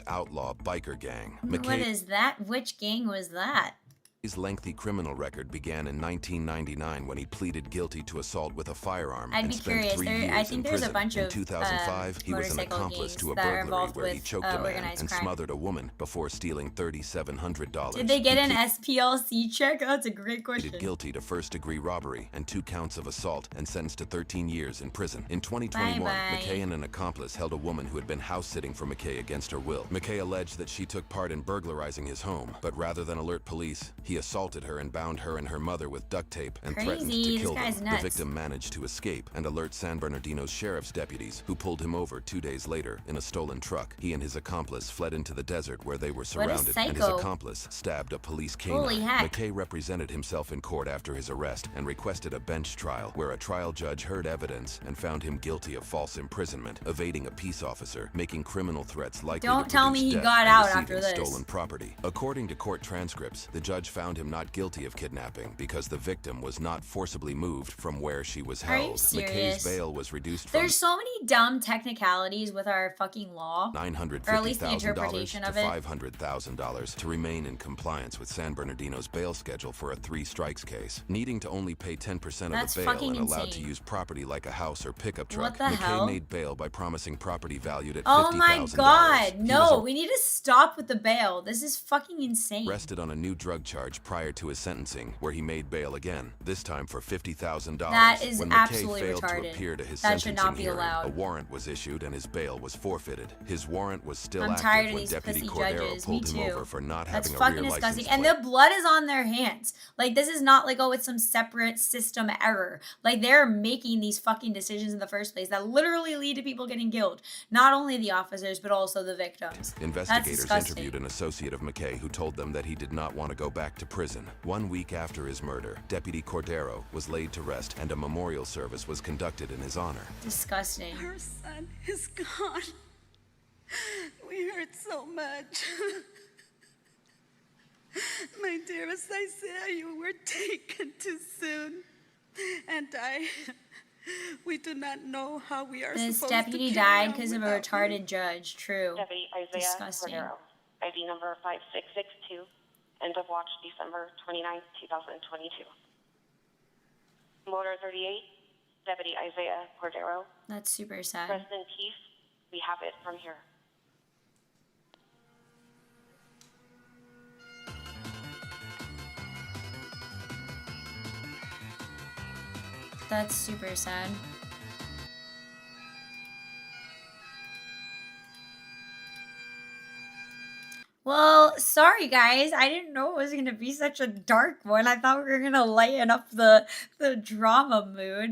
Speaker 11: outlaw biker gang.
Speaker 2: What is that? Which gang was that?
Speaker 11: His lengthy criminal record began in 1999 when he pleaded guilty to assault with a firearm
Speaker 2: I'd
Speaker 11: and
Speaker 2: be
Speaker 11: spent
Speaker 2: curious.
Speaker 11: 3
Speaker 2: There,
Speaker 11: years
Speaker 2: I think
Speaker 11: in
Speaker 2: there's a
Speaker 11: prison.
Speaker 2: bunch
Speaker 11: In
Speaker 2: of
Speaker 11: 2005, he was an
Speaker 2: motorcycle
Speaker 11: accomplice to a
Speaker 2: gangs that are
Speaker 11: burglary
Speaker 2: involved
Speaker 11: where he
Speaker 2: with,
Speaker 11: choked a man
Speaker 2: organized
Speaker 11: and
Speaker 2: crime.
Speaker 11: smothered a woman before stealing $3,700.
Speaker 2: Did they get
Speaker 11: He
Speaker 2: an SPLC check? That's a great question.
Speaker 11: pleaded guilty to first-degree robbery and 2 counts of assault and sentenced to 13 years in prison. In 2021,
Speaker 2: Bye-bye.
Speaker 11: McKay and an accomplice held a woman who had been house-sitting for McKay against her will. McKay alleged that she took part in burglarizing his home, but rather than alert police, he He assaulted her and bound her and her mother with duct tape and threatened
Speaker 2: Crazy.
Speaker 11: to
Speaker 2: This
Speaker 11: kill
Speaker 2: guy's
Speaker 11: them.
Speaker 2: nuts.
Speaker 11: The victim managed to escape and alert San Bernardino's sheriff's deputies, who pulled him over 2 days later in a stolen truck. He and his accomplice fled into the desert where they were surrounded, and his
Speaker 2: psycho.
Speaker 11: accomplice stabbed a police
Speaker 2: Holy
Speaker 11: canine.
Speaker 2: heck.
Speaker 11: McKay represented himself in court after his arrest and requested a bench trial where a trial judge heard evidence and found him guilty of false imprisonment, evading a peace officer, making criminal threats likely
Speaker 2: Don't
Speaker 11: to
Speaker 2: tell
Speaker 11: produce
Speaker 2: me he
Speaker 11: death,
Speaker 2: got
Speaker 11: and
Speaker 2: out
Speaker 11: receiving
Speaker 2: after this.
Speaker 11: stolen property. According to court transcripts, the judge found him not guilty of kidnapping because the victim was not forcibly moved from where she was
Speaker 2: Are you
Speaker 11: held.
Speaker 2: serious?
Speaker 11: McKay's bail was reduced from
Speaker 2: There's so many dumb technicalities with our fucking law.
Speaker 11: $950,000
Speaker 2: Or at least the interpretation
Speaker 11: to
Speaker 2: of it.
Speaker 11: $500,000 to remain in compliance with San Bernardino's bail schedule for a 3 strikes case. Needing to only pay 10% of
Speaker 2: That's
Speaker 11: the bail
Speaker 2: fucking
Speaker 11: and allowed to
Speaker 2: insane.
Speaker 11: use property like a house or pickup
Speaker 2: What
Speaker 11: truck,
Speaker 2: the
Speaker 11: McKay
Speaker 2: hell?
Speaker 11: made bail by promising property valued at
Speaker 2: Oh
Speaker 11: $50,000.
Speaker 2: my god,
Speaker 11: He
Speaker 2: no,
Speaker 11: was
Speaker 2: we need to stop with the bail. This is fucking insane.
Speaker 11: arrested on a new drug charge prior to his sentencing, where he made bail again, this time for $50,000.
Speaker 2: That is
Speaker 11: when McKay
Speaker 2: absolutely
Speaker 11: failed
Speaker 2: retarded.
Speaker 11: to appear to his
Speaker 2: That should
Speaker 11: sentencing
Speaker 2: not be
Speaker 11: hearing,
Speaker 2: allowed.
Speaker 11: a warrant was issued and his bail was forfeited. His warrant was still
Speaker 2: I'm
Speaker 11: active
Speaker 2: tired of
Speaker 11: when
Speaker 2: these
Speaker 11: Deputy
Speaker 2: pussy
Speaker 11: Cordero
Speaker 2: judges. Me
Speaker 11: pulled him
Speaker 2: too.
Speaker 11: over for not
Speaker 2: That's
Speaker 11: having a
Speaker 2: fucking
Speaker 11: rear
Speaker 2: disgusting.
Speaker 11: license
Speaker 2: And
Speaker 11: plate.
Speaker 2: the blood is on their hands. Like, this is not like, oh, it's some separate system error. Like, they're making these fucking decisions in the first place that literally lead to people getting killed. Not only the officers, but also the victims.
Speaker 11: Investigators
Speaker 2: disgusting.
Speaker 11: interviewed an associate of McKay who told them that he did not want to go back to prison. 1 week after his murder, Deputy Cordero was laid to rest and a memorial service was conducted in his honor.
Speaker 2: Disgusting.
Speaker 15: Her son is gone. We hurt so much. My dearest Isaiah, you were taken too soon. And we do not know how we are
Speaker 2: This
Speaker 15: supposed
Speaker 2: deputy
Speaker 15: to carry
Speaker 2: died
Speaker 15: on
Speaker 2: because of a
Speaker 15: without
Speaker 2: retarded
Speaker 15: you.
Speaker 2: judge. True.
Speaker 16: Deputy Isaiah
Speaker 2: Disgusting.
Speaker 16: Cordero, ID number 5662, end of watch December 29, 2022. Motor 38, Deputy Isaiah Cordero.
Speaker 2: That's super sad.
Speaker 16: President Keith, we have it from here.
Speaker 2: That's super sad. Well, sorry guys. I didn't know it was gonna be such a dark one. I thought we were gonna lighten up the drama mood.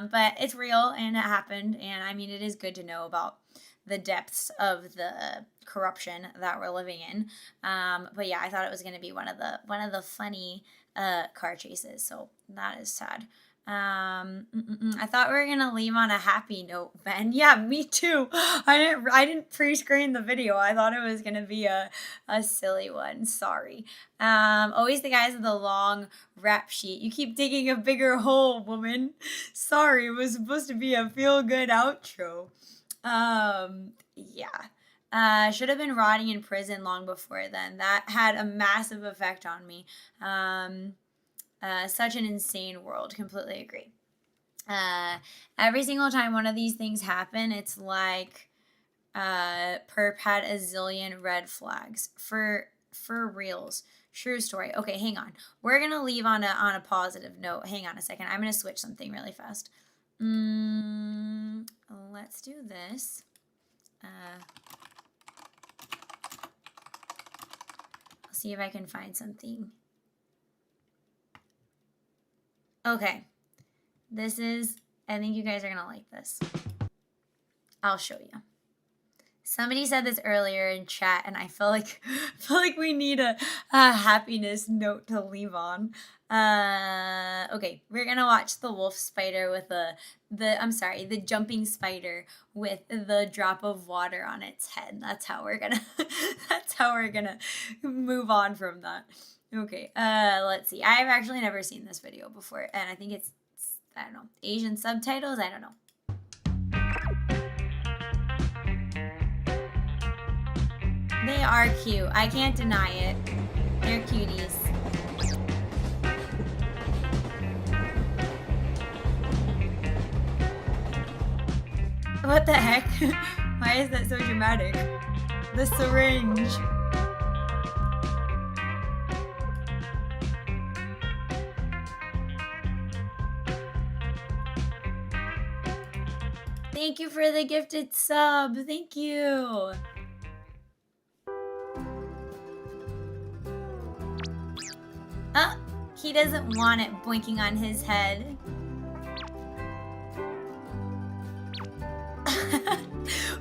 Speaker 2: But it's real and it happened. And I mean, it is good to know about the depths of the corruption that we're living in. But yeah, I thought it was gonna be one of the funny car chases. So that is sad. I thought we were gonna leave on a happy note, Ben. Yeah, me too. I didn't pre-screen the video. I thought it was gonna be a silly one. Sorry. Always the guys with the long rap sheet. You keep digging a bigger hole, woman. Sorry, it was supposed to be a feel-good outro. Yeah. Should have been rotting in prison long before then. That had a massive effect on me. Such an insane world. Completely agree. Every single time one of these things happen, it's like Perp had a zillion red flags for reals. True story. Okay, hang on. We're gonna leave on a positive note. Hang on a second. I'm gonna switch something really fast. Let's do this. I'll see if I can find something. Okay, this is, I think you guys are gonna like this. I'll show you. Somebody said this earlier in chat, and I feel like we need a happiness note to leave on. Okay, we're gonna watch the wolf spider with the jumping spider with the drop of water on its head. That's how we're gonna move on from that. Okay, let's see. I've actually never seen this video before, and I think it's I don't know, Asian subtitles? I don't know. They are cute. I can't deny it. They're cuties. What the heck? Why is that so dramatic? The syringe. Thank you for the gifted sub. Thank you. He doesn't want it boinking on his head.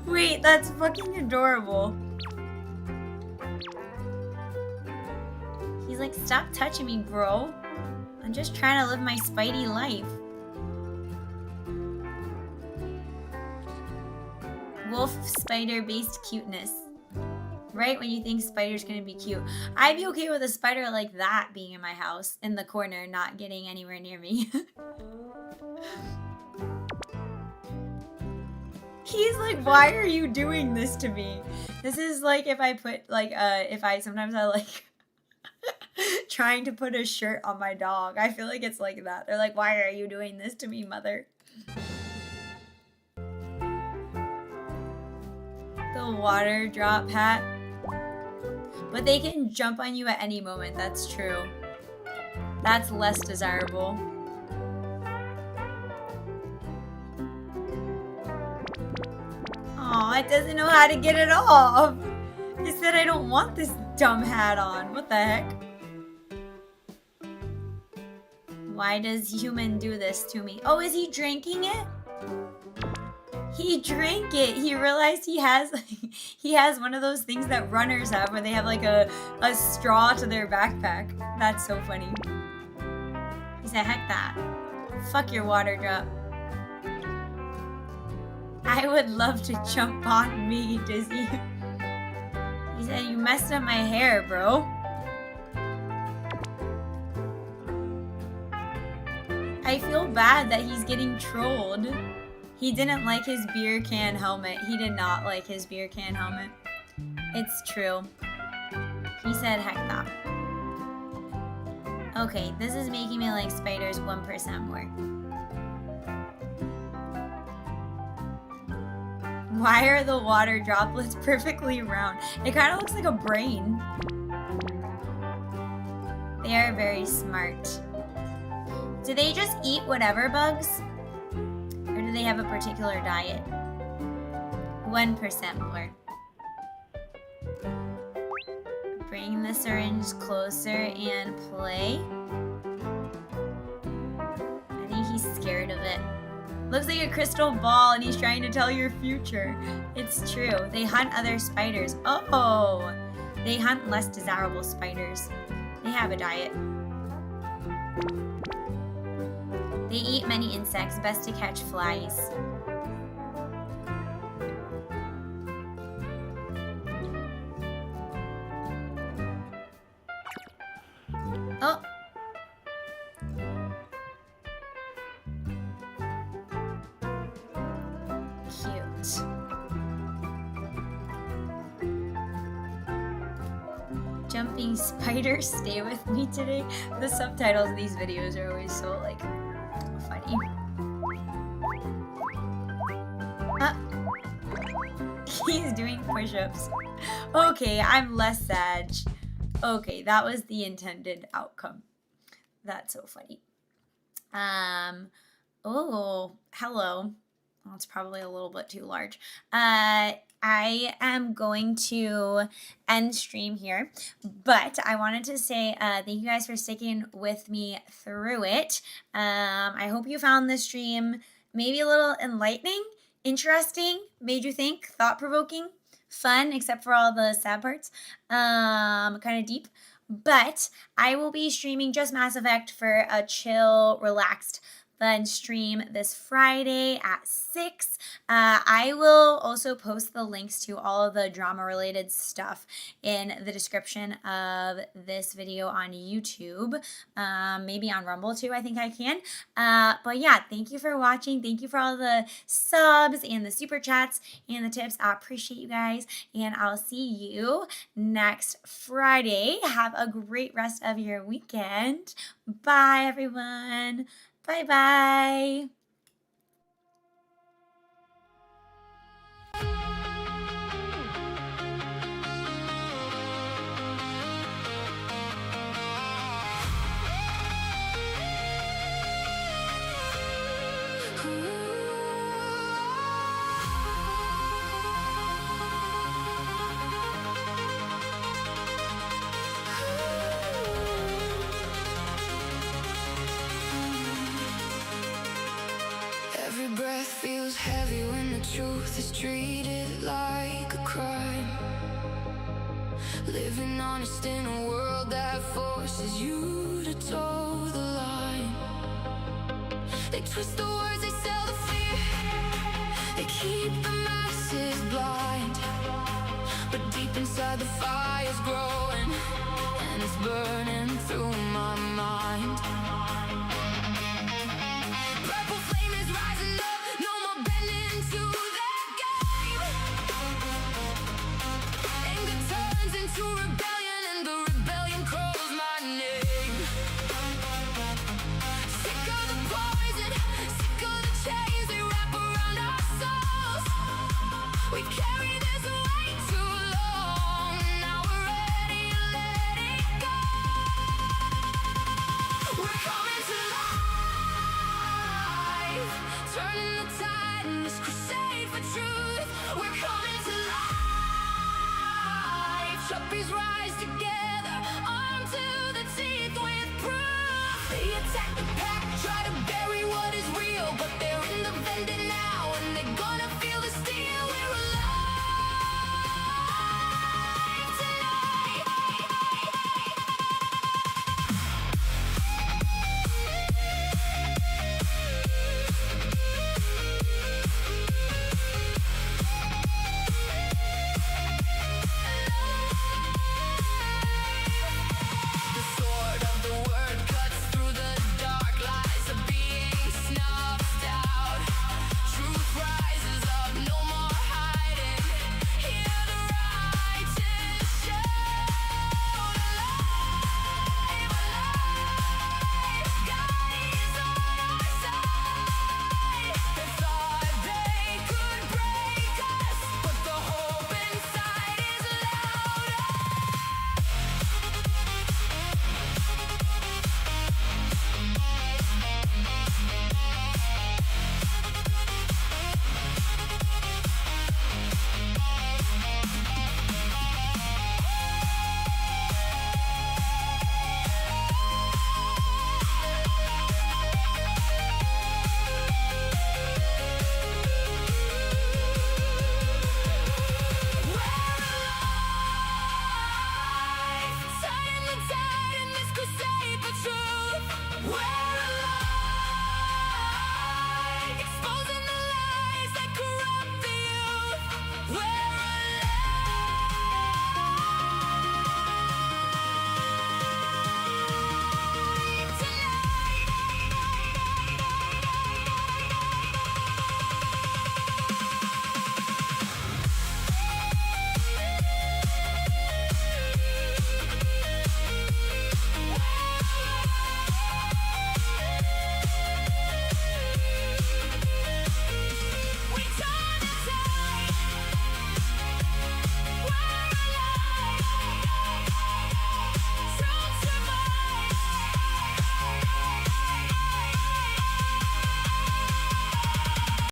Speaker 2: Wait, that's fucking adorable. He's like, stop touching me, bro. I'm just trying to live my Spidey life. Wolf spider based cuteness. Right when you think spider's gonna be cute. I'd be okay with a spider like that being in my house, in the corner, not getting anywhere near me. He's like, why are you doing this to me? This is like if I put like, sometimes I like trying to put a shirt on my dog. I feel like it's like that. They're like, why are you doing this to me, mother? The water drop hat. But they can jump on you at any moment, that's true. That's less desirable. Aw, it doesn't know how to get it off. It said I don't want this dumb hat on. What the heck? Why does human do this to me? Oh, is he drinking it? He drank it. He realized he has one of those things that runners have where they have like a straw to their backpack. That's so funny. He said, heck that. Fuck your water drop. I would love to jump on me, Dizzy. He said, you messed up my hair, bro. I feel bad that he's getting trolled. He didn't like his beer can helmet. He did not like his beer can helmet. It's true. He said, heck nah. Okay, this is making me like spiders 1% more. Why are the water droplets perfectly round? It kind of looks like a brain. They are very smart. Do they just eat whatever bugs? Or do they have a particular diet? 1% more. Bring the syringe closer and play. I think he's scared of it. Looks like a crystal ball and he's trying to tell your future. It's true. They hunt other spiders. Oh! They hunt less desirable spiders. They have a diet. They eat many insects, best to catch flies. Oh! Cute. Jumping spiders, stay with me today. The subtitles of these videos are always so like funny. He's doing push-ups. Okay, I'm less sad. Okay, that was the intended outcome. That's so funny. Oh, hello. Well, it's probably a little bit too large. I am going to end stream here, but I wanted to say thank you guys for sticking with me through it. I hope you found this stream maybe a little enlightening, interesting, made you think, thought-provoking, fun, except for all the sad parts, kind of deep. But I will be streaming just Mass Effect for a chill, relaxed, fun stream this Friday at 6. I will also post the links to all of the drama-related stuff in the description of this video on YouTube. Maybe on Rumble too, I think I can. But yeah, thank you for watching. Thank you for all the subs and the super chats and the tips. I appreciate you guys. And I'll see you next Friday. Have a great rest of your weekend. Bye, everyone. Bye-bye.
Speaker 1: feels heavy when the truth is treated like a crime. Living honest in a world that forces you to toe the line. They twist the words, they sell the fear. They keep the masses blind. But deep inside the fire's growing, and it's burning through my mind. Purple flame is rising up, no more bending to their game. Anger turns into rebellion, and the rebellion calls my name. Sick of the poison, sick of the chains they wrap around our souls. We carry this weight too long, now we're ready to let it go. We're coming to life, turning the tide in this crusade for truth. We're coming to life, Chuppies rise together, armed to the teeth with proof. They attack the pack, try to